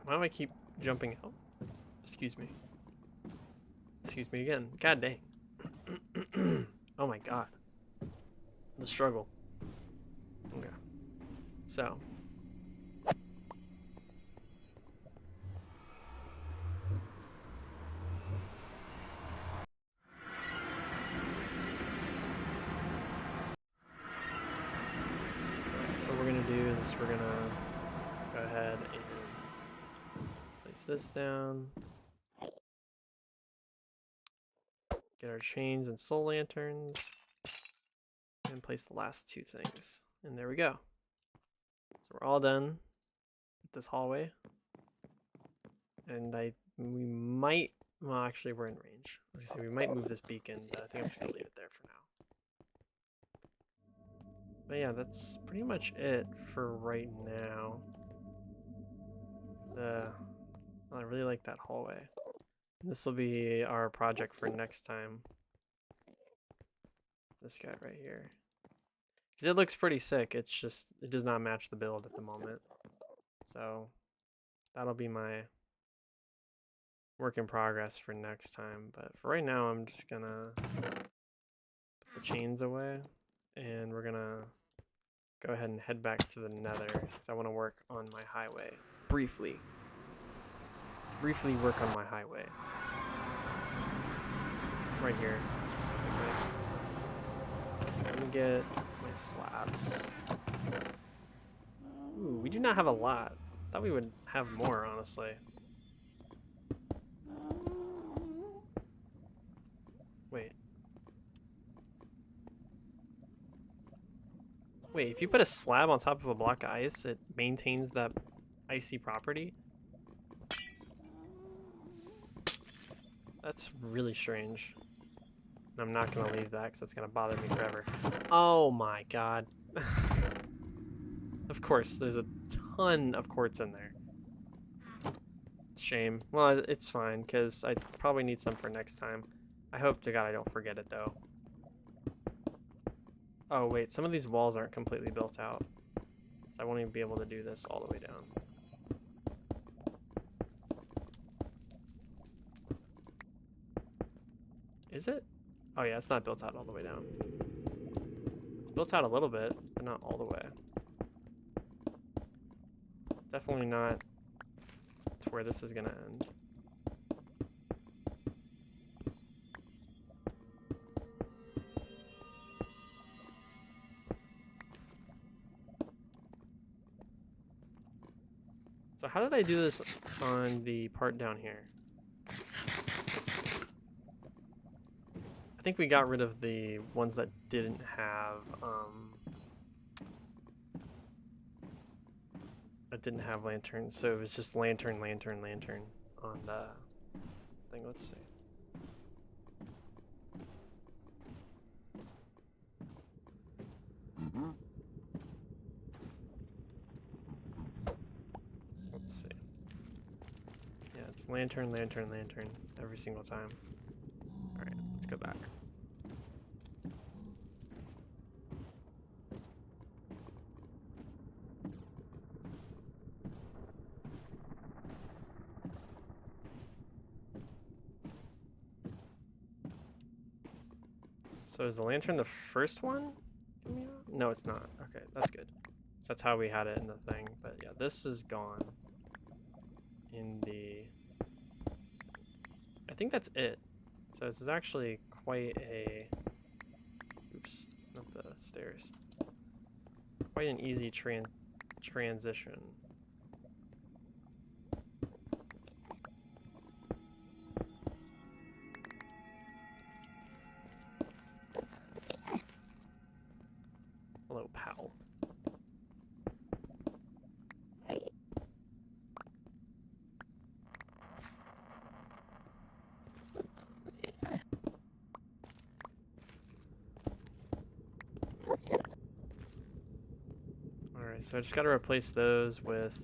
S1: Why do I keep jumping out? Excuse me. Excuse me again. God dang. Oh my god. The struggle. Okay. So. So what we're going to do is we're going to go ahead and place this down. Get our chains and soul lanterns. And place the last 2 things. And there we go. So we're all done with this hallway. And we might, well actually we're in range. As I say, we might move this beacon, but I think I'm just going to leave it there for now. But yeah, that's pretty much it for right now. I really like that hallway. This will be our project for next time. This guy right here. Because it looks pretty sick, it's just, it does not match the build at the moment. So that'll be my work in progress for next time. But for right now, I'm just gonna put the chains away. And we're gonna go ahead and head back to the nether. Because I want to work on my highway. Briefly work on my highway. Right here, specifically. So let me get my slabs. Ooh, we do not have a lot. Thought we would have more, honestly. Wait. Wait, if you put a slab on top of a block of ice, it maintains that icy property? That's really strange. I'm not gonna leave that because that's gonna bother me forever. Oh my god. Of course, there's a ton of quartz in there. Shame. Well, it's fine because I probably need some for next time. I hope to god I don't forget it though. Oh wait, some of these walls aren't completely built out. So I won't even be able to do this all the way down. Is it? Oh yeah, it's not built out all the way down. It's built out a little bit, but not all the way. Definitely not to where this is gonna end. So how did I do this on the part down here? Let's see. I think we got rid of the ones that didn't have lanterns, so it was just lantern on the thing. Let's see. Let's see. Yeah, it's lantern every single time. Alright, let's go back. So is the lantern the first one? No, it's not. Okay, that's good. So that's how we had it in the thing. But yeah, this is gone. In the... I think that's it. So this is actually quite a... Oops, not the stairs. Quite an easy transition. Hello, pal. Alright, so I just gotta replace those with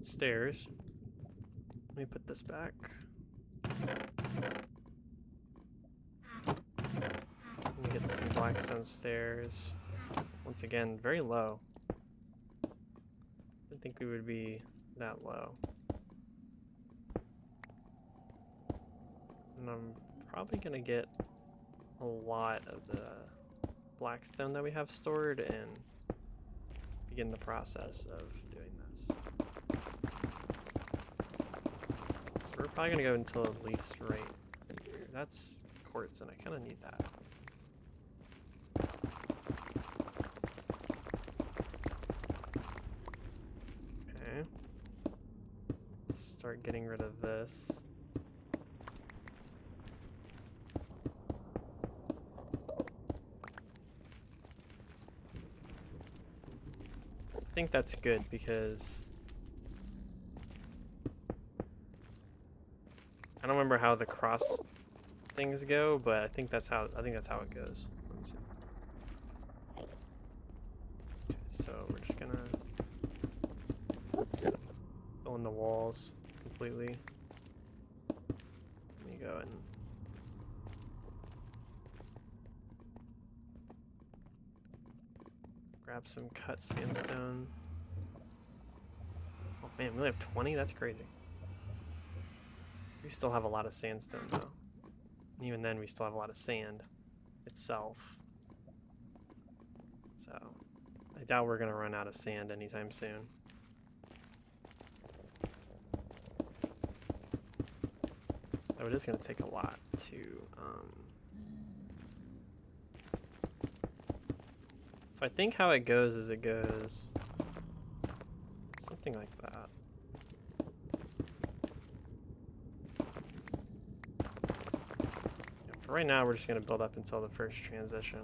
S1: stairs. Let me put this back. Let me get some blackstone stairs. Once again, very low. Didn't think we would be that low. And I'm probably gonna get a lot of the blackstone that we have stored and begin the process of doing this. So we're probably gonna go until at least right here. That's quartz and I kinda need that. Okay. Start getting rid of this. I think that's good because I don't remember how the cross things go, but I think that's how it goes. Let me see. Okay, so we're just gonna fill in the walls completely. Let me go and grab some cut sandstone. Oh man, we only have 20? That's crazy. We still have a lot of sandstone though. And even then we still have a lot of sand itself. So I doubt we're gonna run out of sand anytime soon. Though it is gonna take a lot to so I think how it goes is it goes something like that. Yeah, for right now, we're just going to build up until the first transition,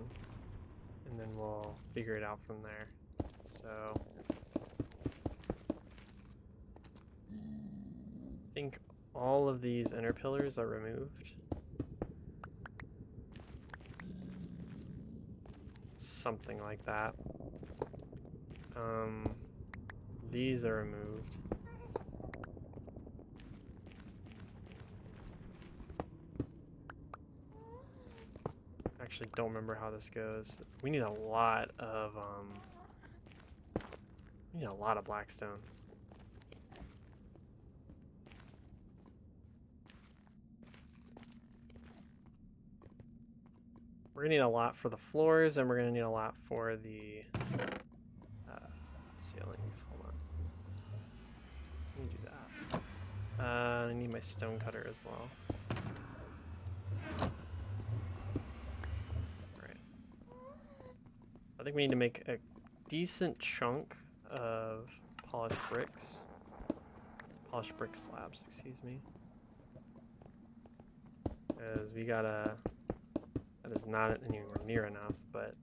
S1: and then we'll figure it out from there. So I think all of these inner pillars are removed. Something like that. These are removed. Actually don't remember how this goes. We need a lot of blackstone. We're gonna need a lot for the floors, and we're gonna need a lot for the ceilings. Hold on. Let me do that. I need my stone cutter as well. Alright. I think we need to make a decent chunk of polished bricks. Polished brick slabs, excuse me. Because we gotta... That is not anywhere near enough, but...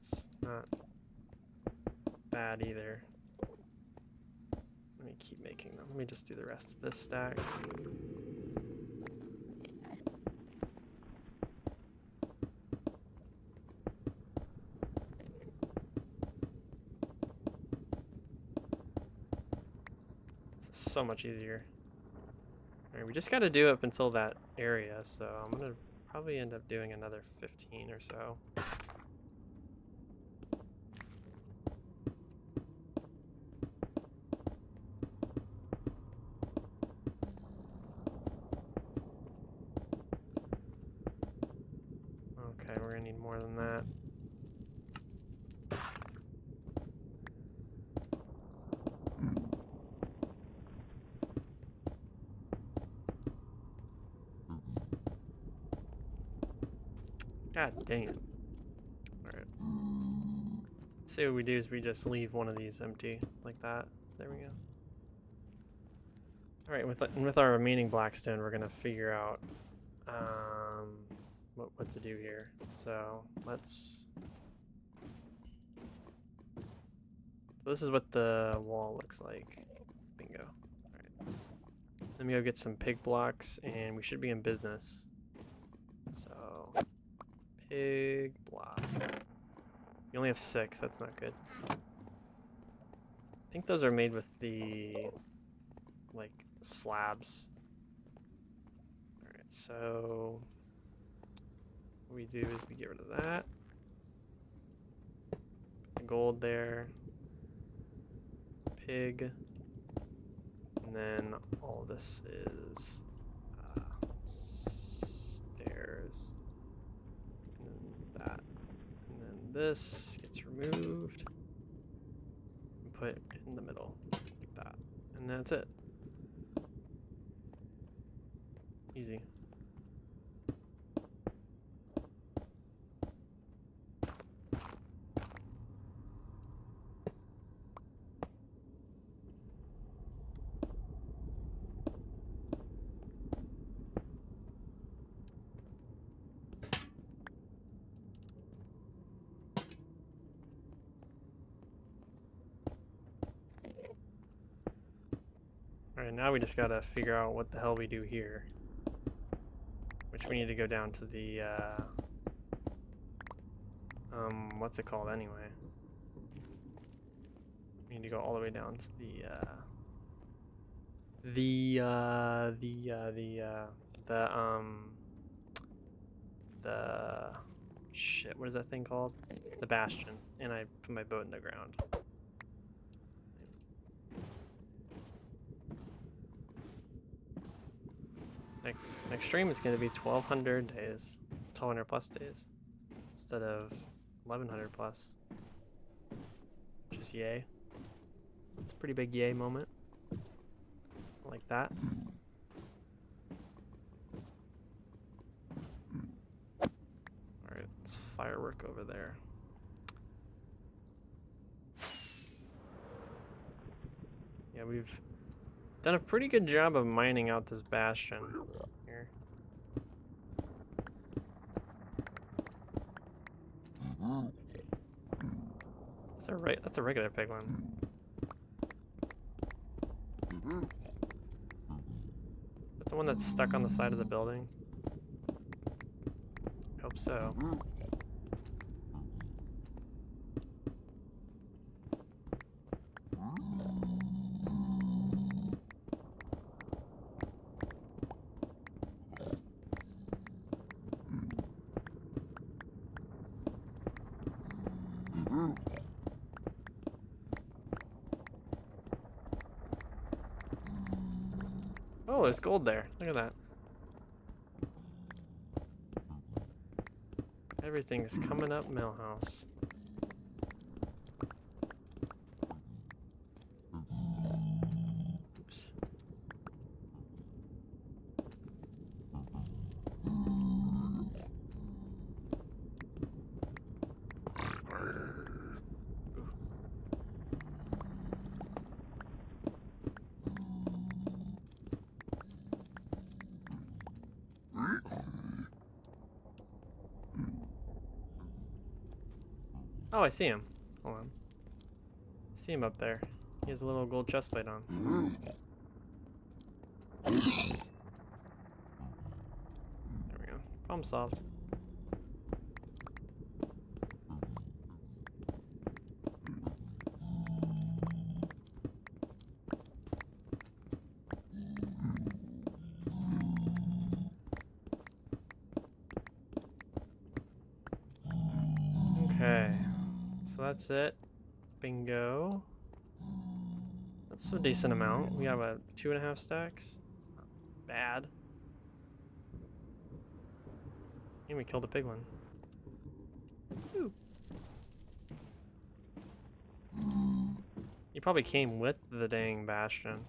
S1: It's not bad either. Let me keep making them. Let me just do the rest of this stack. This is so much easier. Alright, we just gotta do it up until that area, so I'm gonna probably end up doing another 15 or so. Okay, we're gonna need more than that. God dang it. Alright. See what we do is we just leave one of these empty like that. There we go. Alright, with our remaining blackstone, we're gonna figure out what to do here. So let's... So this is what the wall looks like. Bingo. Alright. Let me go get some pig blocks and we should be in business. So... Pig block. You only have 6, that's not good. I think those are made with the, like, slabs. Alright, so what we do is we get rid of that. Put the gold there. Pig. And then all this is stairs. That, and then this gets removed and put in the middle like that, and that's it. Easy. Alright, now we just gotta figure out what the hell we do here. Which we need to go down to the What's it called anyway? We need to go all the way down to the shit, what is that thing called? The bastion. And I put my boat in the ground. Next stream is going to be 1200 days, 1200 plus days, instead of 1100 plus, which is yay. It's a pretty big yay moment. I like that. Alright, let's firework over there. Yeah, we've done a pretty good job of mining out this bastion here. That's a regular piglin. Is that the one that's stuck on the side of the building? I hope so. Oh, there's gold there. Look at that. Everything's coming up Millhouse. Oops. Oh, I see him. Hold on. I see him up there. He has a little gold chest plate on. There we go. Problem solved. Okay. So that's it. Bingo. That's a decent amount. We have a 2.5 stacks. It's not bad. And we killed a piglin. Ooh. He probably came with the dang bastion.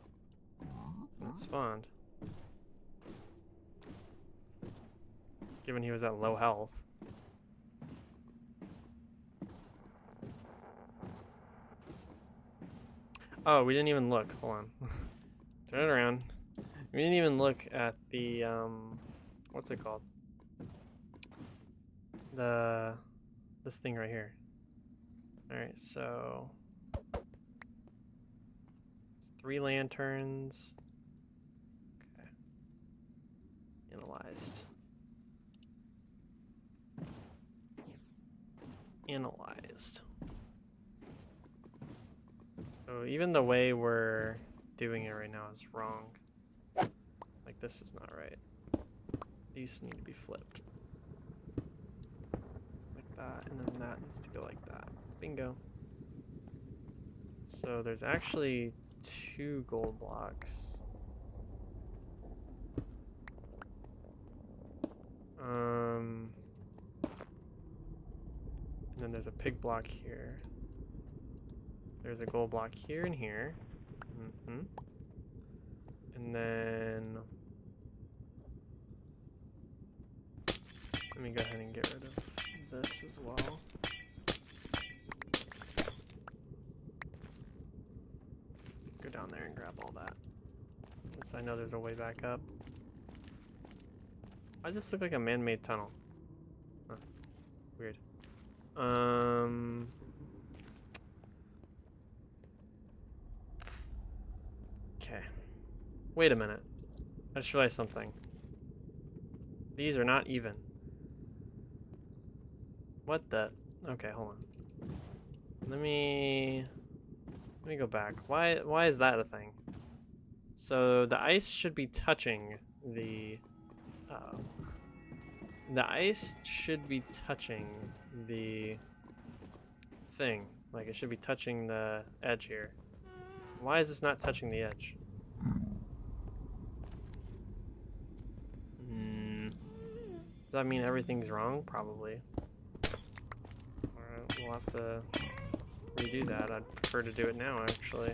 S1: And it spawned. Given he was at low health. Oh, we didn't even look. Hold on. Turn it around. We didn't even look at the, what's it called? This thing right here. Alright, so... it's 3 lanterns. Okay. Analyzed. Analyzed. So even the way we're doing it right now is wrong. Like, this is not right. These need to be flipped. Like that, and then that needs to go like that. Bingo. So there's actually 2 gold blocks. And then there's a pig block here. There's a gold block here and here. And then... let me go ahead and get rid of this as well. Go down there and grab all that. Since I know there's a way back up. Why does this look like a man-made tunnel? Huh. Weird. Okay. Wait a minute. I just realized something. These are not even. What the? Okay, hold on. Let me go back. Why is that a thing? So the ice should be touching the ice should be touching the thing. Like it should be touching the edge here. Why is this not touching the edge? Does that mean everything's wrong? Probably. Alright, we'll have to redo that. I'd prefer to do it now, actually.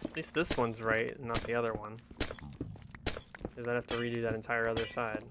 S1: At least this one's right, and not the other one. Because I'd have to redo that entire other side.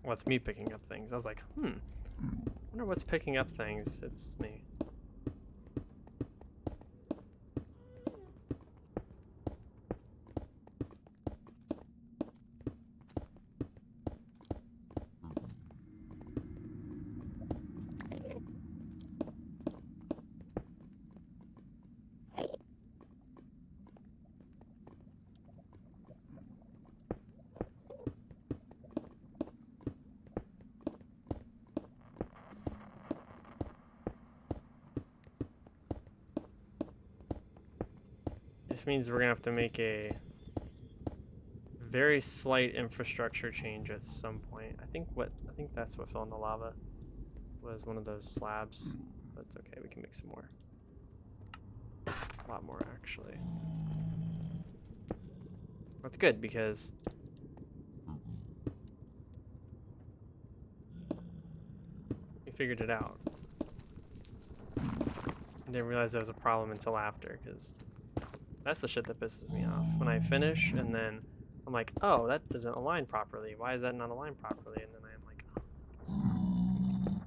S1: Well, it's me picking up things. I was like, I wonder what's picking up things. It's me. This means we're gonna have to make a very slight infrastructure change at some point. I think that's what fell in the lava was one of those slabs. That's okay, we can make some more. A lot more actually. That's good because we figured it out. I didn't realize there was a problem until after, because that's the shit that pisses me off. When I finish and then I'm like, oh, that doesn't align properly. Why is that not aligned properly? And then I'm like, oh.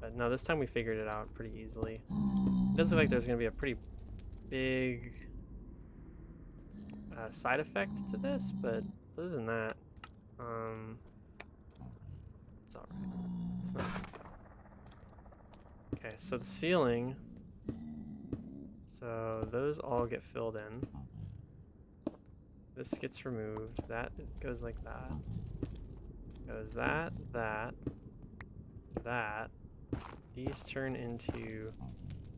S1: But no, this time we figured it out pretty easily. It does look like there's going to be a pretty big side effect to this, but other than that, it's alright. It's not a big deal. Okay, so the ceiling. So those all get filled in. This gets removed. That goes like that. Goes that, that, that. These turn into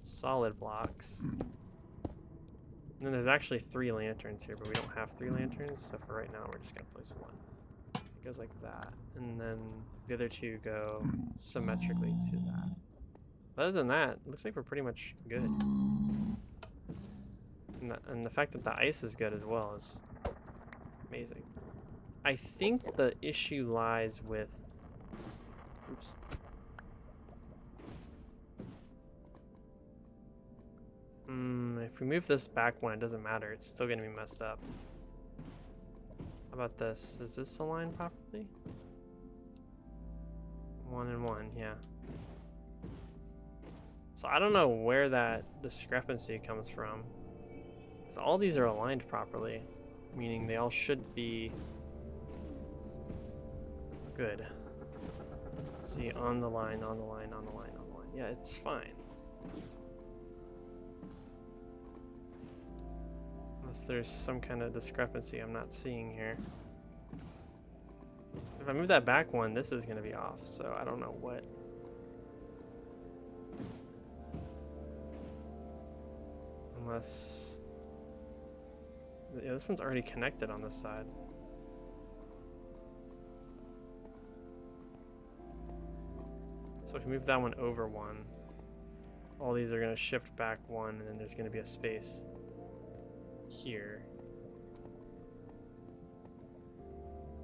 S1: solid blocks. And then there's actually 3 lanterns here, but we don't have 3 lanterns, so for right now we're just gonna place 1. It goes like that. And then the other 2 go symmetrically to that. Other than that, it looks like we're pretty much good. And the fact that the ice is good as well is amazing. I think the issue lies with... Oops. If we move this back one, it doesn't matter. It's still going to be messed up. How about this? Is this aligned properly? 1 and 1, yeah. So I don't know where that discrepancy comes from. Because all these are aligned properly, meaning they all should be good. Let's see, on the line, on the line, on the line, on the line. Yeah, it's fine. Unless there's some kind of discrepancy I'm not seeing here. If I move that back one, this is going to be off, so I don't know what. Unless... Yeah, this one's already connected on this side. So if you move that one over 1, all these are going to shift back 1, and then there's going to be a space here.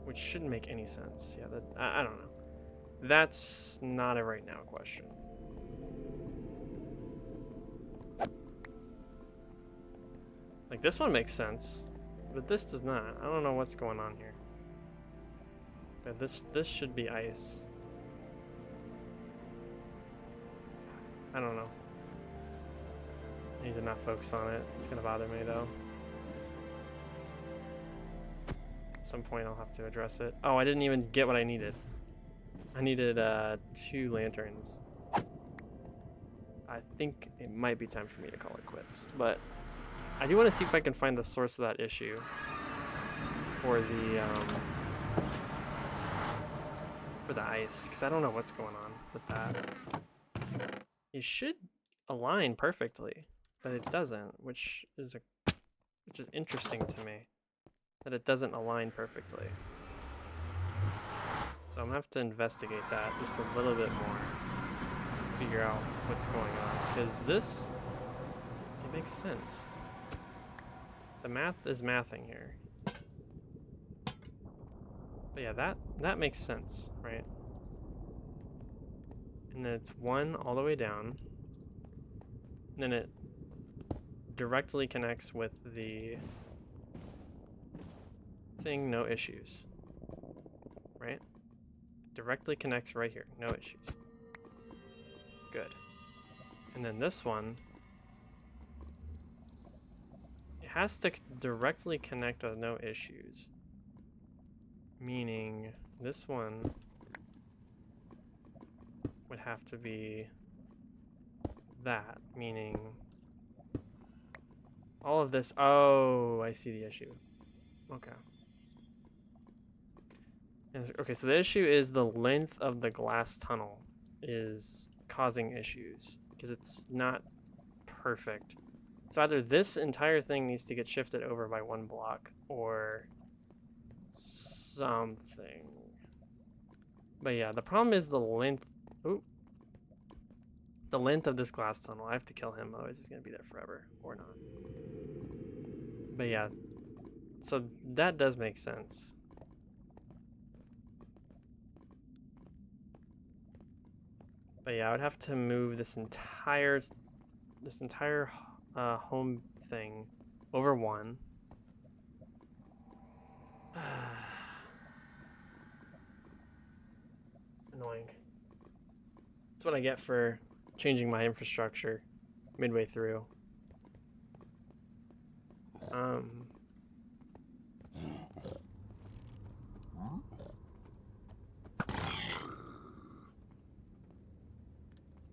S1: Which shouldn't make any sense. Yeah, that, I don't know. That's not a right now question. Like, this one makes sense, but this does not. I don't know what's going on here. But this should be ice. I don't know. I need to not focus on it. It's gonna bother me though. At some point I'll have to address it. Oh, I didn't even get what I needed. I needed 2 lanterns. I think it might be time for me to call it quits, but I do want to see if I can find the source of that issue for the ice, because I don't know what's going on with that. It should align perfectly, but it doesn't, which is interesting to me that it doesn't align perfectly. So I'm gonna have to investigate that just a little bit more, figure out what's going on, because this, it makes sense. The math is mathing here. But yeah, that makes sense, right? And then it's 1 all the way down. And then it directly connects with the thing, no issues. Right? Directly connects right here, no issues. Good. And then this one, it has to directly connect with no issues. Meaning this one would have to be that, meaning all of this. Oh, I see the issue. Okay. Okay, so the issue is the length of the glass tunnel is causing issues because it's not perfect. So either this entire thing needs to get shifted over by 1 block or something. But yeah, the problem is the length. Ooh. The length of this glass tunnel. I have to kill him, otherwise he's gonna be there forever, or not. But yeah, so that does make sense. But yeah, I would have to move this entire home thing over 1. Annoying. That's what I get for changing my infrastructure midway through.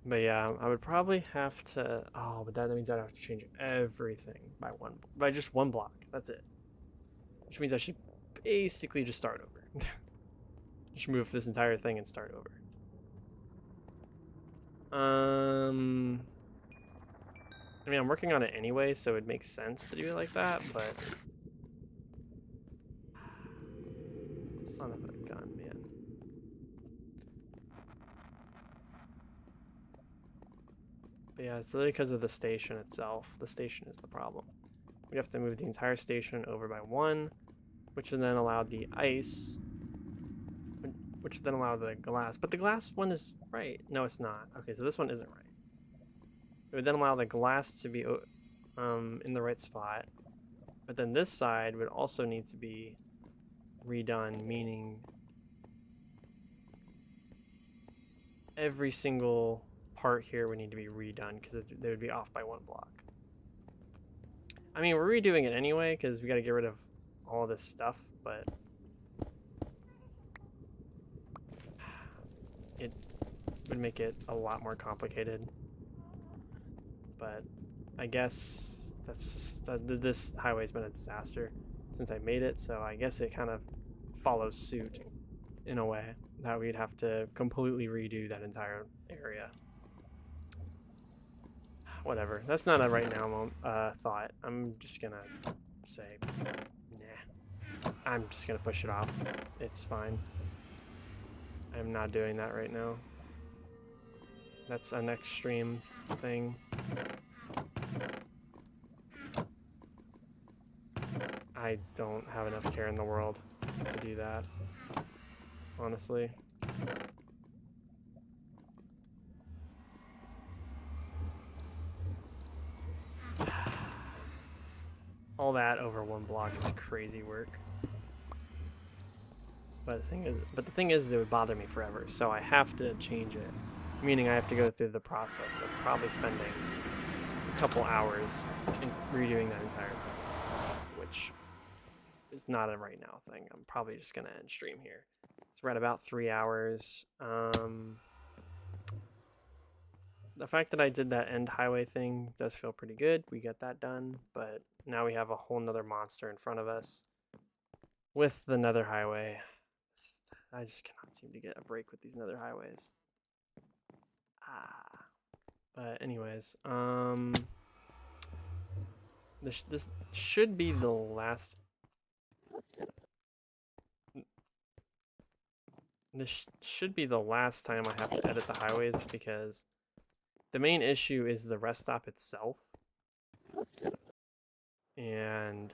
S1: But yeah, I would probably have to. Oh, but that means I'd have to change everything by just 1 block. That's it. Which means I should basically just start over. Just move this entire thing and start over. I mean, I'm working on it anyway, so it makes sense to do it like that, but son of a gun, man. But yeah, it's literally because of the station itself. The station is the problem. We have to move the entire station over by 1, which would then allow the ice, which would then allow the glass. But the glass one is right. No, it's not. Okay, so this one isn't right. It would then allow the glass to be in the right spot. But then this side would also need to be redone, meaning every single part here would need to be redone because they would be off by 1 block. I mean, we're redoing it anyway because we got to get rid of all this stuff, but it would make it a lot more complicated. But I guess that's just this highway's been a disaster since I made it, so I guess it kind of follows suit in a way that we'd have to completely redo that entire area. Whatever. That's not a right now thought. I'm just gonna say, nah. I'm just gonna push it off. It's fine. I'm not doing that right now. That's an extreme thing. I don't have enough care in the world to do that, honestly. all that over one block is crazy work. But the thing is, it would bother me forever, so I have to change it. Meaning I have to go through the process of probably spending a couple hours redoing that entire thing, which is not a right now thing. I'm probably just gonna end stream here. It's right about 3 hours. The fact that I did that end highway thing does feel pretty good. We got that done, but now we have a whole nother monster in front of us with the nether highway. I just cannot seem to get a break with these nether highways. But anyways, this should be the last. This should be the last time I have to edit the highways because the main issue is the rest stop itself. And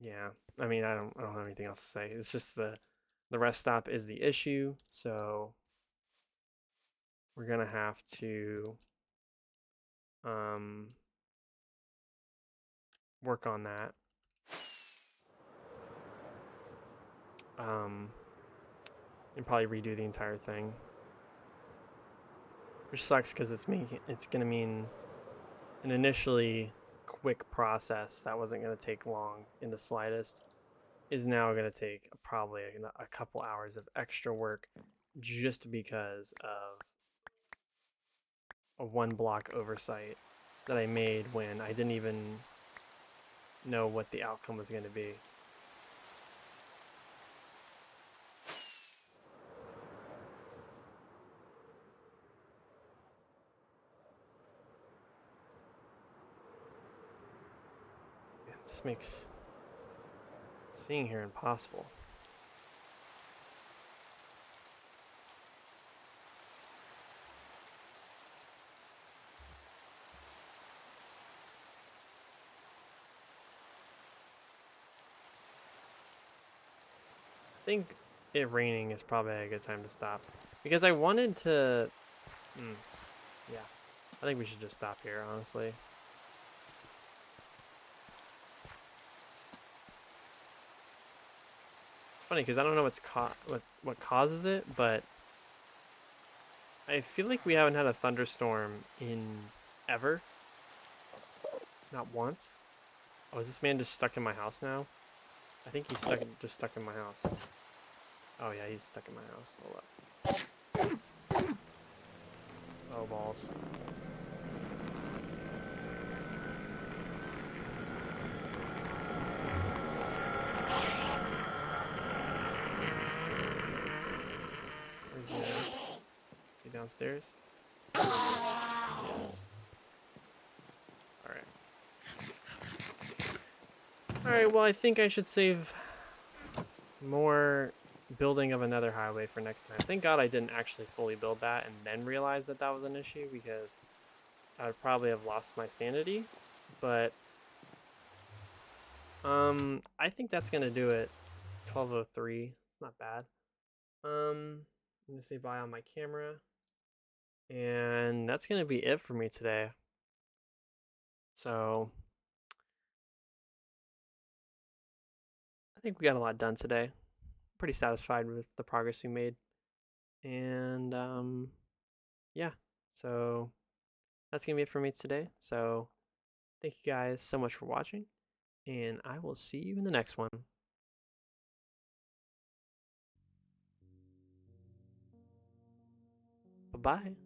S1: yeah, I mean, I don't have anything else to say. It's just the rest stop is the issue, so we're gonna have to work on that. And probably redo the entire thing, which sucks because it's gonna mean an initially quick process that wasn't gonna take long in the slightest is now gonna take probably a couple hours of extra work just because of a one block oversight that I made when I didn't even know what the outcome was going to be. It just makes seeing here impossible. I think it raining is probably a good time to stop because I wanted to. Yeah, I think we should just stop here, honestly. It's funny because I don't know what causes it, but I feel like we haven't had a thunderstorm in ever. Not once. Oh, is this man just stuck in my house now? I think he's just stuck in my house. Oh yeah, he's stuck in my house. Hold up. Oh balls. Where's he at? Is he downstairs? Yes. Alright. Alright, well I think I should save more building of another highway for next time. Thank God I didn't actually fully build that and then realize that that was an issue because I would probably have lost my sanity. But I think that's gonna do it. 12:03. It's not bad. I'm gonna say bye on my camera. And that's gonna be it for me today. So I think we got a lot done today. Pretty satisfied with the progress we made. And yeah, so that's gonna be it for me today. So thank you guys so much for watching, and I will see you in the next one. Bye bye.